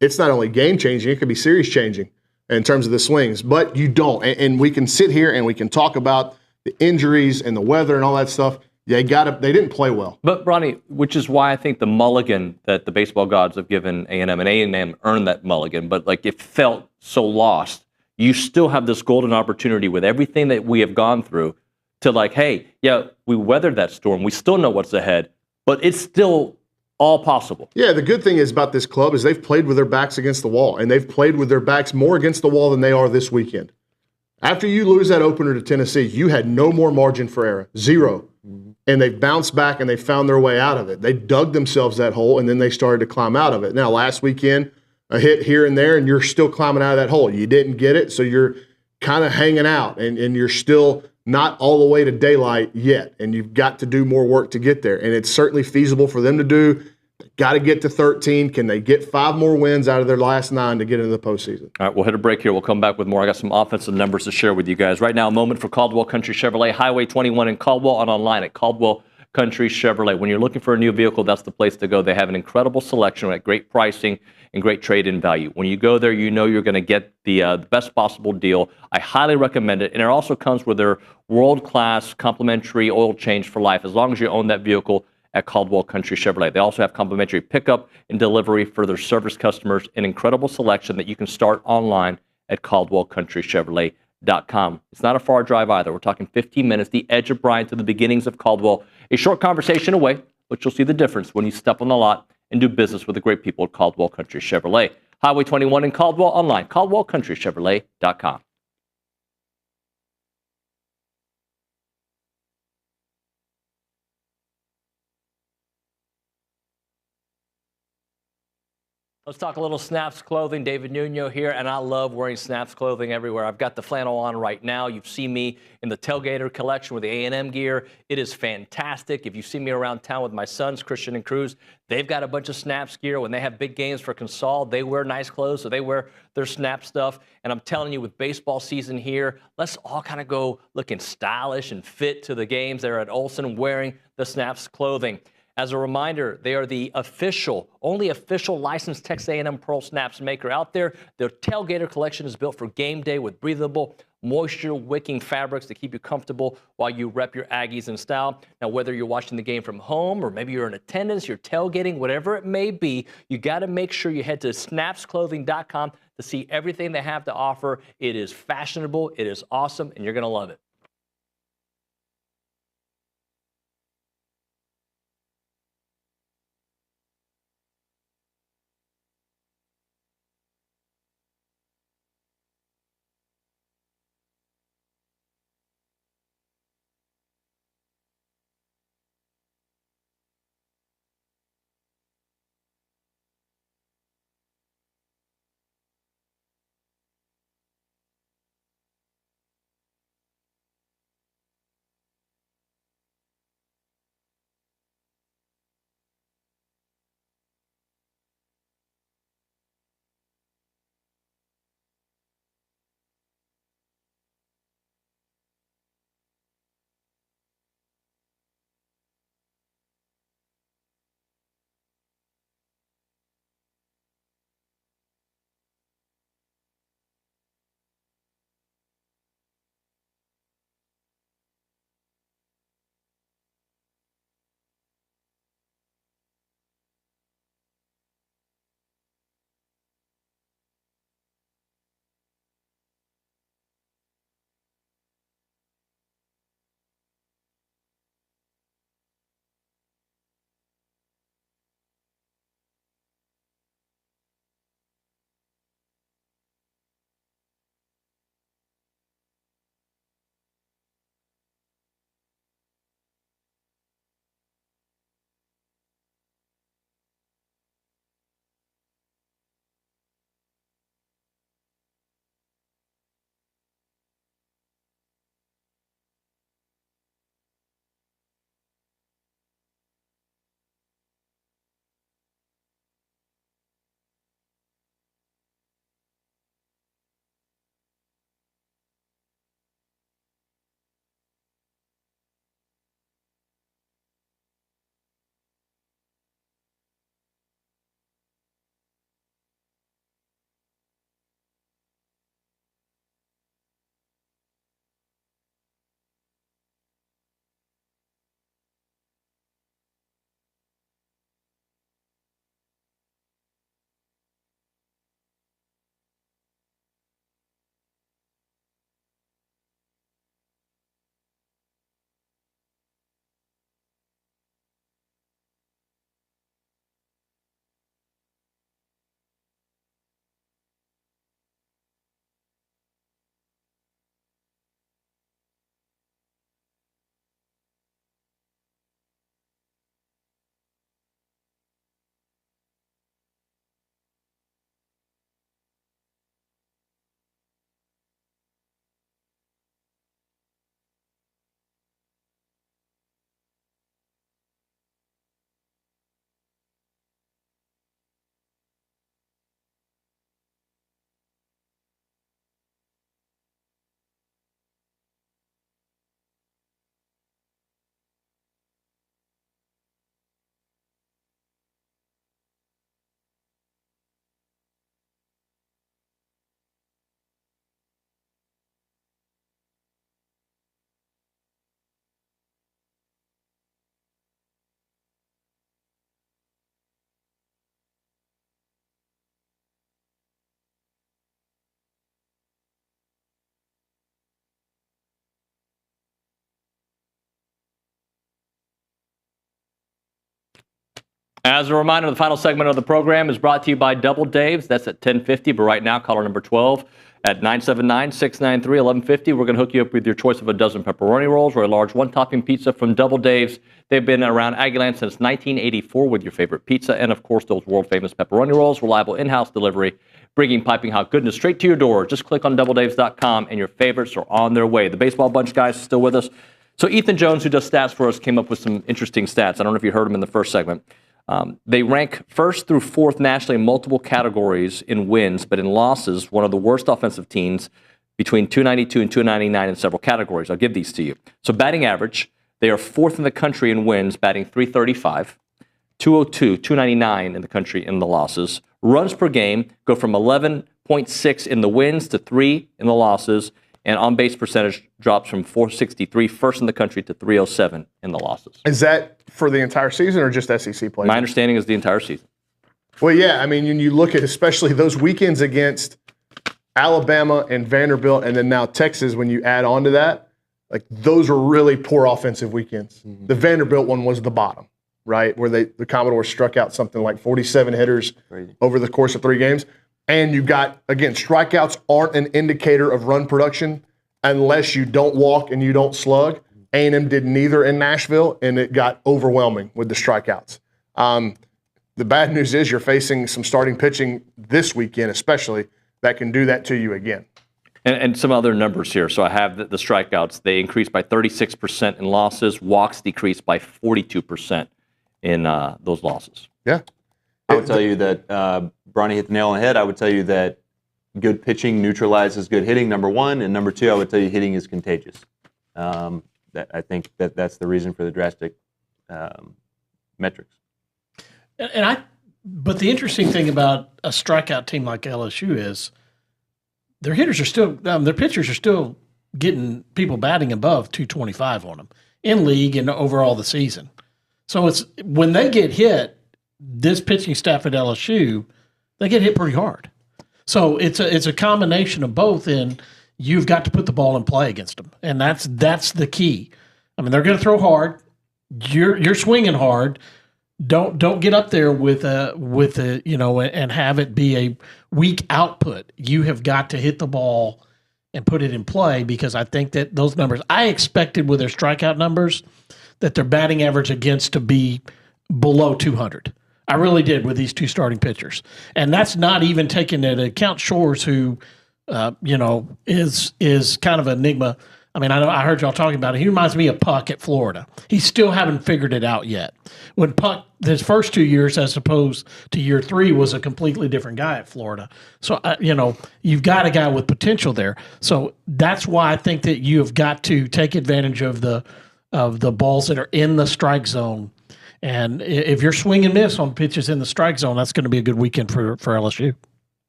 it's not only game changing; it could be series changing in terms of the swings. But you don't, and we can sit here and we can talk about the injuries and the weather and all that stuff. They didn't play well. But Bronny, which is why I think the mulligan that the baseball gods have given A&M, and A&M earned that mulligan, but like it felt so lost. You still have this golden opportunity with everything that we have gone through to like, hey, yeah, we weathered that storm. We still know what's ahead, but it's still all possible. Yeah, the good thing is about this club is they've played with their backs against the wall, and they've played with their backs more against the wall than they are this weekend. After you lose that opener to Tennessee, you had no more margin for error, 0. And they bounced back and they found their way out of it. They dug themselves that hole, and then they started to climb out of it. Now, last weekend, a hit here and there, and you're still climbing out of that hole. You didn't get it, so you're kind of hanging out, and you're still not all the way to daylight yet, and you've got to do more work to get there. And it's certainly feasible for them to do. They've got to get to 13. Can they get 5 more wins out of their last 9 to get into the postseason? All right, we'll hit a break here. We'll come back with more. I got some offensive numbers to share with you guys. Right now, a moment for Caldwell Country Chevrolet, Highway 21 in Caldwell, and online at Caldwell Country Chevrolet. When you're looking for a new vehicle, that's the place to go. They have an incredible selection at great pricing and great trade-in value. When you go there, you know you're going to get the best possible deal. I highly recommend it. And it also comes with their world-class complimentary oil change for life, as long as you own that vehicle at Caldwell Country Chevrolet. They also have complimentary pickup and delivery for their service customers, an incredible selection that you can start online at CaldwellCountryChevrolet.com. It's not a far drive either. We're talking 15 minutes, the edge of Bryan to the beginnings of Caldwell. A short conversation away, but you'll see the difference when you step on the lot and do business with the great people at Caldwell Country Chevrolet. Highway 21 in Caldwell, online, CaldwellCountryChevrolet.com. Let's talk a little Snaps clothing. David Nuño here, and I love wearing Snaps clothing everywhere. I've got the flannel on right now. You've seen me in the Tailgater collection with the A&M gear. It is fantastic. If you see me around town with my sons, Christian and Cruz, they've got a bunch of Snaps gear. When they have big games for Consol, they wear nice clothes, so they wear their Snap stuff. And I'm telling you, with baseball season here, let's all kind of go looking stylish and fit to the games there at Olsen wearing the Snaps clothing. As a reminder, they are the only official licensed Texas A&M Pearl Snaps maker out there. Their Tailgater collection is built for game day with breathable, moisture-wicking fabrics to keep you comfortable while you rep your Aggies in style. Now, whether you're watching the game from home or maybe you're in attendance, you're tailgating, whatever it may be, you got to make sure you head to snapsclothing.com to see everything they have to offer. It is fashionable, it is awesome, and you're going to love it. As a reminder, the final segment of the program is brought to you by Double Dave's. That's at 10:50, but right now, caller number 12 at 979-693-1150. We're going to hook you up with your choice of a dozen pepperoni rolls or a large one-topping pizza from Double Dave's. They've been around Aggieland since 1984 with your favorite pizza and, of course, those world-famous pepperoni rolls. Reliable in-house delivery, bringing piping hot goodness straight to your door. Just click on doubledaves.com and your favorites are on their way. The baseball bunch guys are still with us. So Ethan Jones, who does stats for us, came up with some interesting stats. I don't know if you heard them in the first segment. They rank first through fourth nationally in multiple categories in wins, but in losses, one of the worst offensive teams between 292 and 299 in several categories. I'll give these to you. So batting average, they are fourth in the country in wins, batting 335, 202, 299 in the country in the losses. Runs per game go from 11.6 in the wins to 3 in the losses, and on-base percentage drops from 463, first in the country, to 307 in the losses. Is that for the entire season or just SEC play? My understanding is the entire season. Well, yeah. I mean, when you look at especially those weekends against Alabama and Vanderbilt and then now Texas, when you add on to that, like those were really poor offensive weekends. Mm-hmm. The Vanderbilt one was the bottom, right, where the Commodores struck out something like 47 hitters over the course of 3 games. And you got, again, strikeouts aren't an indicator of run production unless you don't walk and you don't slug. A&M did neither in Nashville, and it got overwhelming with the strikeouts. The bad news is you're facing some starting pitching this weekend especially that can do that to you again. And some other numbers here. So I have the strikeouts. They increased by 36% in losses. Walks decreased by 42% in those losses. Yeah. I would tell you that Bronny hit the nail on the head. I would tell you that good pitching neutralizes good hitting, number one. And number two, I would tell you hitting is contagious. I think that's the reason for the drastic metrics. But the interesting thing about a strikeout team like LSU is their hitters are still, their pitchers are still getting people batting above 225 on them in league and overall the season. So it's when they get hit, this pitching staff at LSU, they get hit pretty hard. So it's a combination of both, and you've got to put the ball in play against them, and that's the key. I mean, they're going to throw hard. You're swinging hard. Don't get up there with a and have it be a weak output. You have got to hit the ball and put it in play, because I think that those numbers, I expected with their strikeout numbers that their batting average against to be below 200. I really did with these 2 starting pitchers. And that's not even taking into account Shores, who, is kind of an enigma. I mean, I heard y'all talking about it. He reminds me of Puck at Florida. He still haven't figured it out yet. When Puck, his first 2 years as opposed to year 3, was a completely different guy at Florida. So, you've got a guy with potential there. So that's why I think that you have got to take advantage of the balls that are in the strike zone. And if you're swing and miss on pitches in the strike zone, that's going to be a good weekend for LSU.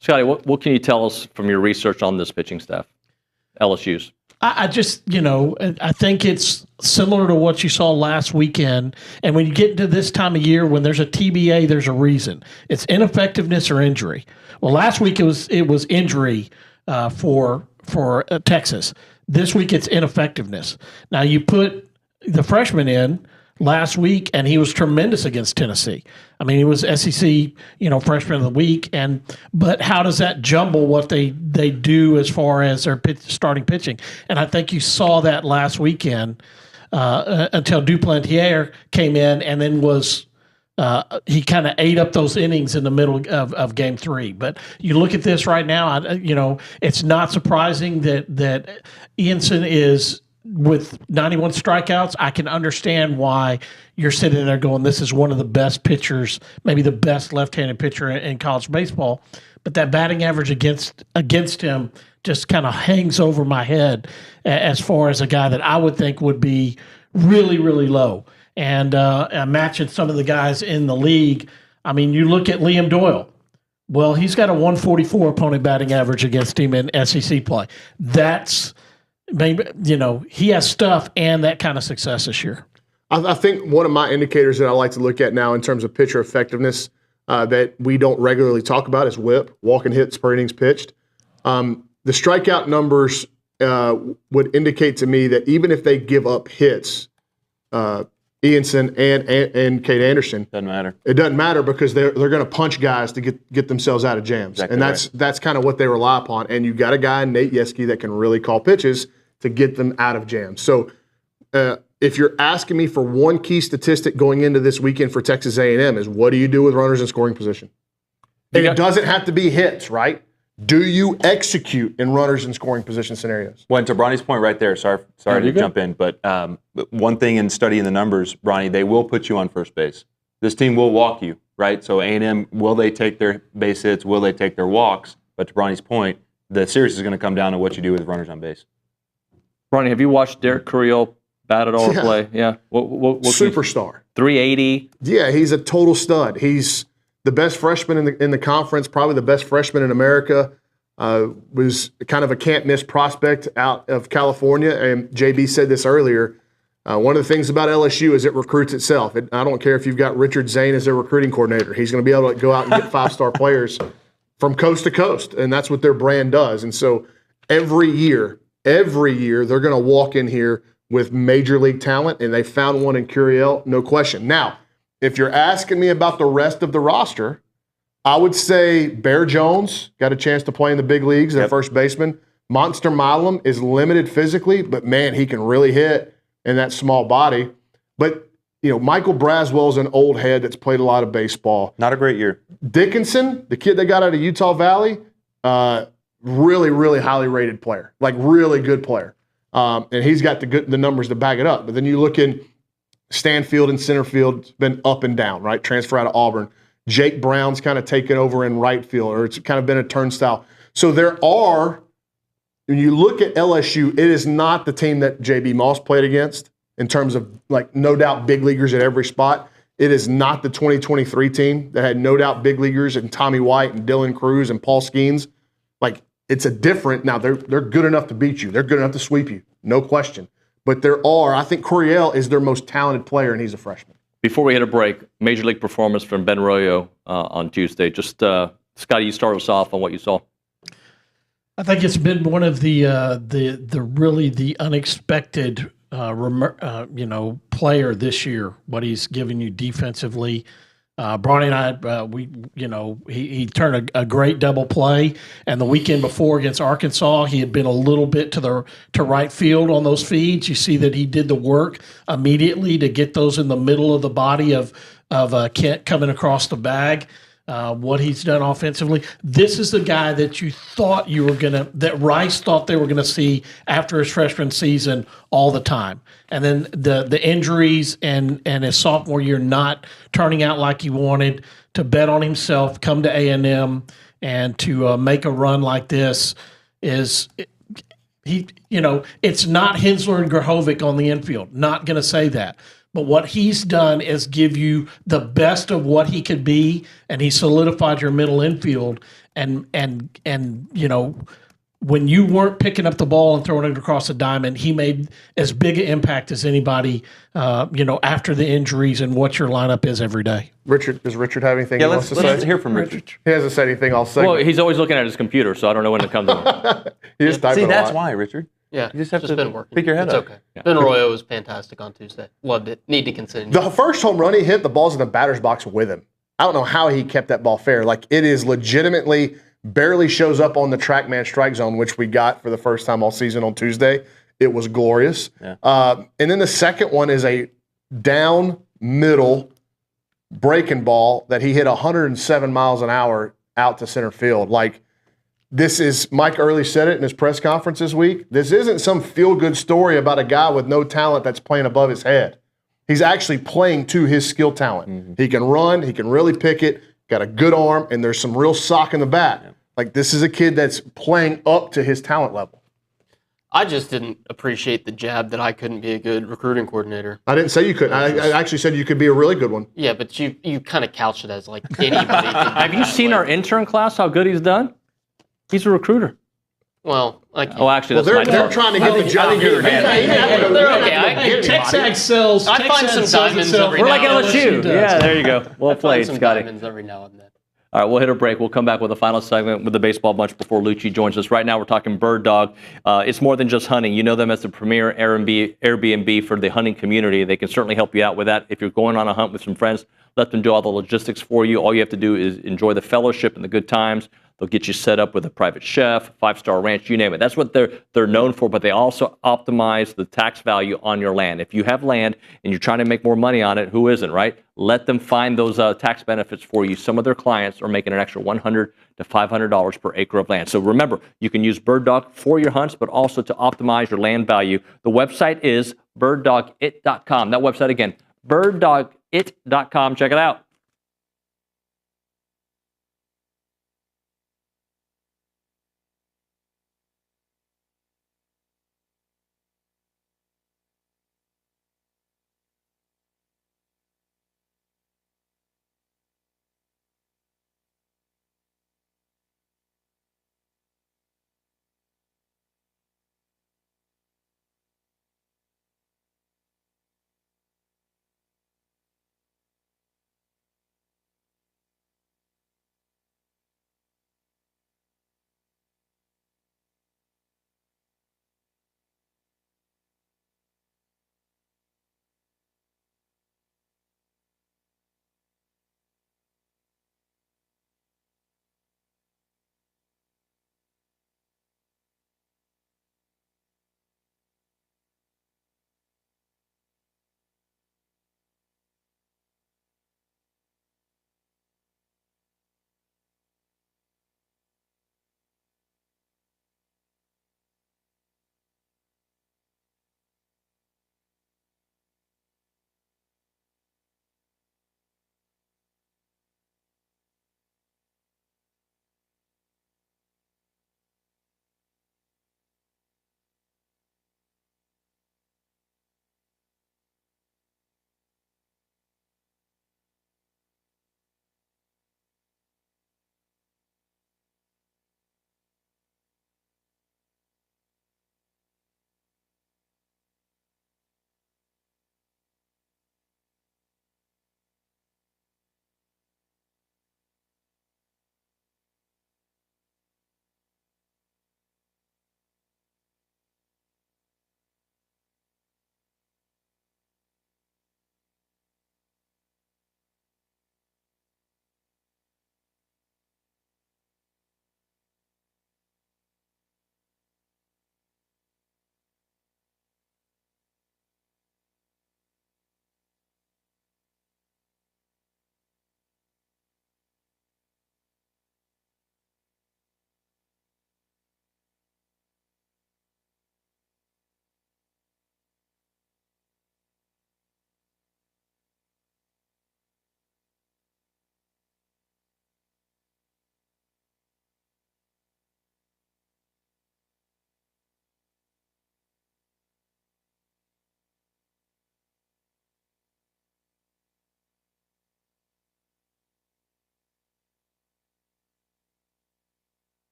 Scotty, what can you tell us from your research on this pitching staff, LSU's? I just, I think it's similar to what you saw last weekend. And when you get into this time of year, when there's a TBA, there's a reason. It's ineffectiveness or injury. Well, last week it was injury for Texas. This week it's ineffectiveness. Now you put the freshman in last week, and he was tremendous against Tennessee. I mean, he was SEC, freshman of the week. But how does that jumble what they do as far as their starting pitching? And I think you saw that last weekend until Duplantier came in, and then he kind of ate up those innings in the middle of Game 3. But you look at this right now, it's not surprising that Ianson is with 91 strikeouts. I can understand why you're sitting there going, this is one of the best pitchers, maybe the best left-handed pitcher in college baseball. But that batting average against him just kind of hangs over my head as far as a guy that I would think would be really, really low. And matching some of the guys in the league, I mean, you look at Liam Doyle. Well, he's got a 144 opponent batting average against him in SEC play. That's, maybe, he has stuff and that kind of success this year. I think one of my indicators that I like to look at now in terms of pitcher effectiveness that we don't regularly talk about is WHIP, walking hits per innings pitched. The strikeout numbers would indicate to me that even if they give up hits, Ianson and Kate Anderson. Doesn't matter. It doesn't matter because they're going to punch guys to get themselves out of jams. Exactly, and that's kind of what they rely upon. And you've got a guy, Nate Yeske, that can really call pitches to get them out of jams. So if you're asking me for one key statistic going into this weekend for Texas A&M is what do you do with runners in scoring position? And it doesn't have to be hits, right? Do you execute in runners in scoring position scenarios? Well, and to Bronny's point right there, sorry to jump in, but one thing in studying the numbers, Bronny, they will put you on first base. This team will walk you, right? So A&M, will they take their base hits? Will they take their walks? But to Bronny's point, the series is going to come down to what you do with runners on base. Bronny, have you watched Derek Curiel bat at all or play? Yeah. What Superstar. 380. Yeah, he's a total stud. He's the best freshman in the conference, probably the best freshman in America. Was kind of a can't-miss prospect out of California. And JB said this earlier. One of the things about LSU is it recruits itself. I don't care if you've got Richard Zane as their recruiting coordinator. He's going to be able to go out and get five-star players from coast to coast, and that's what their brand does. And so every year, they're going to walk in here with major league talent, and they found one in Curiel, no question. Now, if you're asking me about the rest of the roster, I would say Bear Jones got a chance to play in the big leagues at first baseman. Monster Milam is limited physically, but man, he can really hit in that small body. But, Michael Braswell's an old head that's played a lot of baseball. Not a great year. Dickinson, the kid that got out of Utah Valley, really, really highly rated player, like really good player. And he's got the numbers to back it up. But then you look in Stanfield and center field, it's been up and down, right? Transfer out of Auburn. Jake Brown's kind of taken over in right field, or it's kind of been a turnstile. So when you look at LSU, it is not the team that J.B. Moss played against in terms of, no doubt big leaguers at every spot. It is not the 2023 team that had no doubt big leaguers and Tommy White and Dylan Cruz and Paul Skeens. It's a different – now, they're good enough to beat you. They're good enough to sweep you, no question. But I think Curiel is their most talented player, and he's a freshman. Before we hit a break, major league performance from Ben Royo on Tuesday. Just, Scotty, you start us off on what you saw. I think it's been one of the unexpected, player this year, what he's given you defensively. Bronny and I, he turned a great double play, and the weekend before against Arkansas, he had been a little bit to right field on those feeds. You see that he did the work immediately to get those in the middle of the body of Kent coming across the bag. What he's done offensively. This is the guy that you thought that Rice thought they were gonna see after his freshman season all the time. And then the injuries and his sophomore year not turning out like he wanted, to bet on himself, come to A&M, and to make a run like this it's not Hensler and Grahovic on the infield. Not gonna say that. But what he's done is give you the best of what he could be, and he solidified your middle infield. And when you weren't picking up the ball and throwing it across the diamond, he made as big an impact as anybody, after the injuries and what your lineup is every day. Does Richard have anything he wants to say? Let's hear from Richard. He hasn't said anything all segment. Well, he's always looking at his computer, so I don't know when it comes in. See, that's why, Richard. Yeah, you just have to been working. pick your head it's up. Okay. Yeah. Ben Royo was fantastic on Tuesday. Loved it. Need to consider. The first home run he hit, the ball's in the batter's box with him. I don't know how he kept that ball fair. It is legitimately barely shows up on the TrackMan strike zone, which we got for the first time all season on Tuesday. It was glorious. Yeah. And then the second one is a down middle breaking ball that he hit 107 miles an hour out to center field. This is, Mike Early said it in his press conference this week, this isn't some feel-good story about a guy with no talent that's playing above his head. He's actually playing to his skill talent. Mm-hmm. He can run, he can really pick it, got a good arm, and there's some real sock in the bat. Yeah. This is a kid that's playing up to his talent level. I just didn't appreciate the jab that I couldn't be a good recruiting coordinator. I didn't say you couldn't. I actually said you could be a really good one. Yeah, but you kind of couched it as anybody. Have you seen our intern class, how good he's done? He's a recruiter. Well, actually, they're trying to get the job. They're okay. TexAgs sells. I find some diamonds every We're now like LSU. Yeah, there you go. Well played, some Scotty. diamonds every now and then. All right, we'll hit a break. We'll come back with a final segment with the baseball bunch before Liucci joins us. Right now, we're talking Bird Dog. It's more than just hunting. You know them as the premier Airbnb for the hunting community. They can certainly help you out with that. If you're going on a hunt with some friends, let them do all the logistics for you. All you have to do is enjoy the fellowship and the good times. They'll get you set up with a private chef, 5-star ranch, you name it. That's what they're known for, but they also optimize the tax value on your land. If you have land and you're trying to make more money on it, who isn't, right? Let them find those tax benefits for you. Some of their clients are making an extra $100 to $500 per acre of land. So remember, you can use Bird Dog for your hunts, but also to optimize your land value. The website is birddogit.com. That website again, birddogit.com. Check it out.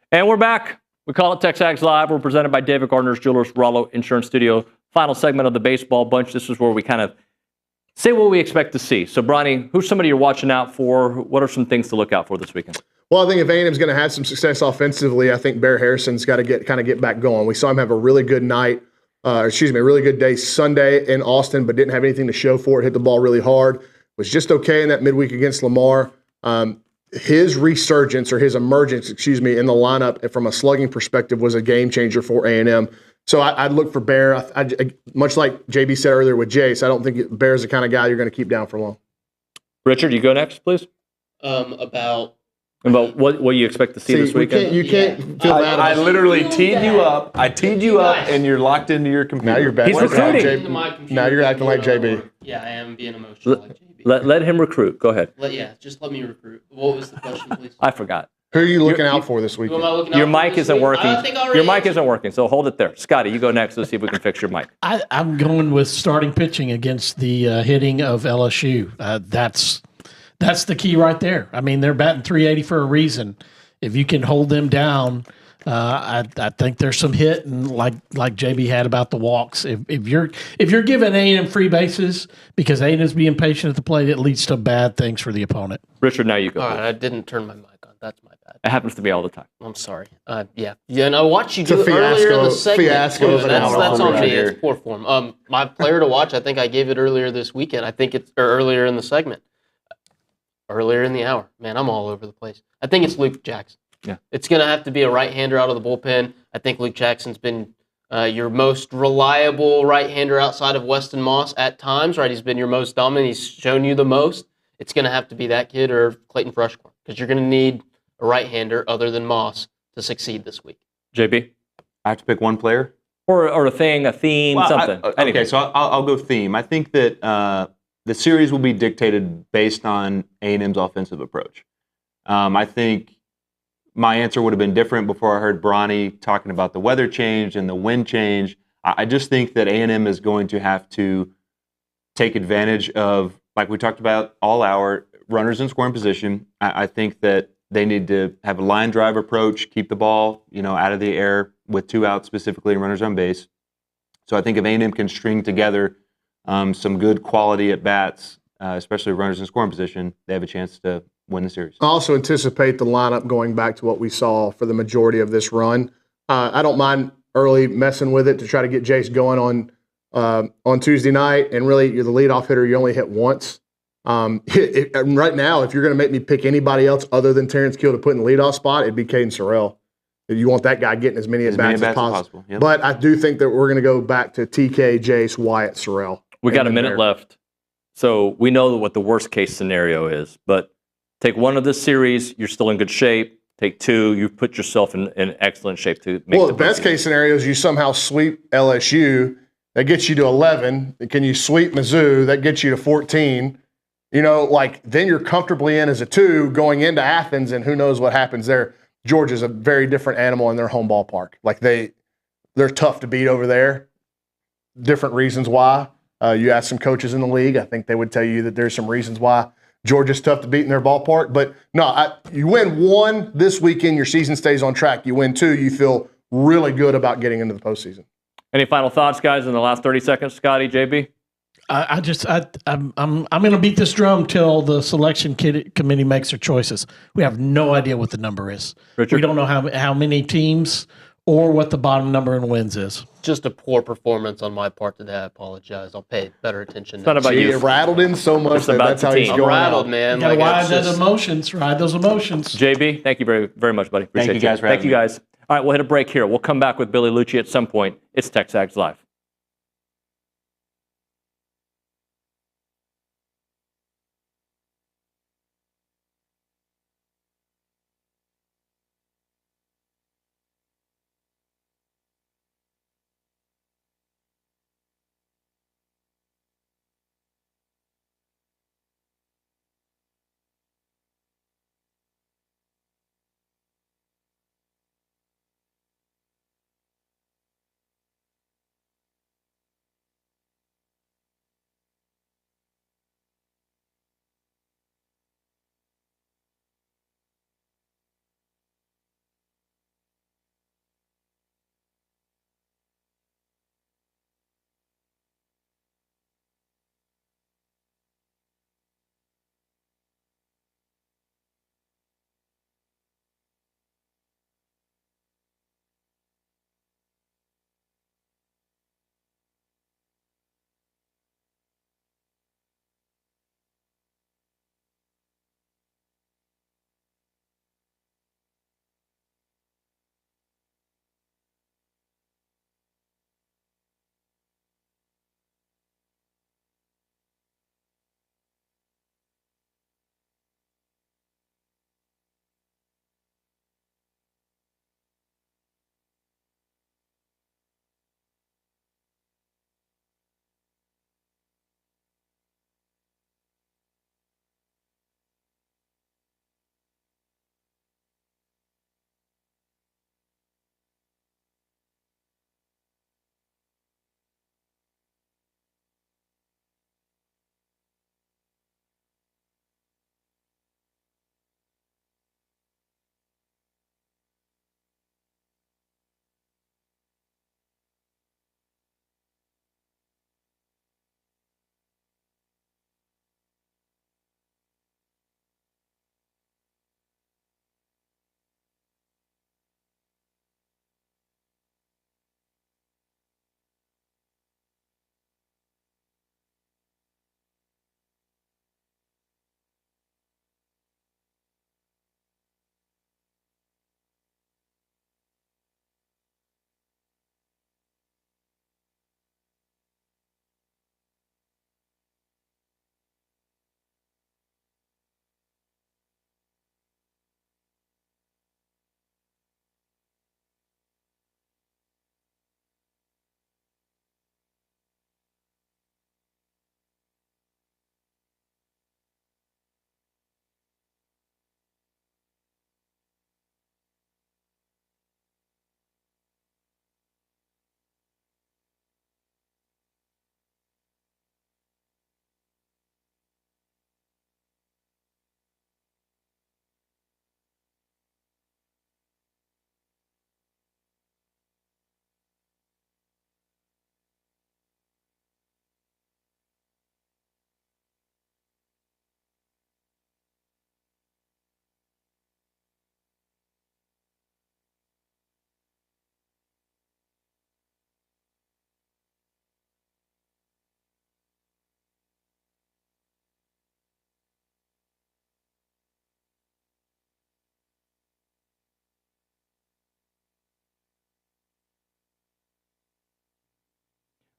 And we're back. We call it TexAgs Live. We're presented by David Gardner's Jewelers, Rollo Insurance Studio. Final segment of the baseball bunch. This is where we kind of say what we expect to see. So, Bronny, who's somebody you're watching out for? What are some things to look out for this weekend? Well, I think if A&M's going to have some success offensively, I think Bear Harrison's got to get back going. We saw him have a really good night, a really good day Sunday in Austin, but didn't have anything to show for it. Hit the ball really hard. Was just okay in that midweek against Lamar. His resurgence or his emergence, in the lineup from a slugging perspective was a game changer for A&M. So I'd look for Bear. I, much like JB said earlier with Jace, I don't think Bear's the kind of guy you're going to keep down for long. Richard, you go next, please. About About what you expect to see this weekend? You can't feel bad. I literally teed you up. I teed you up, and you're locked into your computer. Now you're back. He's recruiting. Now you're acting like JB. Yeah, I am being emotional like JB. Let him recruit. Go ahead. Just let me recruit. What was the question, please? I forgot. Who are you looking out for this weekend? Your mic isn't working. Your mic isn't working, so hold it there. Scotty, you go next. Let's see if we can fix your mic. I'm going with starting pitching against the hitting of LSU. That's the key right there. I mean, they're batting 380 for a reason. If you can hold them down, I think there's some hit, and like JB had about the walks. If you're giving A&M free bases because A&M's being patient at the plate, it leads to bad things for the opponent. Richard, now you go. All right, I didn't turn my mic on. That's my bad. It happens to me all the time. I'm sorry. Yeah, and I watched you do it earlier in the segment. That's on me. It's poor form. My player to watch, I think I gave it earlier this weekend. I think it's earlier in the segment. Earlier in the hour. Man, I'm all over the place. I think it's Luke Jackson. Yeah. It's going to have to be a right-hander out of the bullpen. I think Luke Jackson's been your most reliable right-hander outside of Weston Moss at times, right? He's been your most dominant. He's shown you the most. It's going to have to be that kid or Clayton Freshcorn because you're going to need a right-hander other than Moss to succeed this week. JB? I have to pick one player? Or a thing, a theme, something. Okay, so I'll go theme. I think that the series will be dictated based on A&M's offensive approach. I think my answer would have been different before I heard Bronny talking about the weather change and the wind change. I just think that A&M is going to have to take advantage of, like we talked about all hour, runners in scoring position. I think that they need to have a line drive approach, keep the ball, out of the air with 2 outs specifically and runners on base. So I think if A&M can string together some good quality at bats, especially runners in scoring position, they have a chance to win the series. I also anticipate the lineup going back to what we saw for the majority of this run. I don't mind early messing with it to try to get Jace going on Tuesday night. And really, you're the leadoff hitter. You only hit once. Right now, if you're going to make me pick anybody else other than Terrence Kill to put in the leadoff spot, it'd be Caden Sorrell. You want that guy getting as many at-bats as possible. Yep. But I do think that we're going to go back to TK, Jace, Wyatt, Sorrell. We got a minute left. So we know what the worst case scenario is, but take one of this series, you're still in good shape. Take 2, you've put yourself in excellent shape to make the best case scenario is you somehow sweep LSU. That gets you to 11. Can you sweep Mizzou? That gets you to 14. Then you're comfortably in as a 2 going into Athens, and who knows what happens there. Georgia's a very different animal in their home ballpark. They're tough to beat over there. Different reasons why. You ask some coaches in the league, I think they would tell you that there's some reasons why Georgia's tough to beat in their ballpark. But no, you win 1 this weekend, your season stays on track. You win 2, you feel really good about getting into the postseason. Any final thoughts, guys, in the last 30 seconds? Scotty, JB? I'm going to beat this drum till the selection committee makes their choices. We have no idea what the number is. Richard? We don't know how many teams or what the bottom number in wins is. Just a poor performance on my part today. I apologize. I'll pay better attention. It's not about you. It rattled in so much that's how he's I'm going rattled, out. man. You gotta ride those emotions. JB, thank you very, very much, buddy. Appreciate Thank you guys for having Thank you, guys. All right, we'll hit a break here. We'll come back with Billy Liucci at some point. It's TexAgs Live.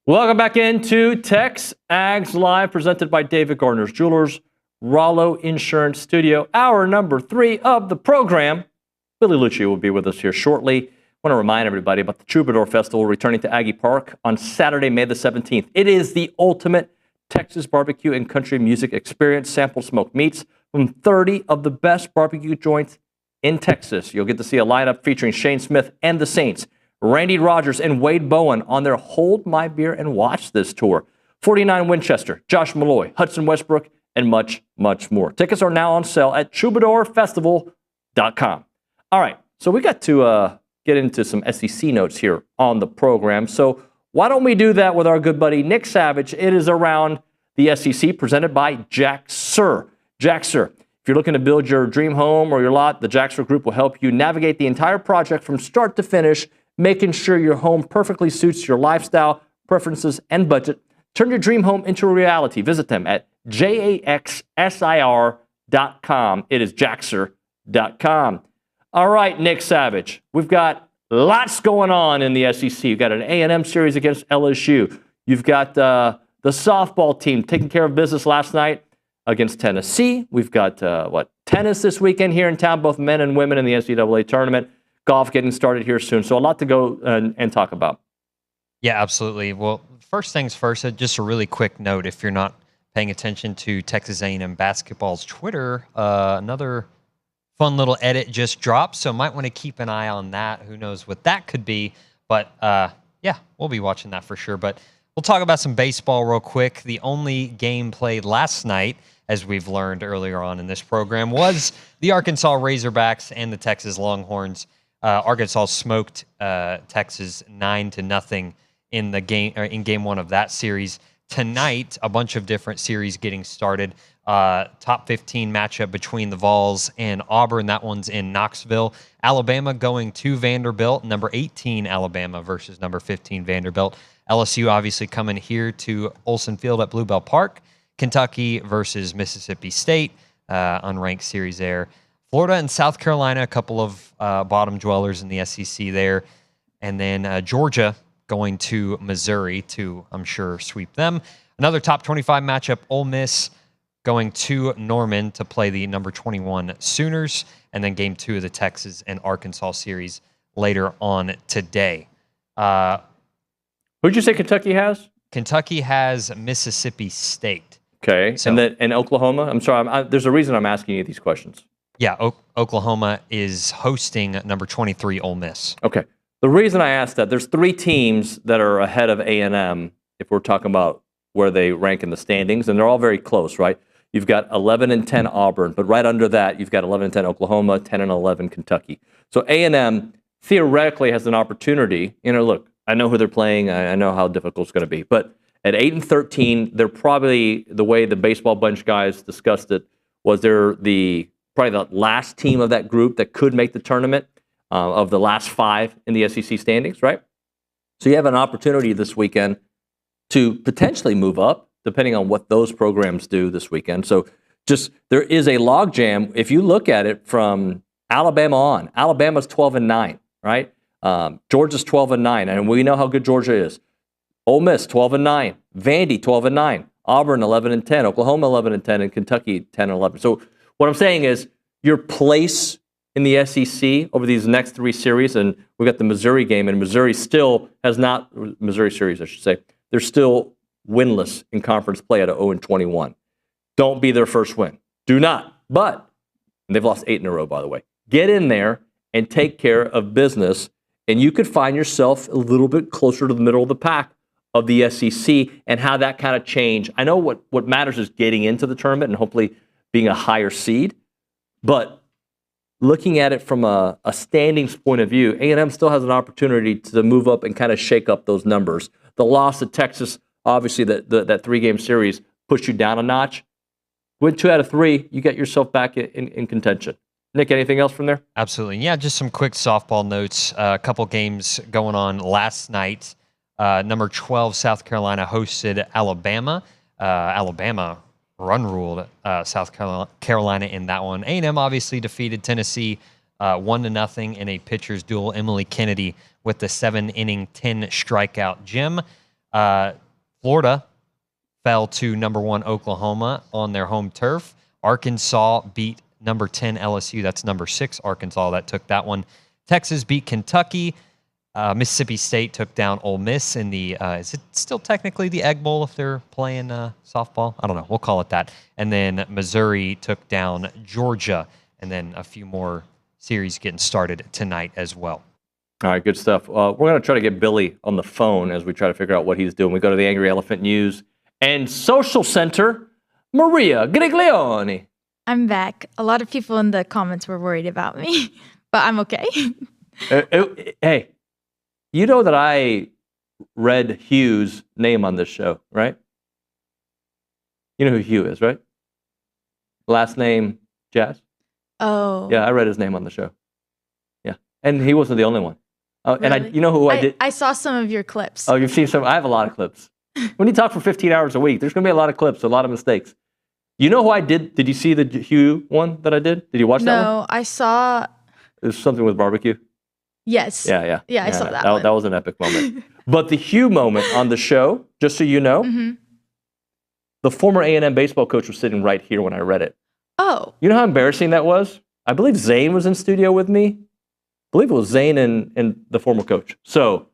Welcome back into TexAgs Live, presented by David Gardner's Jewelers, Rollo Insurance Studio. Hour number 3 of the program. Billy Liucci will be with us here shortly. I want to remind everybody about the Troubadour Festival returning to Aggie Park on Saturday, May the 17th. It is the ultimate Texas barbecue and country music experience. Sample smoked meats from 30 of the best barbecue joints in Texas. You'll get to see a lineup featuring Shane Smith and the Saints, Randy Rogers and Wade Bowen on their Hold My Beer and Watch This tour, 49 Winchester, Josh Malloy, Hudson Westbrook, and much, much more. Tickets are now on sale at troubadourfestival.com. All right, so we got to get into some SEC notes here on the program. So why don't we do that with our good buddy Nick Savage? It is Around the SEC, presented by Jaxer. Jaxer, if you're looking to build your dream home or your lot, the Jaxer Group will help you navigate the entire project from start to finish, making sure your home perfectly suits your lifestyle, preferences, and budget. Turn your dream home into a reality. Visit them at jaxsir.com. It is jaxer.com. All right, Nick Savage, we've got lots going on in the SEC. You've got an A&M series against LSU. You've got the softball team taking care of business last night against Tennessee. We've got, tennis this weekend here in town, both men and women in the NCAA tournament. Golf getting started here soon. So a lot to go and talk about. Yeah, absolutely. Well, first things first, just a really quick note. If you're not paying attention to Texas A&M basketball's Twitter, another fun little edit just dropped. So might want to keep an eye on that. Who knows what that could be. But yeah, we'll be watching that for sure. But we'll talk about some baseball real quick. The only game played last night, as we've learned earlier on in this program, was the Arkansas Razorbacks and the Texas Longhorns. Arkansas smoked Texas 9-0 in the game, in game 1 of that series. Tonight, a bunch of different series getting started. Top 15 matchup between the Vols and Auburn. That one's in Knoxville. Alabama going to Vanderbilt. Number 18 Alabama versus number 15 Vanderbilt. LSU obviously coming here to Olsen Field at Bluebell Park. Kentucky versus Mississippi State. Unranked series there. Florida and South Carolina, a couple of bottom dwellers in the SEC there. And then Georgia going to Missouri to, I'm sure, sweep them. Another top 25 matchup, Ole Miss going to Norman to play the number 21 Sooners. And then game 2 of the Texas and Arkansas series later on today. Who'd you say Kentucky has? Kentucky has Mississippi State. Okay, so, and Oklahoma? I'm sorry, there's a reason I'm asking you these questions. Yeah, Oklahoma is hosting number 23 Ole Miss. Okay. The reason I asked that, there's 3 teams that are ahead of A&M if we're talking about where they rank in the standings, and they're all very close, right? You've got 11-10 Auburn, but right under that, you've got 11-10 Oklahoma, 10-11 Kentucky. So A&M theoretically has an opportunity. Look, I know who they're playing. I know how difficult it's going to be. But at 8-13, they're probably, the way the baseball bunch guys discussed it, was they're probably the last team of that group that could make the tournament, of the last 5 in the SEC standings, right? So you have an opportunity this weekend to potentially move up, depending on what those programs do this weekend. So there is a logjam. If you look at it from Alabama on, Alabama's 12-9, right? Georgia's 12-9, and we know how good Georgia is. Ole Miss 12-9, Vandy 12-9, Auburn 11-10, Oklahoma 11-10, and Kentucky 10-11. So what I'm saying is your place in the SEC over these next 3 series, and we've got the Missouri game, and Missouri still has not, Missouri series, I should say, they're still winless in conference play at 0-21. Don't be their first win. Do not. But, and they've lost 8 in a row, by the way. Get in there and take care of business, and you could find yourself a little bit closer to the middle of the pack of the SEC and how that kind of change. I know what matters is getting into the tournament and hopefully being a higher seed, but looking at it from a standings point of view, A&M still has an opportunity to move up and kind of shake up those numbers. The loss of Texas, obviously that 3-game series, pushed you down a notch. Win 2 out of 3, you get yourself back in contention. Nick, anything else from there? Absolutely. Yeah, just some quick softball notes. A couple games going on last night. Number 12, South Carolina hosted Alabama. Alabama run-ruled South Carolina in that one. A&M obviously defeated Tennessee 1-0 in a pitcher's duel. Emily Kennedy with the 7-inning, 10-strikeout gem. Florida fell to number 1 Oklahoma on their home turf. Arkansas beat number 10 LSU. That's number 6 Arkansas that took that one. Texas beat Kentucky. Mississippi State took down Ole Miss in the, is it still technically the Egg Bowl if they're playing softball? I don't know. We'll call it that. And then Missouri took down Georgia. And then a few more series getting started tonight as well. All right, good stuff. We're going to try to get Billy on the phone as we try to figure out what he's doing. We go to the Angry Elephant News and Social Center, Maria Griglione. I'm back. A lot of people in the comments were worried about me, but I'm okay. Hey, you know that I read Hugh's name on this show, right? You know who Hugh is, right? Last name, Jazz? Oh. Yeah, I read his name on the show. Yeah, and he wasn't the only one. Really? And you know who I did? I saw some of your clips. Oh, you've seen some? I have a lot of clips. When you talk for 15 hours a week, there's going to be a lot of clips, a lot of mistakes. You know who I did? Did you see the Hugh one that I did? Did you watch that one? No, I saw. It was something with barbecue. Yes. Yeah. I saw that one. That was an epic moment. But the Hugh moment on the show, just so you know, the former A&M baseball coach was sitting right here when I read it. Oh. You know how embarrassing that was? I believe Zane was in studio with me. I believe it was Zane and the former coach. So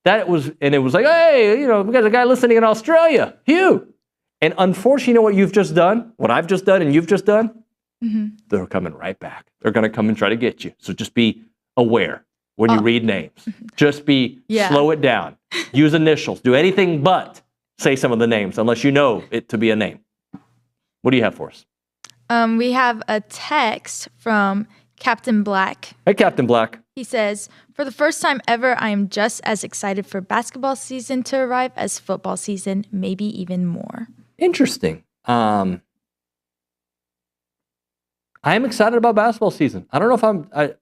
that was, and it was like, hey, we got a guy listening in Australia, Hugh. And unfortunately, you know what you've just done? What I've just done and you've just done? They're coming right back. They're going to come and try to get you. So just be aware when you read names. Just slow it down. Use initials. Do anything but say some of the names unless you know it to be a name. What do you have for us? We have a text from Captain Black. Hey, Captain Black. He says, for the first time ever, I am just as excited for basketball season to arrive as football season, maybe even more. Interesting. I am excited about basketball season. I don't know if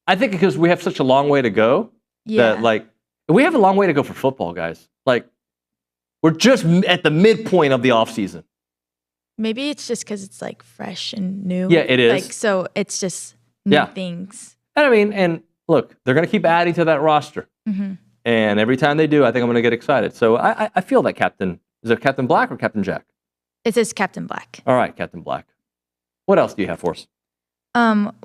I think because we have such a long way to go. Yeah. That, we have a long way to go for football, guys. We're just at the midpoint of the offseason. Maybe it's just because it's fresh and new. Yeah, it is. So it's just new things. And look, they're going to keep adding to that roster. And every time they do, I think I'm going to get excited. So I feel that Captain. Is it Captain Black or Captain Jack? It says Captain Black. All right, Captain Black. What else do you have for us?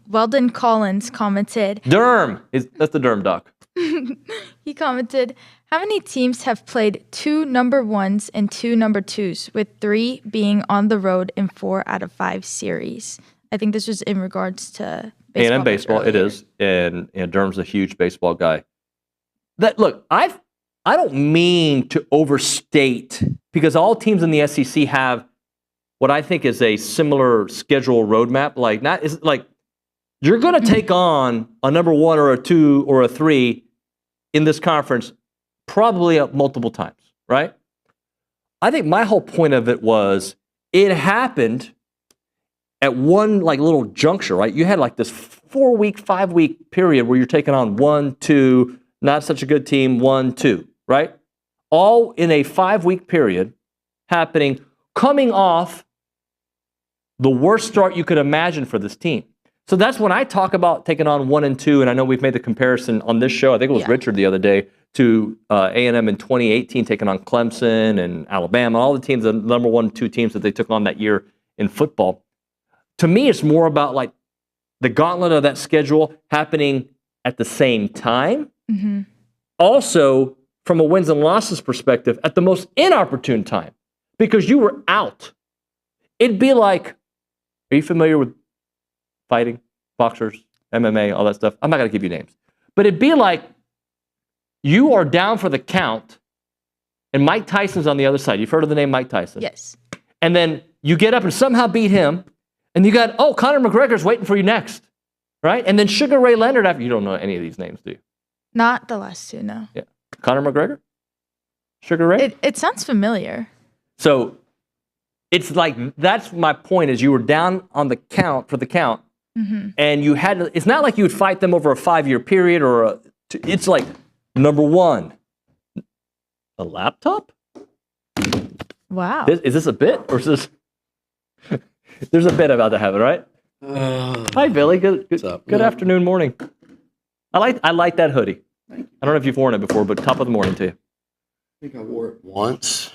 Weldon Collins commented. Derm. That's the Derm doc. He commented, how many teams have played 2 number 1s and 2 number 2s, with 3 being on the road in 4 out of 5 series? I think this was in regards to baseball. A&M baseball, it is. And Derm's a huge baseball guy. Look, I don't mean to overstate, because all teams in the SEC have what I think is a similar schedule roadmap. You're going to take on a number 1 or a 2 or a 3 in this conference probably multiple times, right? I think my whole point of it was it happened at one little juncture, right? You had this 4-week, 5-week period where you're taking on 1, 2, not such a good team, 1, 2, right? All in a 5-week period happening, coming off the worst start you could imagine for this team. So that's when I talk about taking on 1 and 2, and I know we've made the comparison on this show. I think it was Richard the other day to A&M in 2018 taking on Clemson and Alabama, all the teams, the number 1 and 2 teams that they took on that year in football. To me, it's more about the gauntlet of that schedule happening at the same time. Also, from a wins and losses perspective, at the most inopportune time, because you were out. It'd be are you familiar with fighting, boxers, MMA, all that stuff? I'm not going to give you names. But it'd be you are down for the count, and Mike Tyson's on the other side. You've heard of the name Mike Tyson? Yes. And then you get up and somehow beat him, and you got, Conor McGregor's waiting for you next, right? And then Sugar Ray Leonard after. You don't know any of these names, do you? Not the last 2, no. Yeah. Conor McGregor? Sugar Ray? It sounds familiar. So it's that's my point, is you were down on the count, and you had to, it's not like you would fight them over a 5-year period it's number 1, a laptop? Wow. Is this a bit, or is this, there's a bit about to happen, right? Hi, Billy. Good afternoon, morning. I like that hoodie. I don't know if you've worn it before, but top of the morning to you. think I wore it once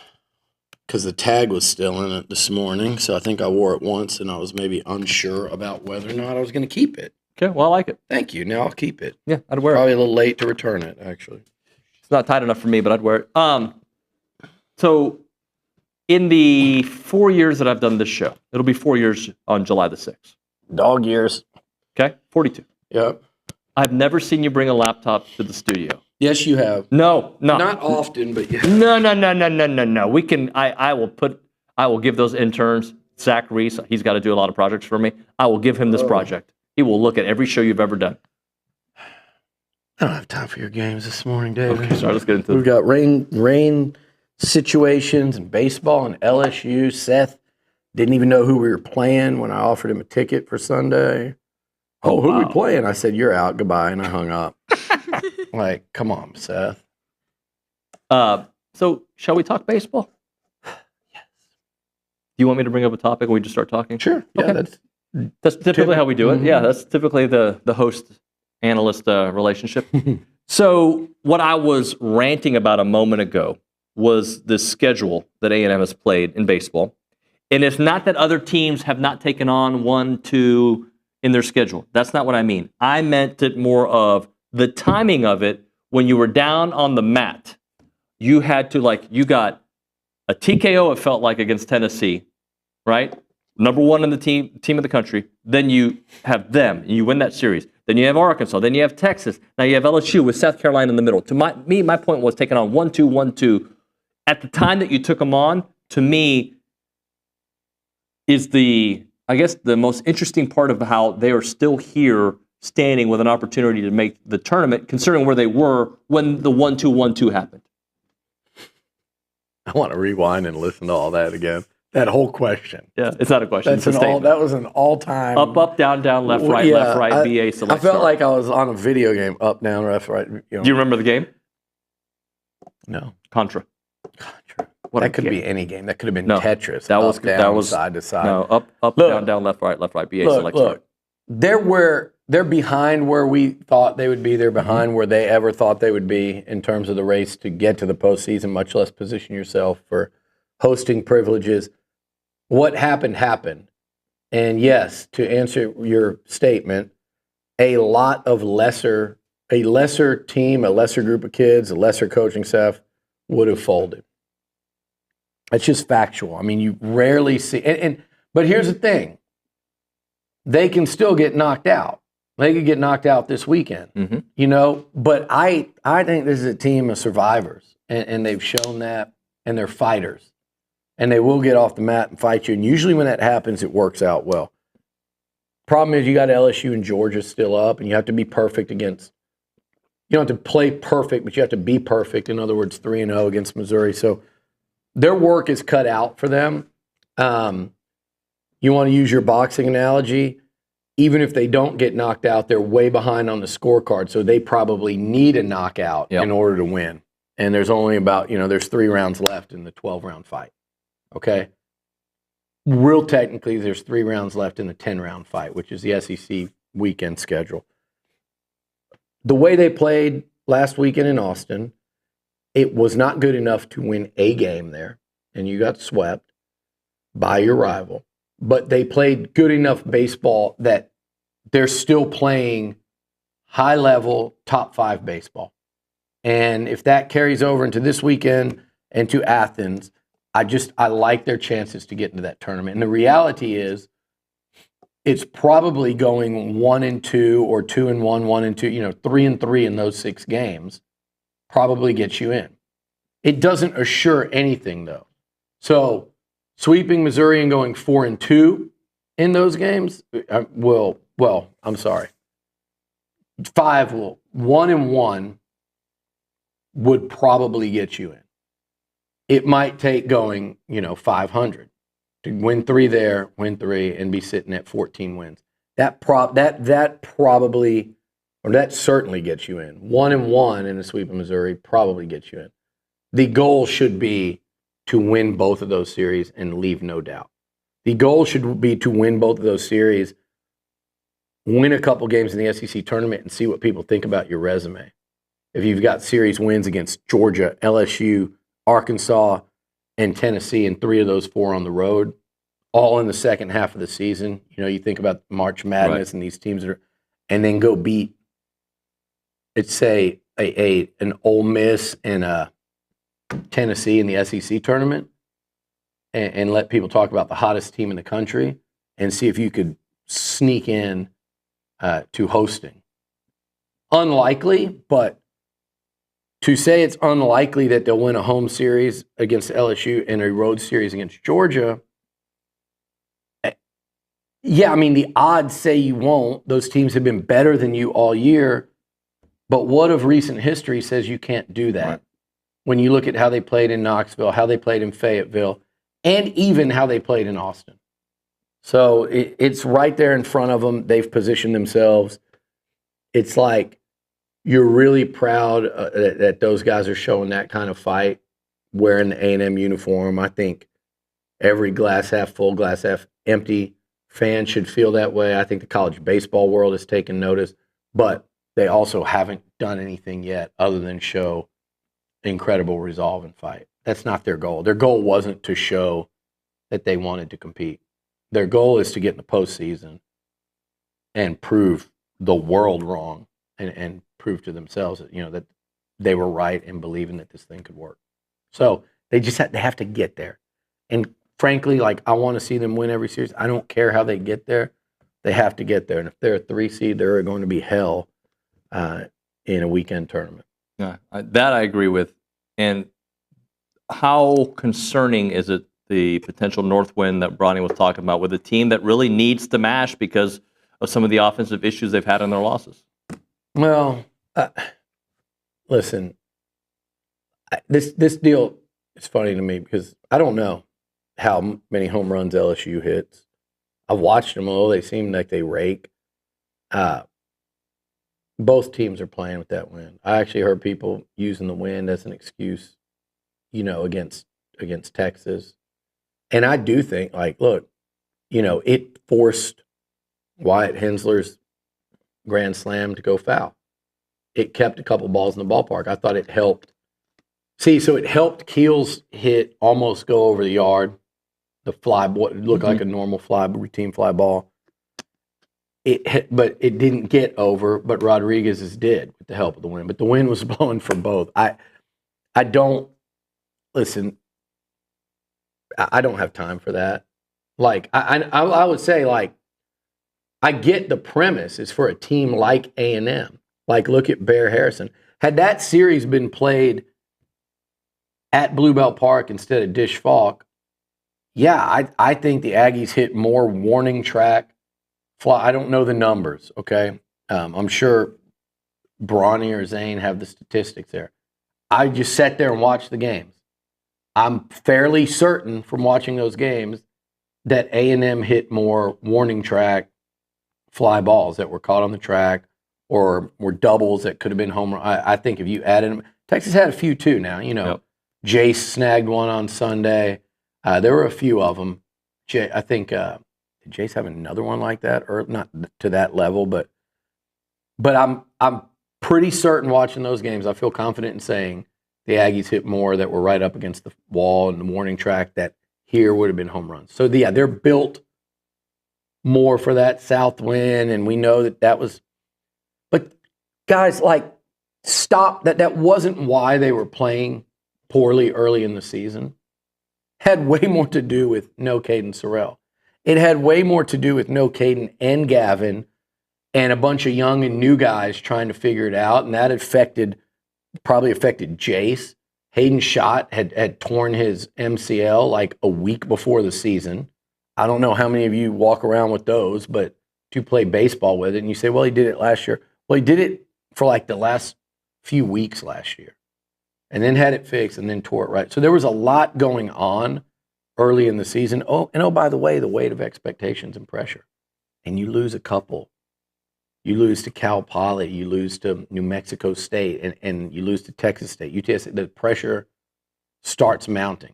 because the tag was still in it this morning. So I think I wore it once, and I was maybe unsure about whether or not I was going to keep it. Okay, well, I like it. Thank you. Now I'll keep it. Yeah, I'd wear Probably it. a little late to return it, actually. It's not tight enough for me, but I'd wear it. So in the 4 years that I've done this show, it'll be 4 years on July the 6th. Dog years. Okay, 42. Yep. I've never seen you bring a laptop to the studio. Yes, you have. No. Not often, but yeah. No. We can. I will give those interns, Zach Reese. He's got to do a lot of projects for me. I will give him this project. He will look at every show you've ever done. I don't have time for your games this morning, David. Okay, sorry, let's get into it. We've got rain situations and baseball and LSU. Seth didn't even know who we were playing when I offered him a ticket for Sunday. Oh, who are we playing? I said, you're out. Goodbye. And I hung up. Like, come on, Seth. So, shall we talk baseball? Yes. Do you want me to bring up a topic and we just start talking? Sure. Yeah, okay. That's typically how we do it. Yeah, that's typically the host-analyst relationship. So, what I was ranting about a moment ago was the schedule that A&M has played in baseball. And it's not that other teams have not taken on 1, 2 in their schedule. That's not what I mean. I meant it more of the timing of it. When you were down on the mat, you had to, you got a TKO, it felt like, against Tennessee, right? Number 1 in the team of the country. Then you have them, and you win that series. Then you have Arkansas. Then you have Texas. Now you have LSU with South Carolina in the middle. My point was taking on 1, 2, 1, 2. At the time that you took them on, to me, is the most interesting part of how they are still here standing with an opportunity to make the tournament, considering where they were when the 1, 2, 1, 2 happened. I want to rewind and listen to all that again. That whole question. Yeah, it's not a question. That was an all-time... Up, down, left, right, left, right, BA, select. I felt like I was on a video game. Up, down, left, right. Do you remember the game? No. Contra. That could be any game. That could have been Tetris. That was side to side. No, up, down, left, right, BA, select. Look. They're behind where we thought they would be. They're behind where they ever thought they would be in terms of the race to get to the postseason, much less position yourself for hosting privileges. What happened, happened. And yes, to answer your statement, a lesser team, a lesser group of kids, a lesser coaching staff would have folded. It's just factual. I mean, you rarely see, but here's the thing. They can still get knocked out. They could get knocked out this weekend, but I think this is a team of survivors, and they've shown that, and they're fighters, and they will get off the mat and fight you, and usually when that happens, it works out well. Problem is you got LSU and Georgia still up, and you have to be perfect against, you don't have to play perfect, but you have to be perfect. In other words, 3-0 against Missouri, so their work is cut out for them. You want to use your boxing analogy, even if they don't get knocked out, they're way behind on the scorecard, so they probably need a knockout in order to win. And there's only about, there's 3 rounds left in the 12-round fight, okay? Real technically, there's 3 rounds left in the 10-round fight, which is the SEC weekend schedule. The way they played last weekend in Austin, it was not good enough to win a game there, and you got swept by your rival. But they played good enough baseball that they're still playing high-level, top-5 baseball. And if that carries over into this weekend and to Athens, I like their chances to get into that tournament. And the reality is it's probably going 1-2 or 2-1, 1-2, 3-3 in those 6 games probably gets you in. It doesn't assure anything, though. So sweeping Missouri and going 4-2 in those games, I'm sorry. 1-1 would probably get you in. It might take going, 500 to win 3 there, win 3, and be sitting at 14 wins. That certainly gets you in. 1-1 in a sweep of Missouri probably gets you in. The goal should be to win both of those series and leave no doubt. The goal should be to win both of those series, win a couple games in the SEC tournament, and see what people think about your resume. If you've got series wins against Georgia, LSU, Arkansas, and Tennessee, and 3 of those 4 on the road, all in the second half of the season. You know, you think about March Madness and these teams that are, and then go beat, let's say, an Ole Miss and a Tennessee in the SEC tournament, and let people talk about the hottest team in the country, and see if you could sneak in to hosting. Unlikely, but to say it's unlikely that they'll win a home series against LSU and a road series against Georgia, yeah, I mean, the odds say you won't. Those teams have been better than you all year, but what of recent history says you can't do that? Right. When you look at how they played in Knoxville, how they played in Fayetteville, and even how they played in Austin. So it's right there in front of them. They've positioned themselves. It's like you're really proud that those guys are showing that kind of fight, wearing the A&M uniform. I think every glass half full, glass half empty fan should feel that way. I think the college baseball world has taken notice, but they also haven't done anything yet other than show incredible resolve and fight. That's not their goal. Their goal wasn't to show that they wanted to compete. Their goal is to get in the postseason and prove the world wrong and prove to themselves that, you know, that they were right in believing that this thing could work. So they have to get there. And frankly, like, I want to see them win every series. I don't care how they get there. They have to get there. And if they're a 3 seed, they're going to be hell in a weekend tournament. Yeah, that I agree with. And how concerning is it, the potential north wind that Brauninger was talking about, with a team that really needs to mash because of some of the offensive issues they've had in their losses? Well, listen, this deal is funny to me because I don't know how many home runs LSU hits. I've watched them all. They seem like they rake. Both teams are playing with that wind. I actually heard people using the wind as an excuse, you know, against Texas. And I do think, like, look, you know, it forced Wyatt Hensler's grand slam to go foul. It kept a couple balls in the ballpark. I thought it helped. See, so it helped Keel's hit almost go over the yard. The fly, what looked like a normal routine fly ball. But it didn't get over, but Rodriguez's did with the help of the wind. But the wind was blowing for both. I don't, listen, I don't have time for that. Like, I would say, like, I get the premise is for a team like A&M. Like, look at Bear Harrison. Had that series been played at Bluebell Park instead of Dish Falk, yeah, I think the Aggies hit more warning track fly. I don't know the numbers, okay? I'm sure Brauninger or Zane have the statistics there. I just sat there and watched the games. I'm fairly certain from watching those games that A&M hit more warning track fly balls that were caught on the track or were doubles that could have been home run. I think if you added them, Texas had a few too now. You know, Jace snagged one on Sunday. There were a few of them. I think did Jace have another one like that, or not to that level? But I'm pretty certain watching those games. I feel confident in saying the Aggies hit more that were right up against the wall and the warning track that here would have been home runs. So yeah, they're built more for that south wind, and we know that was. But guys, like, stop that. That wasn't why they were playing poorly early in the season. Had way more to do with no Caden Sorrell. It had way more to do with no Caden and Gavin and a bunch of young and new guys trying to figure it out, and that probably affected Jace. Hayden Schott had torn his MCL like a week before the season. I don't know how many of you walk around with those, but you play baseball with it, and you say, well, he did it last year. Well, he did it for like the last few weeks last year, and then had it fixed, and then tore it right. So there was a lot going on early in the season. Oh, by the way, the weight of expectations and pressure. And you lose a couple. You lose to Cal Poly, you lose to New Mexico State, and you lose to Texas State. UTS, the pressure starts mounting.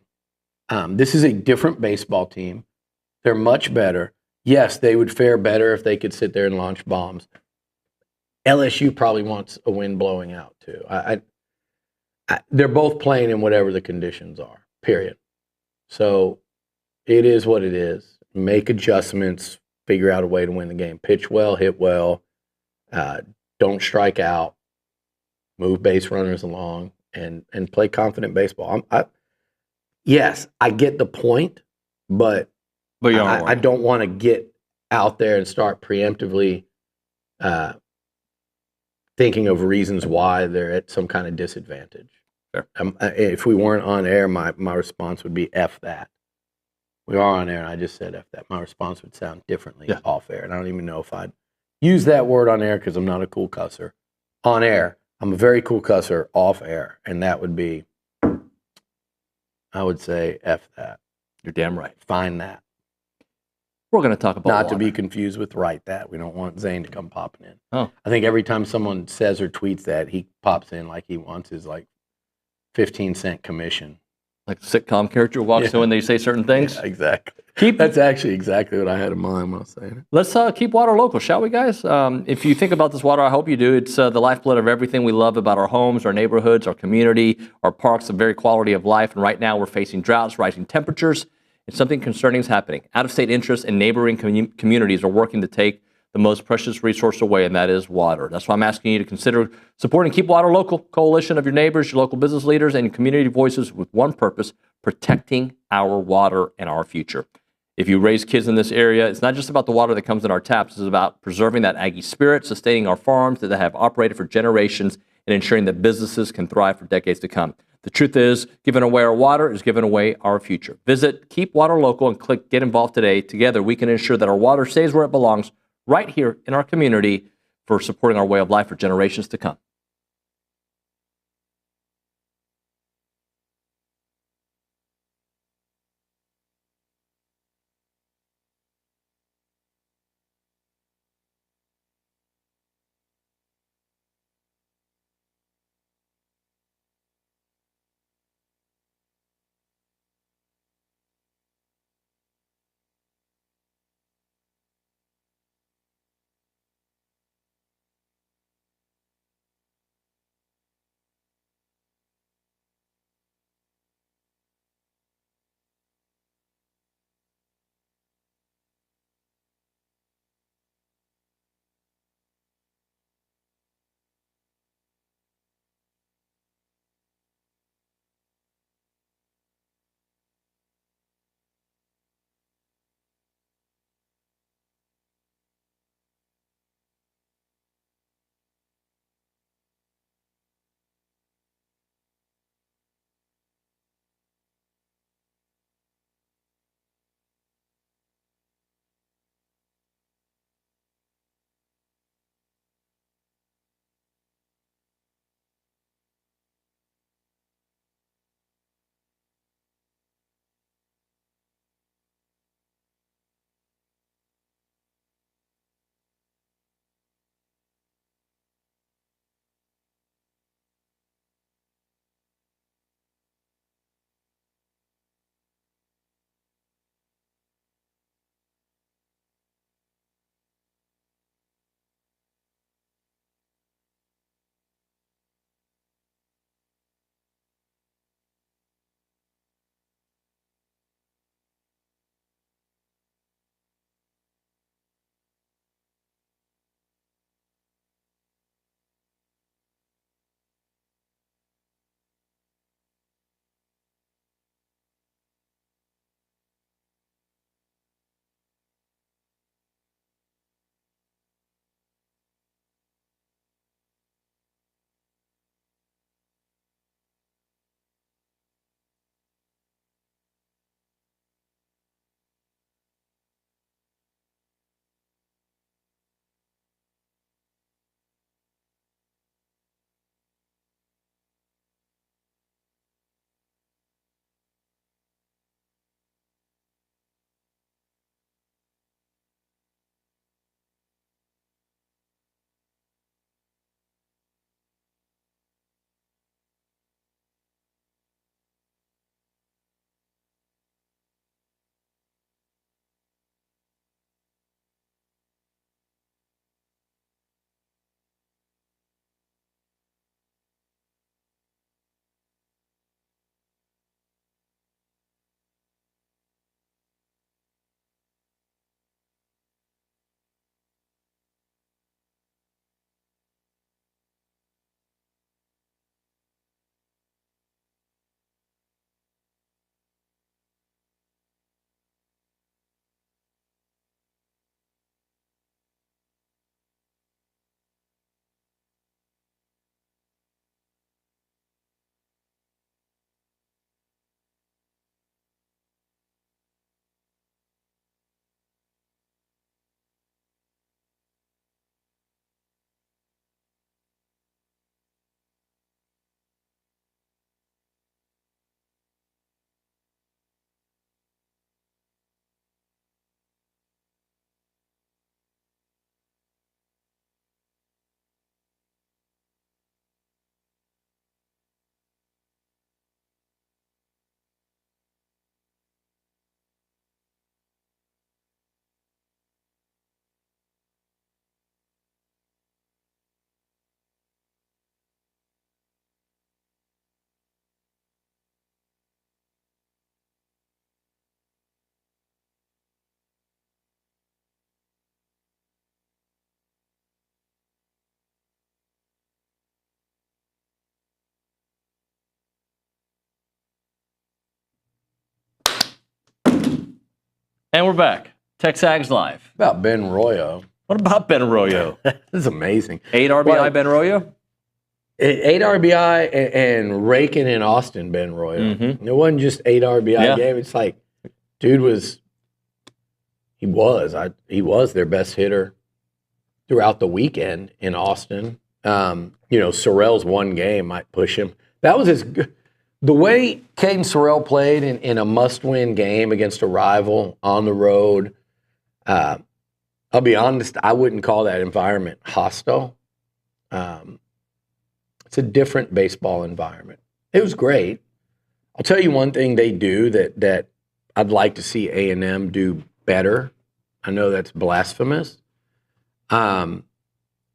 This is a different baseball team. They're much better. Yes, they would fare better if they could sit there and launch bombs. LSU probably wants a wind blowing out too. they're both playing in whatever the conditions are, period. So it is what it is. Make adjustments, figure out a way to win the game. Pitch well, hit well, don't strike out, move base runners along, and play confident baseball. Yes, I get the point, but I don't want to get out there and start preemptively thinking of reasons why they're at some kind of disadvantage. Sure. If we weren't on air, my response would be F that. We are on air, and I just said F that. My response would sound differently off air, and I don't even know if I'd use that word on air because I'm not a cool cusser. On air, I'm a very cool cusser off air, and that would be, I would say F that. You're damn right. Find that. We're going to talk about Not water. to be confused with write that. We don't want Zane to come popping in. Oh. I think every time someone says or tweets that, he pops in like he wants his 15-cent commission. Like a sitcom character walks in when they say certain things? Yeah, exactly. That's actually exactly what I had in mind when I was saying it. Let's keep water local, shall we, guys? If you think about this water, I hope you do. It's the lifeblood of everything we love about our homes, our neighborhoods, our community, our parks, the very quality of life. And right now we're facing droughts, rising temperatures, and something concerning is happening. Out-of-state interests and neighboring communities are working to take the most precious resource away, and that is water. That's why I'm asking you to consider supporting Keep Water Local, coalition of your neighbors, your local business leaders, and community voices with one purpose: protecting our water and our future. If you raise kids in this area, it's not just about the water that comes in our taps. It's about preserving that Aggie spirit, sustaining our farms that have operated for generations, and ensuring that businesses can thrive for decades to come. The truth is, giving away our water is giving away our future. Visit Keep Water Local and click Get Involved today. Together, we can ensure that our water stays where it belongs, right here in our community, for supporting our way of life for generations to come. And we're back. TexAgs Live. About Ben Arroyo. What about Ben Arroyo? This is amazing. 8 RBI Ben Arroyo? 8 RBI and raking in Austin Ben Arroyo. Mm-hmm. It wasn't just 8 RBI game. It's like, dude he was their best hitter throughout the weekend in Austin. Sorrell's one game might push him. That was his good. The way Caden Sorrell played in a must-win game against a rival on the road, I'll be honest, I wouldn't call that environment hostile. It's a different baseball environment. It was great. I'll tell you one thing they do that I'd like to see A&M do better. I know that's blasphemous.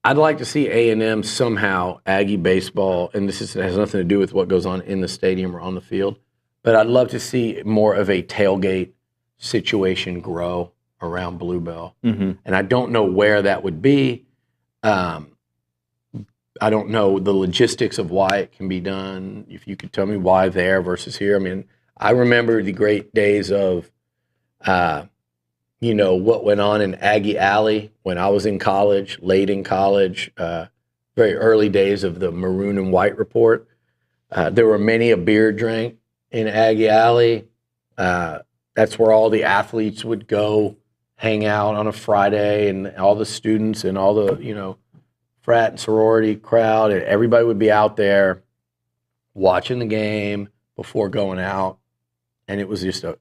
I'd like to see A&M somehow, Aggie baseball, and has nothing to do with what goes on in the stadium or on the field, but I'd love to see more of a tailgate situation grow around Bluebell. Mm-hmm. And I don't know where that would be. I don't know the logistics of why it can be done. If you could tell me why there versus here. I mean, I remember the great days of what went on in Aggie Alley when I was in college, late in college, very early days of the Maroon and White Report. There were many a beer drank in Aggie Alley. That's where all the athletes would go hang out on a Friday, and all the students and all the, frat and sorority crowd, and everybody would be out there watching the game before going out. And it was just a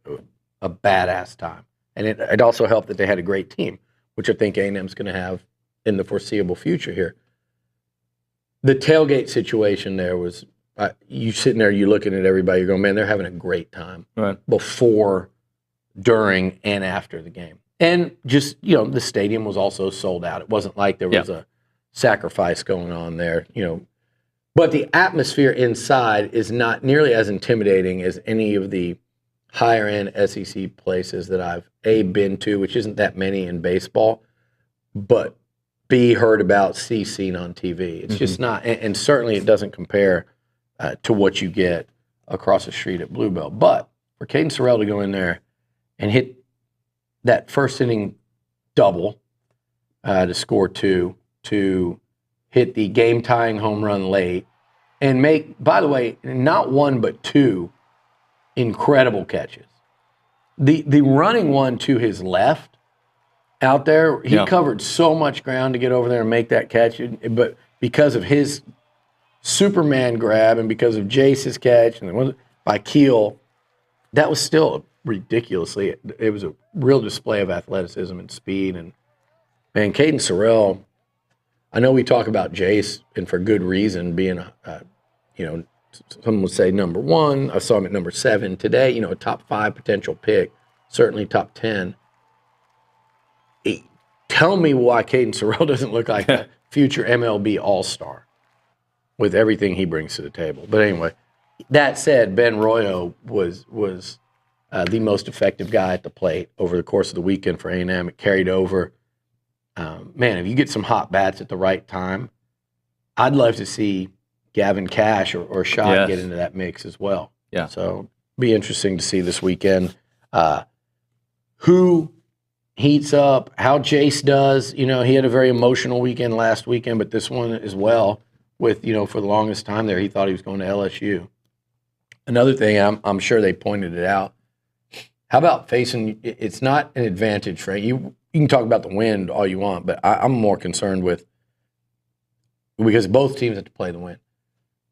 badass time. And it also helped that they had a great team, which I think A&M's going to have in the foreseeable future here. The tailgate situation there was, you sitting there, you looking at everybody, you're going, man, they're having a great time before, during, and after the game. And just, the stadium was also sold out. It wasn't like there was a sacrifice going on there, But the atmosphere inside is not nearly as intimidating as any of the higher-end SEC places that I've, A, been to, which isn't that many in baseball, but B, heard about, C, seen on TV. It's just not, and certainly it doesn't compare to what you get across the street at Bluebell. But for Caden Sorrell to go in there and hit that first inning double to score 2, to hit the game-tying home run late, and make, by the way, not 1 but 2 incredible catches. The running one to his left out there, he covered so much ground to get over there and make that catch, but because of his Superman grab and because of Jace's catch and by Keel, that was still ridiculously, it was a real display of athleticism and speed. And man, Caden Sorrell, I know we talk about Jace, and for good reason, being some would say number 1. I saw him at number 7 today. A top 5 potential pick, certainly top 10. Tell me why Caden Sorrell doesn't look like a future MLB All-Star with everything he brings to the table. But anyway, that said, Ben Arroyo was the most effective guy at the plate over the course of the weekend for A&M. It carried over. Man, if you get some hot bats at the right time, I'd love to see Gavin Cash or Schott get into that mix as well. Yeah. So be interesting to see this weekend who heats up, how Jace does. He had a very emotional weekend last weekend, but this one as well with, for the longest time there, he thought he was going to LSU. Another thing, I'm sure they pointed it out. How about facing, it's not an advantage, right? You can talk about the wind all you want, but I'm more concerned with, because both teams have to play the wind.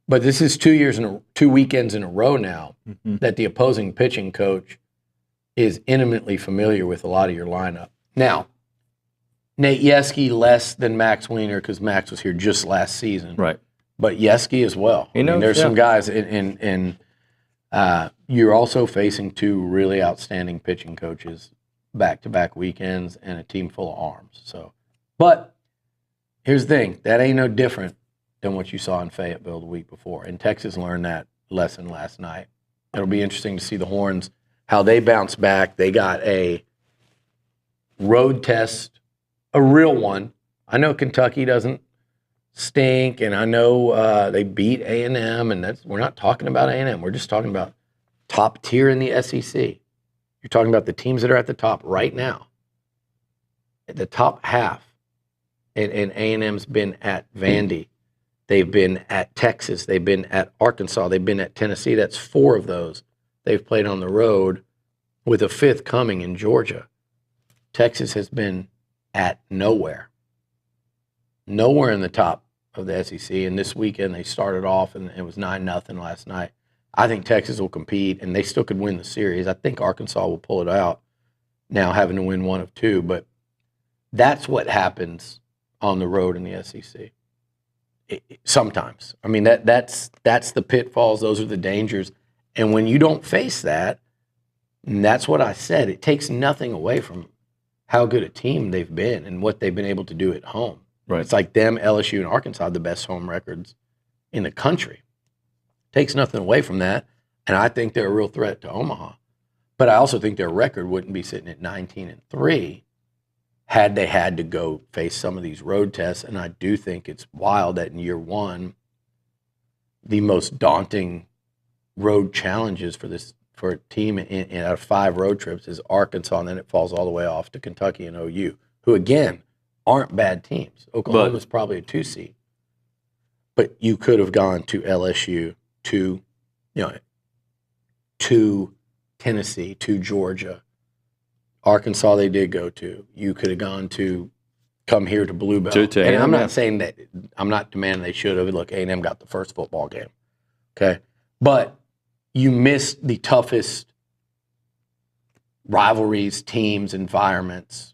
But this is 2 weekends in a row now that the opposing pitching coach is intimately familiar with a lot of your lineup. Now, Nate Yeske less than Max Weiner because Max was here just last season. Right. But Yeske as well. There's some guys in you're also facing 2 really outstanding pitching coaches back-to-back weekends and a team full of arms. So, but here's the thing. That ain't no different than what you saw in Fayetteville the week before. And Texas learned that lesson last night. It'll be interesting to see the Horns, how they bounce back. They got a road test, a real one. I know Kentucky doesn't stink, and I know they beat A&M, and we're not talking about A&M. We're just talking about top tier in the SEC. You're talking about the teams that are at the top right now. At the top half, and A&M's been at Vandy. They've been at Texas. They've been at Arkansas. They've been at Tennessee. That's 4 of those. They've played on the road with a 5th coming in Georgia. Texas has been at nowhere. Nowhere in the top of the SEC. And this weekend they started off and it was 9-0 last night. I think Texas will compete and they still could win the series. I think Arkansas will pull it out now having to win 1 of 2. But that's what happens on the road in the SEC. Sometimes. I mean, that's the pitfalls. Those are the dangers. And when you don't face that, and that's what I said, it takes nothing away from how good a team they've been and what they've been able to do at home. Right. It's like them, LSU, and Arkansas have the best home records in the country. Takes nothing away from that. And I think they're a real threat to Omaha. But I also think their record wouldn't be sitting at 19-3 had they had to go face some of these road tests. And I do think it's wild that in year 1, the most daunting road challenges for a team in out of 5 road trips is Arkansas, and then it falls all the way off to Kentucky and OU, who again aren't bad teams. Oklahoma's probably a 2 seed, but you could have gone to LSU, to Tennessee, to Georgia. Arkansas they did go to. You could have gone to come here to Bluebell. And I'm not saying that, I'm not demanding they should have. Look, A&M got the first football game. Okay. But you missed the toughest rivalries, teams, environments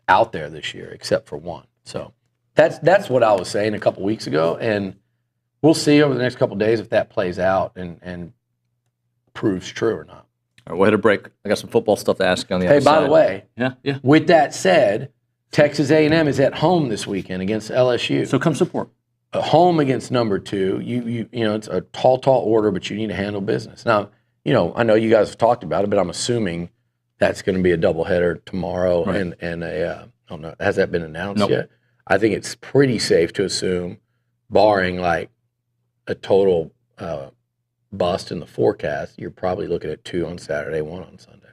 out there this year, except for 1. So that's what I was saying a couple weeks ago. And we'll see over the next couple of days if that plays out and proves true or not. All right, we'll hit a break. I got some football stuff to ask you on the other side. Hey, by the way, yeah. With that said, Texas A&M is at home this weekend against LSU. So come support. Home against number 2. You know, it's a tall order, but you need to handle business. Now, I know you guys have talked about it, but I'm assuming that's going to be a doubleheader tomorrow. Right. And I don't know, has that been announced yet? I think it's pretty safe to assume, barring like a total bust in the forecast, you're probably looking at 2 on Saturday, 1 on Sunday.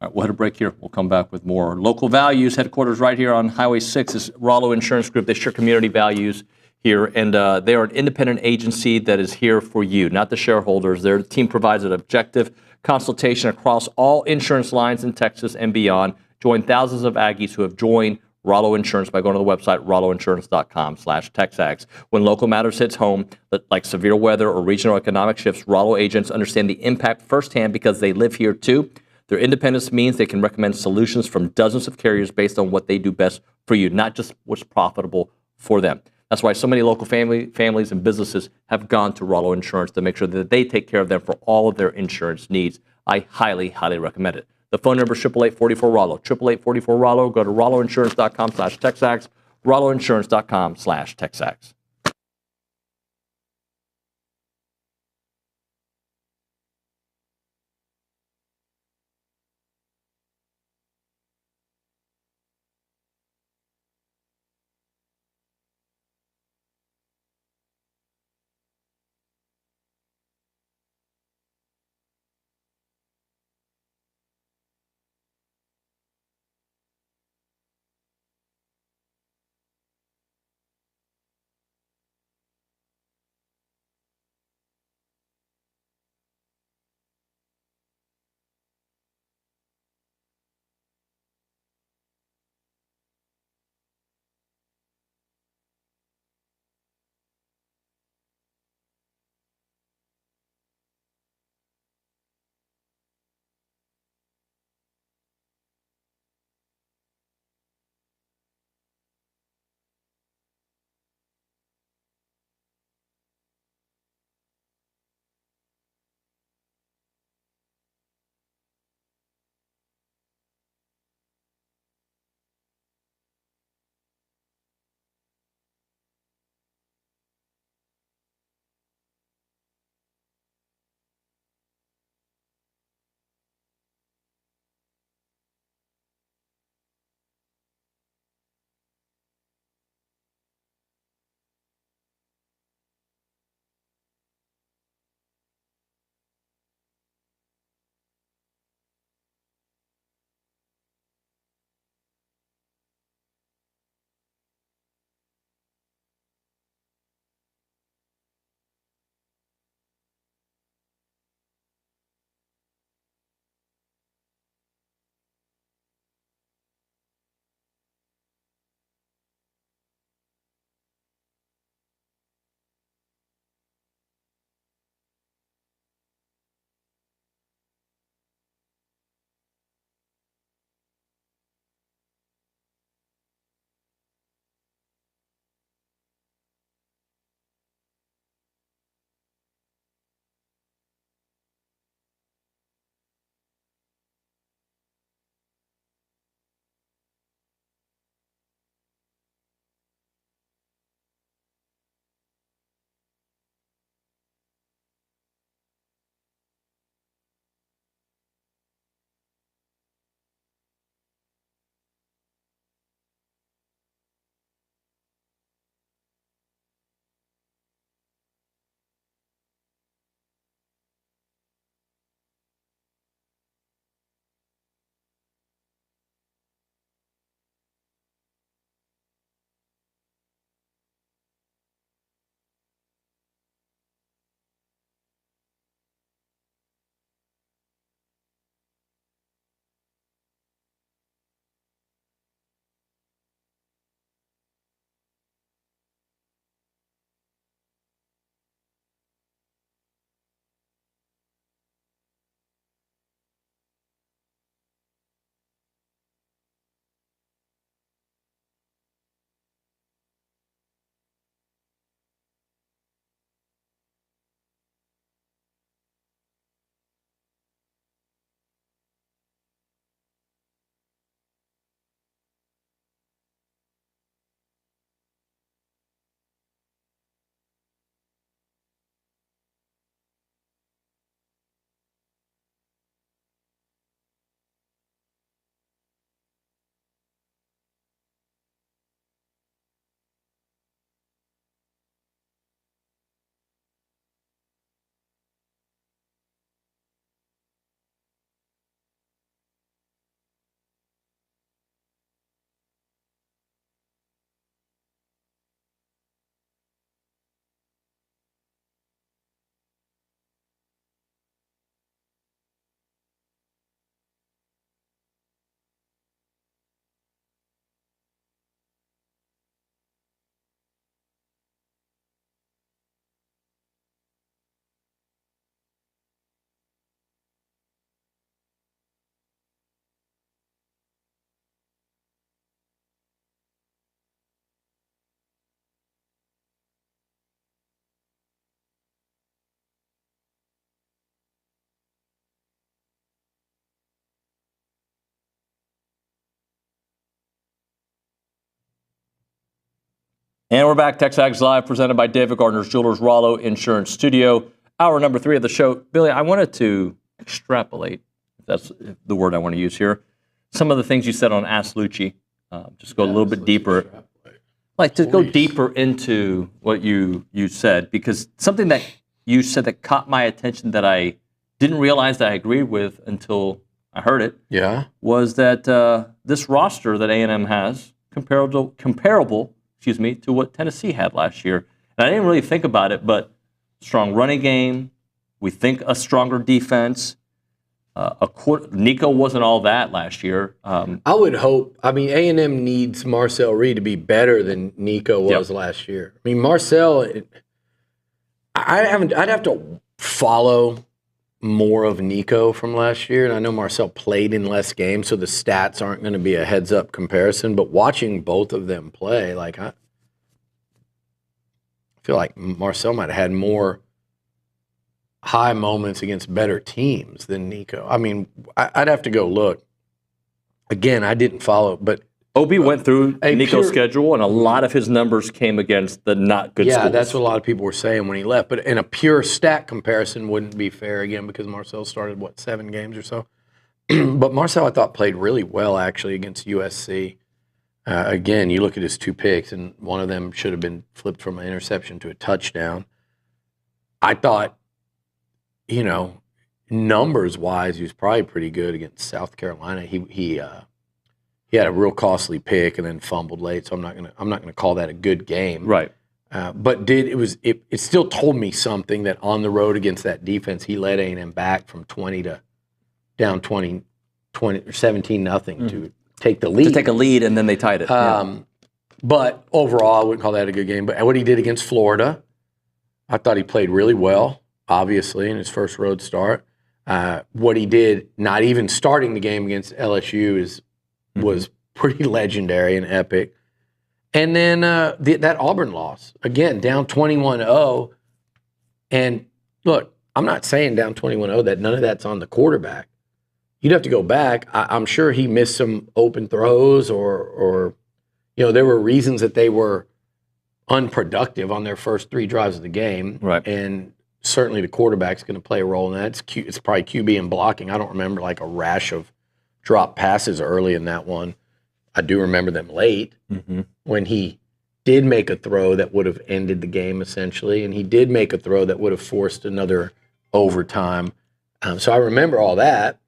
All right, we'll hit a break here. We'll come back with more. Local Values, headquarters right here on Highway 6 is Rollo Insurance Group. They share community values here, and they are an independent agency that is here for you, not the shareholders. Their team provides an objective consultation across all insurance lines in Texas and beyond. Join thousands of Aggies who have joined Rollo Insurance by going to the website rolloinsurance.com/TexAgs. When local matters hits home, like severe weather or regional economic shifts, Rollo agents understand the impact firsthand because they live here too. Their independence means they can recommend solutions from dozens of carriers based on what they do best for you, not just what's profitable for them. That's why so many local families and businesses have gone to Rollo Insurance to make sure that they take care of them for all of their insurance needs. I highly, highly recommend it. The phone number is 888-44-ROLLO, 888-44-ROLLO. Go to rolloinsurance.com/TexAgs, rolloinsurance.com/TexAgs. And we're back, TexAgs Live, presented by David Gardner's Jewelers, Rollo Insurance Studio. Hour number 3 of the show. Billy, I wanted to extrapolate, if that's the word I want to use here, some of the things you said on Ask Liucci. Just go a little bit deeper. Like to go deeper into what you said, because something that you said that caught my attention that I didn't realize that I agreed with until I heard it. Yeah. Was that this roster that A&M has comparable, to what Tennessee had last year. And I didn't really think about it, but strong running game. We think a stronger defense. Nico wasn't all that last year. I would hope. I mean, A&M needs Marcel Reed to be better than Nico was last year. I mean, Marcel. I'd have to follow more of Nico from last year, and I know Marcel played in less games, so the stats aren't going to be a heads-up comparison. But watching both of them play, like I feel like Marcel might have had more high moments against better teams than Nico. I mean, I'd have to go look. Again, I didn't follow, but OB went through Nico's schedule, and a lot of his numbers came against the not good schools. Yeah, that's what a lot of people were saying when he left. But in a pure stat comparison wouldn't be fair, again, because Marcel started, 7 games or so? But Marcel, I thought, played really well, actually, against USC. Again, you look at his 2 picks, and one of them should have been flipped from an interception to a touchdown. I thought, numbers-wise, he was probably pretty good against South Carolina. He had a real costly pick and then fumbled late, so I'm not gonna call that a good game. Right. But it still told me something that on the road against that defense, he led A&M back from 20 to down 20 or 17-0 to take the lead. To take a lead, and then they tied it. But overall, I wouldn't call that a good game. But what he did against Florida, I thought he played really well, obviously, in his first road start. What he did, not even starting the game against LSU, was pretty legendary and epic. And then that Auburn loss, again, down 21-0. And look, I'm not saying down 21-0 that none of that's on the quarterback. You'd have to go back. I'm sure he missed some open throws or there were reasons that they were unproductive on their first 3 drives of the game. Right. And certainly the quarterback's going to play a role in that. It's probably QB and blocking. I don't remember like a rash of drop passes early in that one. I do remember them late when he did make a throw that would have ended the game essentially, and he did make a throw that would have forced another overtime. So I remember all that,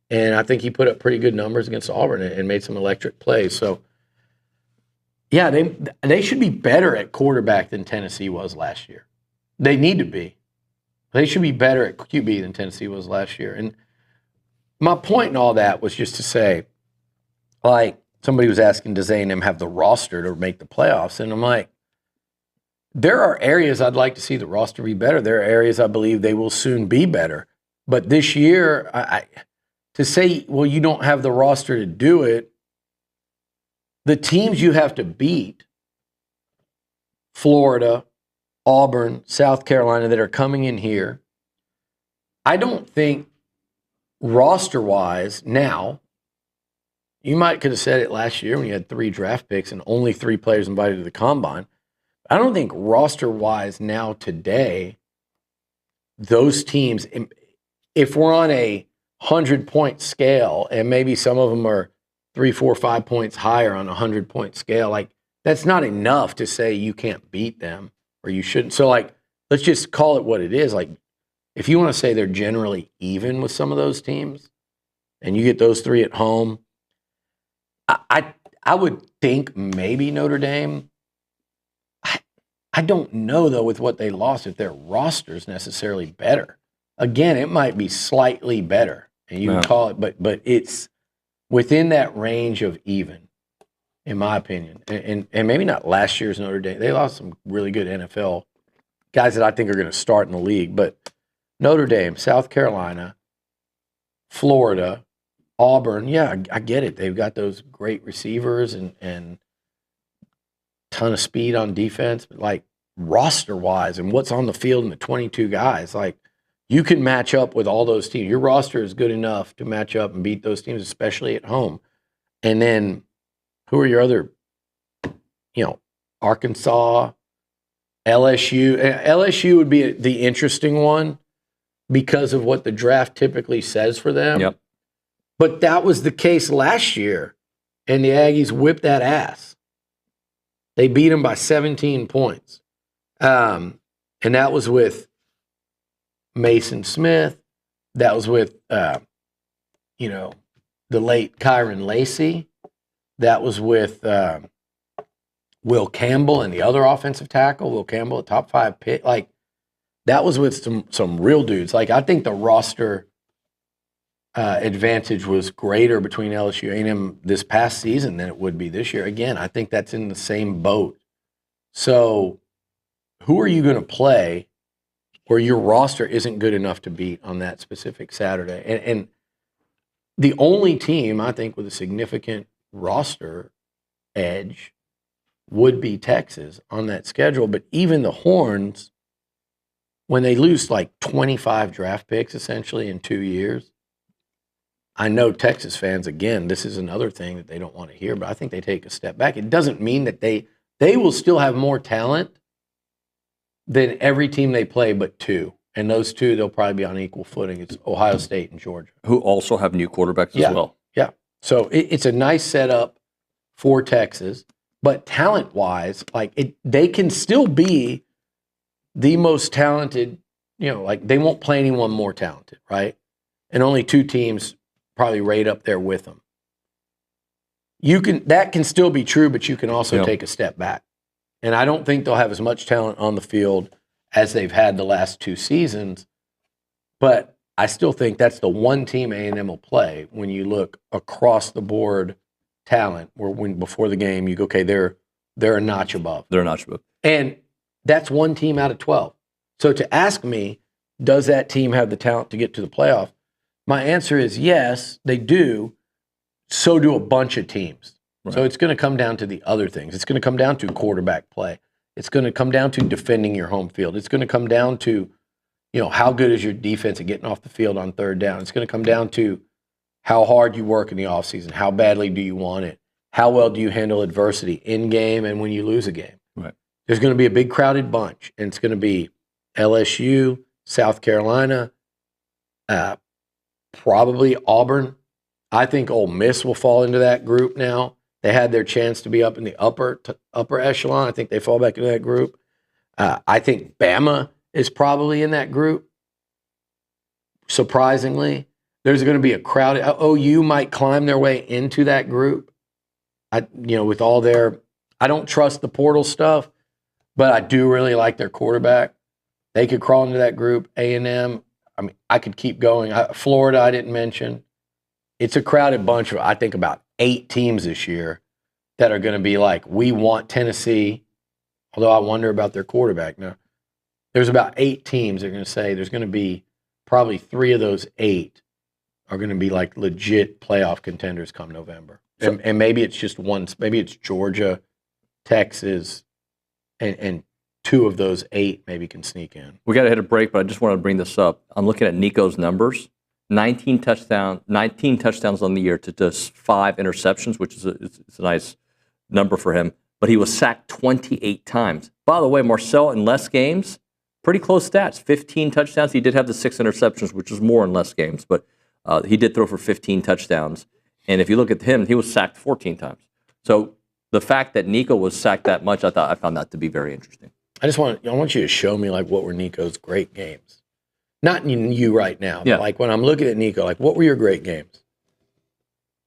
and I think he put up pretty good numbers against Auburn and made some electric plays. So, yeah, they should be better at quarterback than Tennessee was last year. They need to be. They should be better at QB than Tennessee was last year. And my point in all that was just to say, like, somebody was asking, does A&M have the roster to make the playoffs? And I'm like, there are areas I'd like to see the roster be better. There are areas I believe they will soon be better. But this year, to say, well, you don't have the roster to do it, the teams you have to beat, Florida, Auburn, South Carolina, that are coming in here, I don't think roster-wise now, you might could have said it last year when you had 3 draft picks and only 3 players invited to the combine. I don't think roster-wise now today, those teams, if we're on a 100-point scale and maybe some of them are 3, 4, 5 points higher on a 100-point scale, like that's not enough to say you can't beat them or you shouldn't. So like, let's just call it what it is. Like, if you want to say they're generally even with some of those teams and you get those 3 at home, I would think maybe Notre Dame. I don't know, though, with what they lost, if their roster's necessarily better. Again, it might be slightly better, and you can call it, but it's within that range of even, in my opinion. And maybe not last year's Notre Dame. They lost some really good NFL guys that I think are going to start in the league, but Notre Dame, South Carolina, Florida, Auburn, yeah, I get it. They've got those great receivers and ton of speed on defense, but like roster-wise and what's on the field and the 22 guys, like you can match up with all those teams. Your roster is good enough to match up and beat those teams, especially at home. And then who are your other, Arkansas, LSU. LSU would be the interesting one because of what the draft typically says for them. Yep. But that was the case last year, and the Aggies whipped that ass. They beat them by 17 points. And that was with Mason Smith. That was with, the late Kyron Lacey. That was with Will Campbell and the other offensive tackle. Will Campbell, a top 5 pick. Like, that was with some real dudes. Like, I think the roster advantage was greater between LSU and A&M this past season than it would be this year. Again, I think that's in the same boat. So who are you going to play where your roster isn't good enough to beat on that specific Saturday? And the only team, I think, with a significant roster edge would be Texas on that schedule. But even the Horns, when they lose like 25 draft picks essentially in 2 years, I know Texas fans, again, this is another thing that they don't want to hear, but I think they take a step back. It doesn't mean that they will still have more talent than every team they play but 2. And those 2, they'll probably be on equal footing. It's Ohio State and Georgia. Who also have new quarterbacks as well. Yeah. So it's a nice setup for Texas. But talent-wise, they can still be the most talented, they won't play anyone more talented, right? And only 2 teams probably right up there with them. That can still be true, but you can also take a step back. And I don't think they'll have as much talent on the field as they've had the last 2 seasons. But I still think that's the one team A&M will play when you look across the board talent, where before the game you go, okay, they're a notch above. They're a notch above. And that's one team out of 12. So to ask me, does that team have the talent to get to the playoff? My answer is yes, they do. So do a bunch of teams. Right. So it's going to come down to the other things. It's going to come down to quarterback play. It's going to come down to defending your home field. It's going to come down to, how good is your defense at getting off the field on third down. It's going to come down to how hard you work in the offseason. How badly do you want it? How well do you handle adversity in game and when you lose a game? Right. There's going to be a big crowded bunch, and it's going to be LSU, South Carolina, probably Auburn. I think Ole Miss will fall into that group now. They had their chance to be up in the upper echelon. I think they fall back into that group. I think Bama is probably in that group. Surprisingly, there's going to be a crowded. OU might climb their way into that group. With all their, I don't trust the portal stuff, but I do really like their quarterback. They could crawl into that group. A&M. I could keep going. Florida, I didn't mention. It's a crowded bunch of, I think, about 8 teams this year that are going to be like, we want Tennessee, although I wonder about their quarterback now. There's about 8 teams that are going to say there's going to be probably 3 of those 8 are going to be like legit playoff contenders come November. And maybe it's just one, maybe it's Georgia, Texas, and 2 of those 8 maybe can sneak in. We got to hit a break, but I just want to bring this up. I'm looking at Nico's numbers. 19 touchdowns on the year to just 5 interceptions, which is it's a nice number for him. But he was sacked 28 times. By the way, Marcel in less games, pretty close stats. 15 touchdowns. He did have the 6 interceptions, which is more in less games, but he did throw for 15 touchdowns. And if you look at him, he was sacked 14 times. So the fact that Nico was sacked that much, I found that to be very interesting. I want you to show me what were Nico's great games. Not in you right now, but when I'm looking at Nico, what were your great games?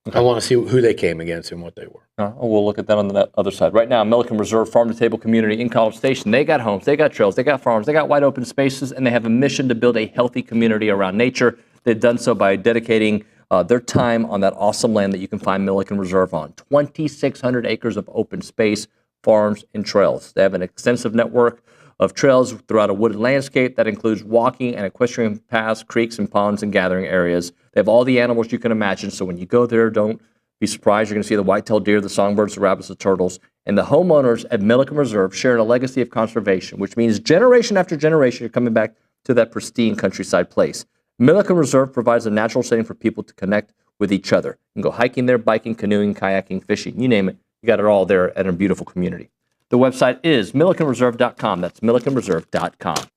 Okay. I want to see who they came against and what they were. We'll look at that on the other side. Right now, Milliken Reserve Farm-to-Table community in College Station. They got homes, they got trails, they got farms, they got wide open spaces, and they have a mission to build a healthy community around nature. They've done so by dedicating their time on that awesome land that you can find Milliken Reserve on. 2,600 acres of open space, farms, and trails. They have an extensive network of trails throughout a wooded landscape that includes walking and equestrian paths, creeks and ponds and gathering areas. They have all the animals you can imagine, so when you go there, don't be surprised. You're going to see the white-tailed deer, the songbirds, the rabbits, the turtles. And the homeowners at Milliken Reserve share a legacy of conservation, which means generation after generation, you're coming back to that pristine countryside place. Milliken Reserve provides a natural setting for people to connect with each other. You can go hiking there, biking, canoeing, kayaking, fishing, you name it. You got it all there at a beautiful community. The website is millikenreserve.com. That's millikenreserve.com.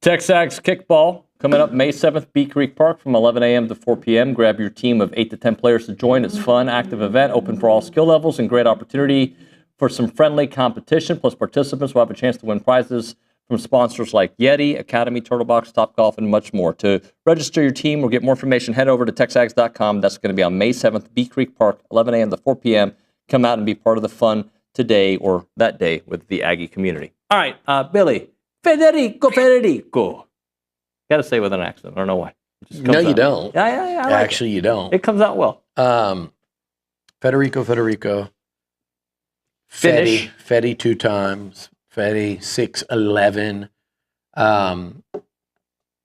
TexAgs kickball coming up May 7th, Bee Creek Park from 11 a.m. to 4 p.m. Grab your team of 8 to 10 players to join. It's fun, active event, open for all skill levels, and great opportunity for some friendly competition. Plus, participants will have a chance to win prizes from sponsors like Yeti, Academy, Turtlebox, Topgolf, and much more. To register your team or get more information, head over to TexAgs.com. That's going to be on May 7th, Bee Creek Park, 11 a.m. to 4 p.m. Come out and be part of the fun today or that day with the Aggie community. All right, Billy. Federico. Got to say with an accent. I don't know why. No, you don't. Yeah. I like Actually, you don't. It comes out well. Federico. Finish. Fetty 2 times. Fetty 6'11".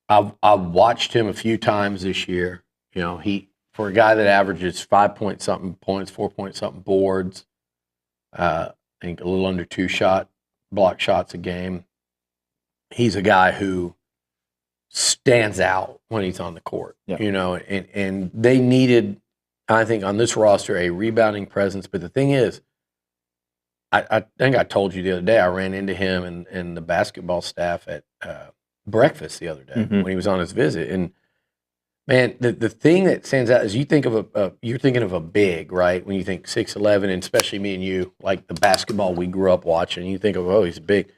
I've watched him a few times this year. You know, he for a guy that averages 5 point something points, 4 point something boards. I think a little under 2 block shots a game. He's a guy who stands out when he's on the court, you know, and they needed, I think, on this roster, a rebounding presence. But the thing is, I think I told you the other day, I ran into him and the basketball staff at breakfast the other day when he was on his visit. And Man, the thing that stands out is you think of you're thinking of a big, right? When you think 6'11", and especially me and you, like the basketball we grew up watching, you think of, oh, he's big.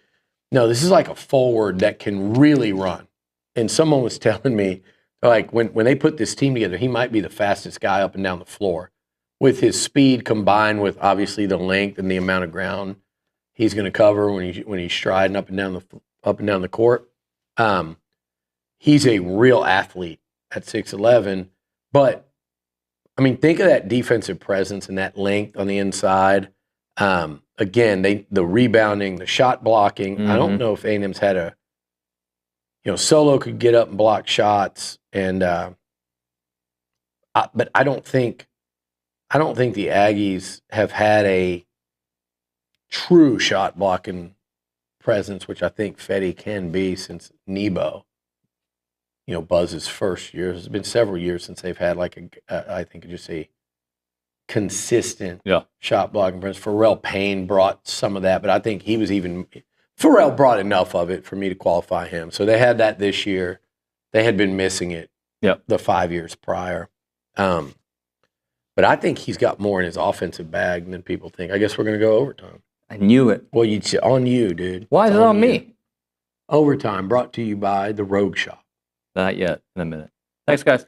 No, this is like a forward that can really run. And someone was telling me, like, when they put this team together, he might be the fastest guy up and down the floor. With his speed combined with obviously the length and the amount of ground he's going to cover when he's striding up and down the court, he's a real athlete at 6'11". But I mean, think of that defensive presence and that length on the inside. Again, the rebounding, the shot blocking. I don't know if A&M's had Solo could get up and block shots, and but I don't think the Aggies have had a true shot blocking presence, which I think Fetty can be since Nebo. Buzz's first year. It's been several years since they've had I think just a consistent shot blocking presence. Pharrell Payne brought some of that, but I think Pharrell brought enough of it for me to qualify him. So they had that this year. They had been missing it the 5 years prior. But I think he's got more in his offensive bag than people think. I guess we're going to go overtime. I knew it. Well, on you, dude. Why is it on me? Overtime brought to you by the Rogue Shop. Not yet. In a minute. Thanks, guys.